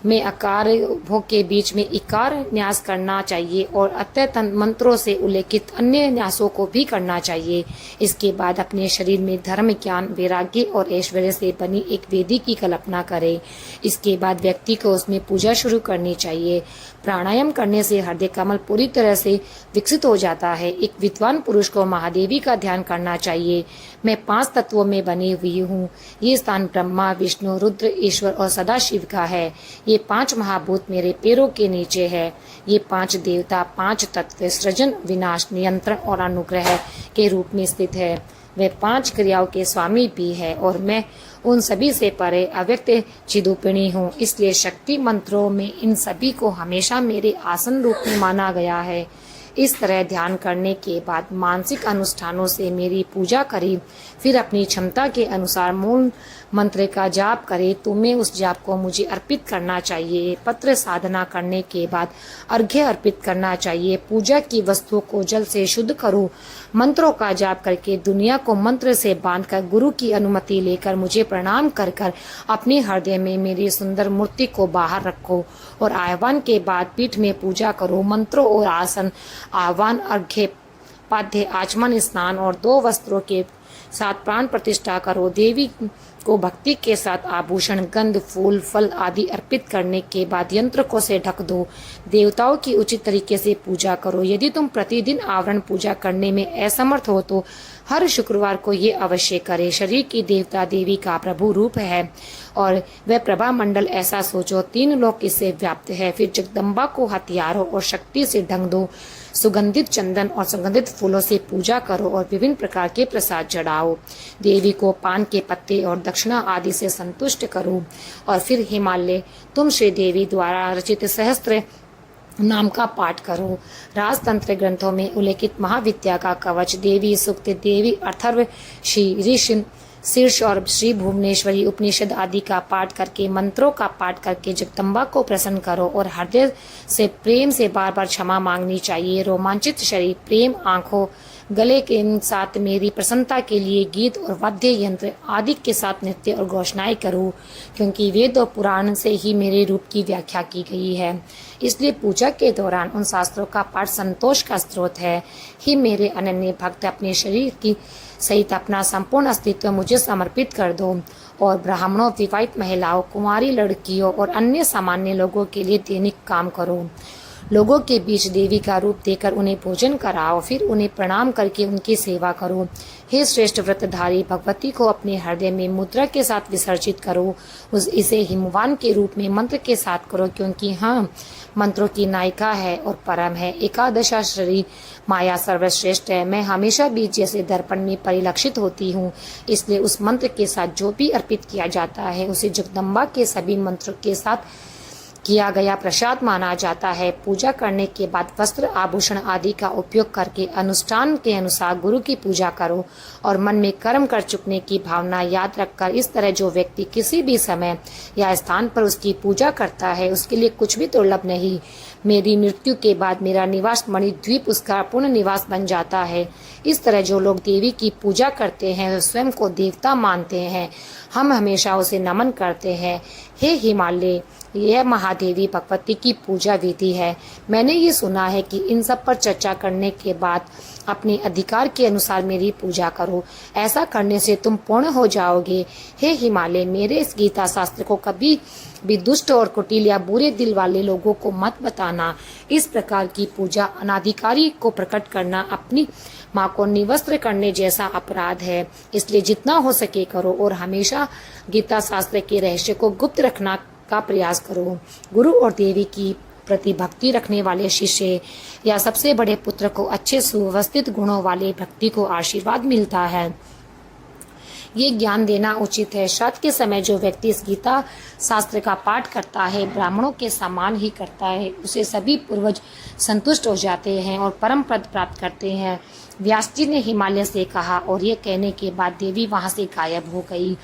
में आकार भोग के बीच में इकार न्यास करना चाहिए और अत्यंत मंत्रों से उल्लेखित अन्य न्यासों को भी करना चाहिए। इसके बाद अपने शरीर में धर्म, ज्ञान, वैराग्य और ऐश्वर्य से बनी एक वेदी की कल्पना करें। इसके बाद व्यक्ति को उसमें पूजा शुरू करनी चाहिए। प्राणायाम करने से हृदय कमल पूरी तरह से विकसित हो जाता है। एक विद्वान पुरुष को महादेवी का ध्यान करना चाहिए। मैं 5 तत्वों में बनी हुई हूँ। ये स्थान ब्रह्मा, विष्णु, रुद्र, ईश्वर और सदाशिव का है। ये 5 महाभूत मेरे पैरों के नीचे है। ये 5 देवता, 5 तत्व सृजन, विनाश, नियंत्रण और अनुग्रह के रूप में स्थित है। वे 5 क्रियाओं के स्वामी भी है और मैं उन सभी से परे अव्यक्त चिदूपिणी हूँ। इसलिए शक्ति मंत्रों में इन सभी को हमेशा मेरे आसन रूप में माना गया है। इस तरह ध्यान करने के बाद मानसिक अनुष्ठानों से मेरी पूजा करी। फिर अपनी क्षमता के अनुसार मूल मंत्र का जाप करे। तुम्हें उस जाप को मुझे अर्पित करना चाहिए। पत्र साधना करने के बाद अर्घ्य अर्पित करना चाहिए। पूजा की वस्तुओं को जल से शुद्ध करो। मंत्रों का जाप करके दुनिया को मंत्र से बांधकर गुरु की अनुमति लेकर मुझे प्रणाम कर कर अपने हृदय में मेरी सुंदर मूर्ति को बाहर रखो और आह्वान के बाद पीठ में पूजा करो। मंत्रों और आसन, आह्वान, अर्घ्य, पाद्य, आचमन, स्नान और 2 वस्त्रों के साथ प्राण प्रतिष्ठा करो। देवी को भक्ति के साथ आभूषण, गंध, फूल, फल आदि अर्पित करने के बाद यंत्रकों से ढक दो। देवताओं की उचित तरीके से पूजा करो। यदि तुम प्रतिदिन आवरण पूजा करने में असमर्थ हो तो हर शुक्रवार को ये अवश्य करे। शरीर की देवता देवी का प्रभु रूप है और वह प्रभा मंडल ऐसा सोचो 3 लोक इससे व्याप्त है। फिर जगदम्बा को हथियारों और शक्ति से ढंक दो। सुगंधित चंदन और सुगंधित फूलों से पूजा करो और विभिन्न प्रकार के प्रसाद चढ़ाओ। देवी को पान के पत्ते और दक्षिणा आदि से संतुष्ट करो और फिर हिमालय तुम श्री देवी द्वारा रचित सहस्त्र नाम का पाठ करो। राजतंत्र ग्रंथों में उल्लेखित महाविद्या का कवच, देवी सूक्त, देवी अथर्व, श्री ऋषि शीर्ष और श्री भुवनेश्वरी उपनिषद आदि का पाठ करके, मंत्रों का पाठ करके जगदम्बा को प्रसन्न करो और हृदय से प्रेम से बार बार क्षमा मांगनी चाहिए। रोमांचित शरीर, प्रेम आंखों, गले के साथ मेरी प्रसन्नता के लिए गीत और वाद्य यंत्र आदि के साथ नृत्य और घोषणाएं करो, क्योंकि वेद और पुराण से ही मेरे रूप की व्याख्या की गई है। इसलिए पूजा के दौरान उन शास्त्रों का पाठ संतोष का स्रोत है। ही मेरे अनन्य भक्त, अपने शरीर की सहित अपना संपूर्ण अस्तित्व मुझे समर्पित कर दो और ब्राह्मणों, विवाहित महिलाओं, कुंवारी लड़कियों और अन्य सामान्य लोगों के लिए दैनिक काम करो। लोगों के बीच देवी का रूप देकर उन्हें भोजन कराओ, फिर उन्हें प्रणाम करके उनकी सेवा करो। हे श्रेष्ठ व्रतधारी, भगवती को अपने हृदय में मुद्रा के साथ विसर्जित करो। इसे हिमवान के रूप में मंत्र के साथ करो, क्योंकि हाँ, मंत्रों की नायिका है और परम है। एकादशा श्री माया सर्वश्रेष्ठ है। मैं हमेशा बीज जैसे दर्पण में परिलक्षित होती हूँ, इसलिए उस मंत्र के साथ जो भी अर्पित किया जाता है उसे जगदम्बा के सभी मंत्रों के साथ किया गया प्रसाद माना जाता है। पूजा करने के बाद वस्त्र, आभूषण आदि का उपयोग करके अनुष्ठान के अनुसार गुरु की पूजा करो और मन में कर्म कर चुकने की भावना याद रखकर इस तरह जो व्यक्ति किसी भी समय या स्थान पर उसकी पूजा करता है उसके लिए कुछ भी दुर्लभ नहीं। मेरी मृत्यु के बाद मेरा निवास मणिद्वीप उसका पूर्ण निवास बन जाता है। इस तरह जो लोग देवी की पूजा करते हैं स्वयं को देवता मानते हैं। हम हमेशा उसे नमन करते हैं। हे हिमालय, यह महादेवी भगवती की पूजा विधि है। मैंने ये सुना है कि इन सब पर चर्चा करने के बाद अपने अधिकार के अनुसार मेरी पूजा करो। ऐसा करने से तुम पूर्ण हो जाओगे। हे हिमालय, मेरे इस गीता शास्त्र को कभी भी दुष्ट और कुटिल या बुरे दिल वाले लोगों को मत बताना। इस प्रकार की पूजा अनाधिकारी को प्रकट करना अपनी माँ को निवस्त्र करने जैसा अपराध है। इसलिए जितना हो सके करो और हमेशा गीता शास्त्र के रहस्य को गुप्त रखना का प्रयास करो। गुरु और देवी की प्रति भक्ति रखने वाले शिष्य या सबसे बड़े पुत्र को अच्छे सुव्यवस्थित गुणों वाले भक्ति को आशीर्वाद मिलता है। ये ज्ञान देना उचित है। श्राद्ध के समय जो व्यक्ति इस गीता शास्त्र का पाठ करता है, ब्राह्मणों के समान ही करता है, उसे सभी पूर्वज संतुष्ट हो जाते हैं और परम पद प्राप्त करते हैं। व्यास जी ने हिमालय से कहा और ये कहने के बाद देवी वहां से गायब हो गई।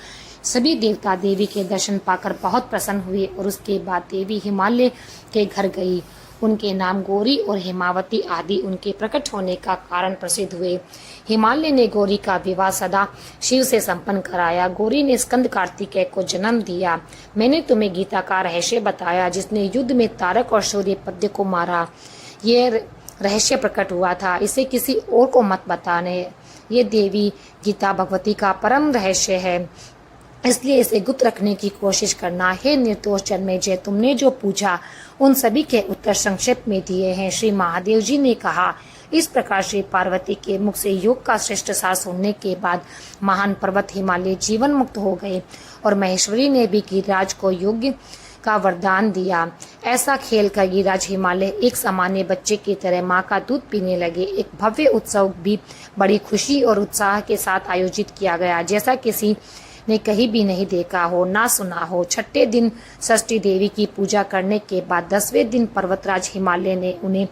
सभी देवता देवी के दर्शन पाकर बहुत प्रसन्न हुए और उसके बाद देवी हिमालय के घर गई। उनके नाम गौरी और हेमावती आदि उनके प्रकट होने का कारण प्रसिद्ध हुए। हिमालय ने गौरी का विवाह सदा शिव से संपन्न कराया। गौरी ने स्कंद कार्तिकेय को जन्म दिया। मैंने तुम्हें गीता का रहस्य बताया जिसने युद्ध में तारक और सूर्यपद्य को मारा। ये रहस्य प्रकट हुआ था, इसे किसी और को मत बताने। ये देवी गीता भगवती का परम रहस्य है, इसलिए इसे गुप्त रखने की कोशिश करना। हे निर्दोष जन्मेजय, तुमने जो पूछा उन सभी के उत्तर संक्षेप में दिए हैं। श्री महादेव जी ने कहा। इस प्रकार श्री पार्वती के मुख से योग का श्रेष्ठ सार सुनने के बाद महान पर्वत हिमालय जीवन मुक्त हो गए और महेश्वरी ने भी गिरिराज को योग का वरदान दिया। ऐसा खेल कर गिरिराज हिमालय एक सामान्य बच्चे की तरह माँ का दूध पीने लगे। एक भव्य उत्सव भी बड़ी खुशी और उत्साह के साथ आयोजित किया गया, जैसा किसी ने कहीं भी नहीं देखा हो, ना सुना हो। छठे दिन षष्ठी देवी की पूजा करने के बाद 10वें दिन पर्वतराज हिमालय ने उन्हें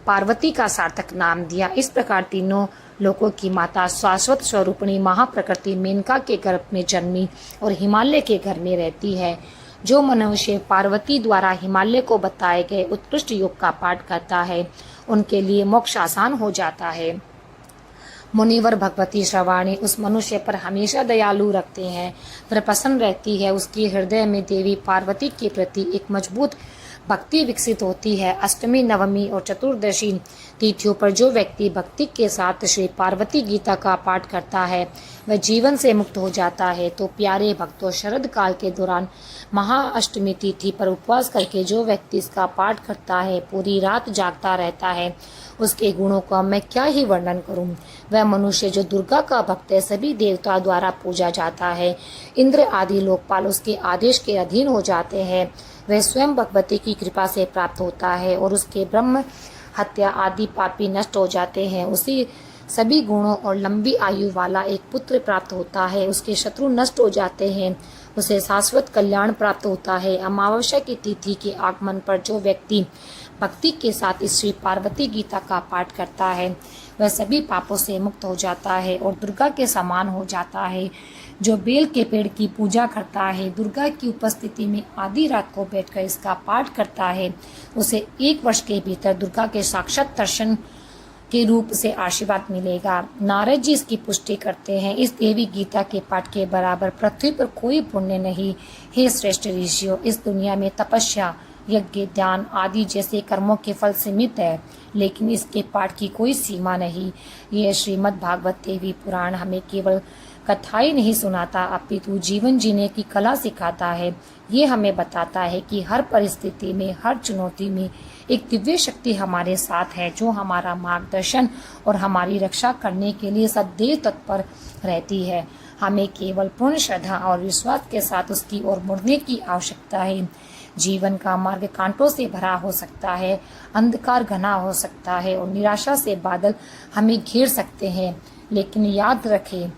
पार्वती का सार्थक नाम दिया। इस प्रकार तीनों लोकों की माता शाश्वत स्वरूपिणी महाप्रकृति मेनका के गर्भ में जन्मी और हिमालय के घर में रहती है। जो मनुष्य पार्वती द्वारा हिमालय को बताए गए उत्कृष्ट योग का पाठ करता है, उनके लिए मोक्ष आसान हो जाता है। मुनिवर भगवती श्रवाणी उस मनुष्य पर हमेशा दयालु रखते हैं, वह प्रसन्न रहती है। उसके हृदय में देवी पार्वती के प्रति एक मजबूत भक्ति विकसित होती है। अष्टमी, नवमी और चतुर्दशी तिथियों पर जो व्यक्ति भक्ति के साथ श्री पार्वती गीता का पाठ करता है, वह जीवन से मुक्त हो जाता है। तो प्यारे भक्तों, शरद काल के दौरान महाअष्टमी तिथि पर उपवास करके जो व्यक्ति इसका पाठ करता है, पूरी रात जागता रहता है, उसके गुणों का मैं क्या ही वर्णन करूं। वह मनुष्य जो दुर्गा का भक्त है, सभी देवताओं द्वारा पूजा जाता है। इंद्र आदि लोकपाल उसके आदेश के अधीन हो जाते हैं। वह स्वयं भगवती की कृपा से प्राप्त होता है और उसके ब्रह्म हत्या आदि पापी नष्ट हो जाते हैं। उसी सभी गुणों और लंबी आयु वाला एक पुत्र प्राप्त होता है। उसके शत्रु नष्ट हो जाते हैं। उसे शाश्वत कल्याण प्राप्त होता है। अमावस्या की तिथि के आगमन पर जो व्यक्ति भक्ति के साथ इस श्री पार्वती गीता का पाठ करता है, वह सभी पापों से मुक्त हो जाता है और दुर्गा के समान हो जाता है। जो बेल के पेड़ की पूजा करता है, दुर्गा की उपस्थिति में आधी रात को बैठकर इसका पाठ करता है, उसे 1 वर्ष के भीतर दुर्गा के साक्षात दर्शन के रूप से आशीर्वाद मिलेगा। नारद जी इसकी पुष्टि करते हैं। इस देवी गीता के पाठ के बराबर पृथ्वी पर कोई पुण्य नहीं। हे श्रेष्ठ ऋषियों, इस दुनिया में तपस्या, यज्ञ, ध्यान आदि जैसे कर्मों के फल सीमित है, लेकिन इसके पाठ की कोई सीमा नहीं। यह श्रीमद् भागवत देवी पुराण हमें केवल कथाएं नहीं सुनाता, अपितु जीवन जीने की कला सिखाता है। ये हमें बताता है कि हर परिस्थिति में, हर चुनौती में एक दिव्य शक्ति हमारे साथ है, जो हमारा मार्गदर्शन और हमारी रक्षा करने के लिए सदैव तत्पर रहती है। हमें केवल पूर्ण श्रद्धा और विश्वास के साथ उसकी ओर मुड़ने की आवश्यकता है। जीवन का मार्ग कांटों से भरा हो सकता है, अंधकार घना हो सकता है और निराशा से बादल हमें घेर सकते हैं, लेकिन याद रखें,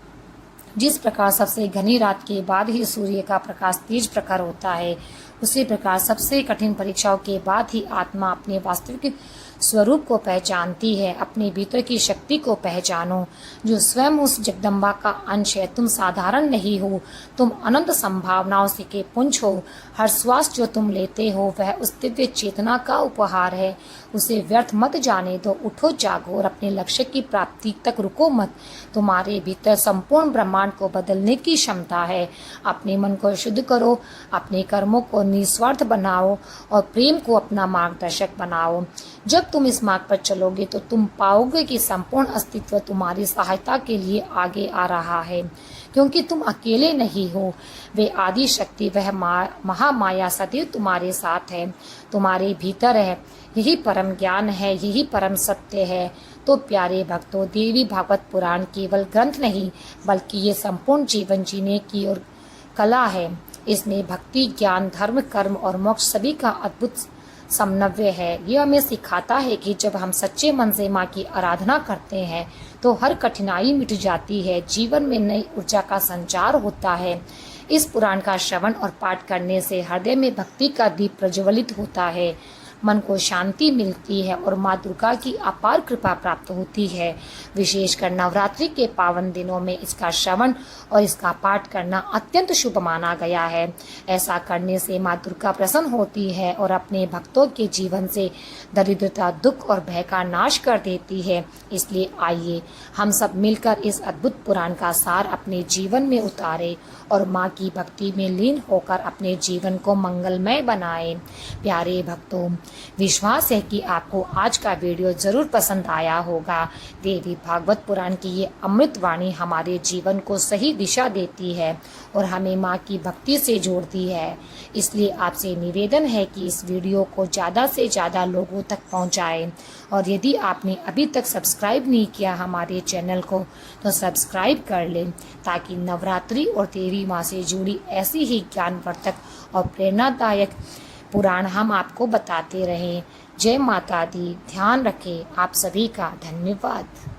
जिस प्रकार सबसे घनी रात के बाद ही सूर्य का प्रकाश तेज प्रखर होता है, उसी प्रकार सबसे कठिन परीक्षाओं के बाद ही आत्मा अपने वास्तविक स्वरूप को पहचानती है। अपने भीतर की शक्ति को पहचानो, जो स्वयं उस जगदम्बा का अंश है। तुम साधारण नहीं हो, तुम अनंत संभावनाओं से के पुंज हो। हर श्वास जो तुम लेते हो, वह उस दिव्य चेतना का उपहार है। उसे व्यर्थ मत जाने दो। उठो, जागो और अपने लक्ष्य की प्राप्ति तक रुको मत। तुम्हारे भीतर संपूर्ण ब्रह्मांड को बदलने की क्षमता है। अपने मन को शुद्ध करो, अपने कर्मों को निस्वार्थ बनाओ और प्रेम को अपना मार्गदर्शक बनाओ। जब तुम इस मार्ग पर चलोगे तो तुम पाओगे कि संपूर्ण अस्तित्व तुम्हारी सहायता के लिए आगे आ रहा है, क्योंकि तुम अकेले नहीं हो। वे आदि शक्ति, वह महामाया सदैव तुम्हारे साथ है, तुम्हारे भीतर है। यही परम ज्ञान है, यही परम सत्य है। तो प्यारे भक्तों, देवी भागवत पुराण केवल ग्रंथ नहीं, बल्कि ये संपूर्ण जीवन जीने की और कला है। इसमें भक्ति, ज्ञान, धर्म, कर्म और मोक्ष सभी का अद्भुत समन्वय है। यह हमें सिखाता है कि जब हम सच्चे मन से माँ की आराधना करते हैं, तो हर कठिनाई मिट जाती है, जीवन में नई ऊर्जा का संचार होता है। इस पुराण का श्रवण और पाठ करने से हृदय में भक्ति का दीप प्रज्वलित होता है, मन को शांति मिलती है और माँ दुर्गा की अपार कृपा प्राप्त होती है। विशेषकर नवरात्रि के पावन दिनों में इसका श्रवण और इसका पाठ करना अत्यंत शुभ माना गया है। ऐसा करने से माँ दुर्गा प्रसन्न होती है और अपने भक्तों के जीवन से दरिद्रता, दुख और भय का नाश कर देती है। इसलिए आइए हम सब मिलकर इस अद्भुत पुराण का सार अपने जीवन में उतारें और माँ की भक्ति में लीन होकर अपने जीवन को मंगलमय बनाएं। प्यारे भक्तों, विश्वास है कि आपको आज का वीडियो जरूर पसंद आया होगा। देवी भागवत पुराण की ये अमृत वाणी हमारे जीवन को सही दिशा देती है और हमें माँ की भक्ति से जोड़ती है। इसलिए आपसे निवेदन है कि इस वीडियो को ज़्यादा से ज़्यादा लोगों तक पहुँचाएं और यदि आपने अभी तक सब्सक्राइब नहीं किया हमारे चैनल को तो सब्सक्राइब कर लें, ताकि नवरात्रि और देवी माँ से जुड़ी ऐसी ही ज्ञानवर्धक और प्रेरणादायक पुराण हम आपको बताते रहें। जय माता दी। ध्यान रखें। आप सभी का धन्यवाद।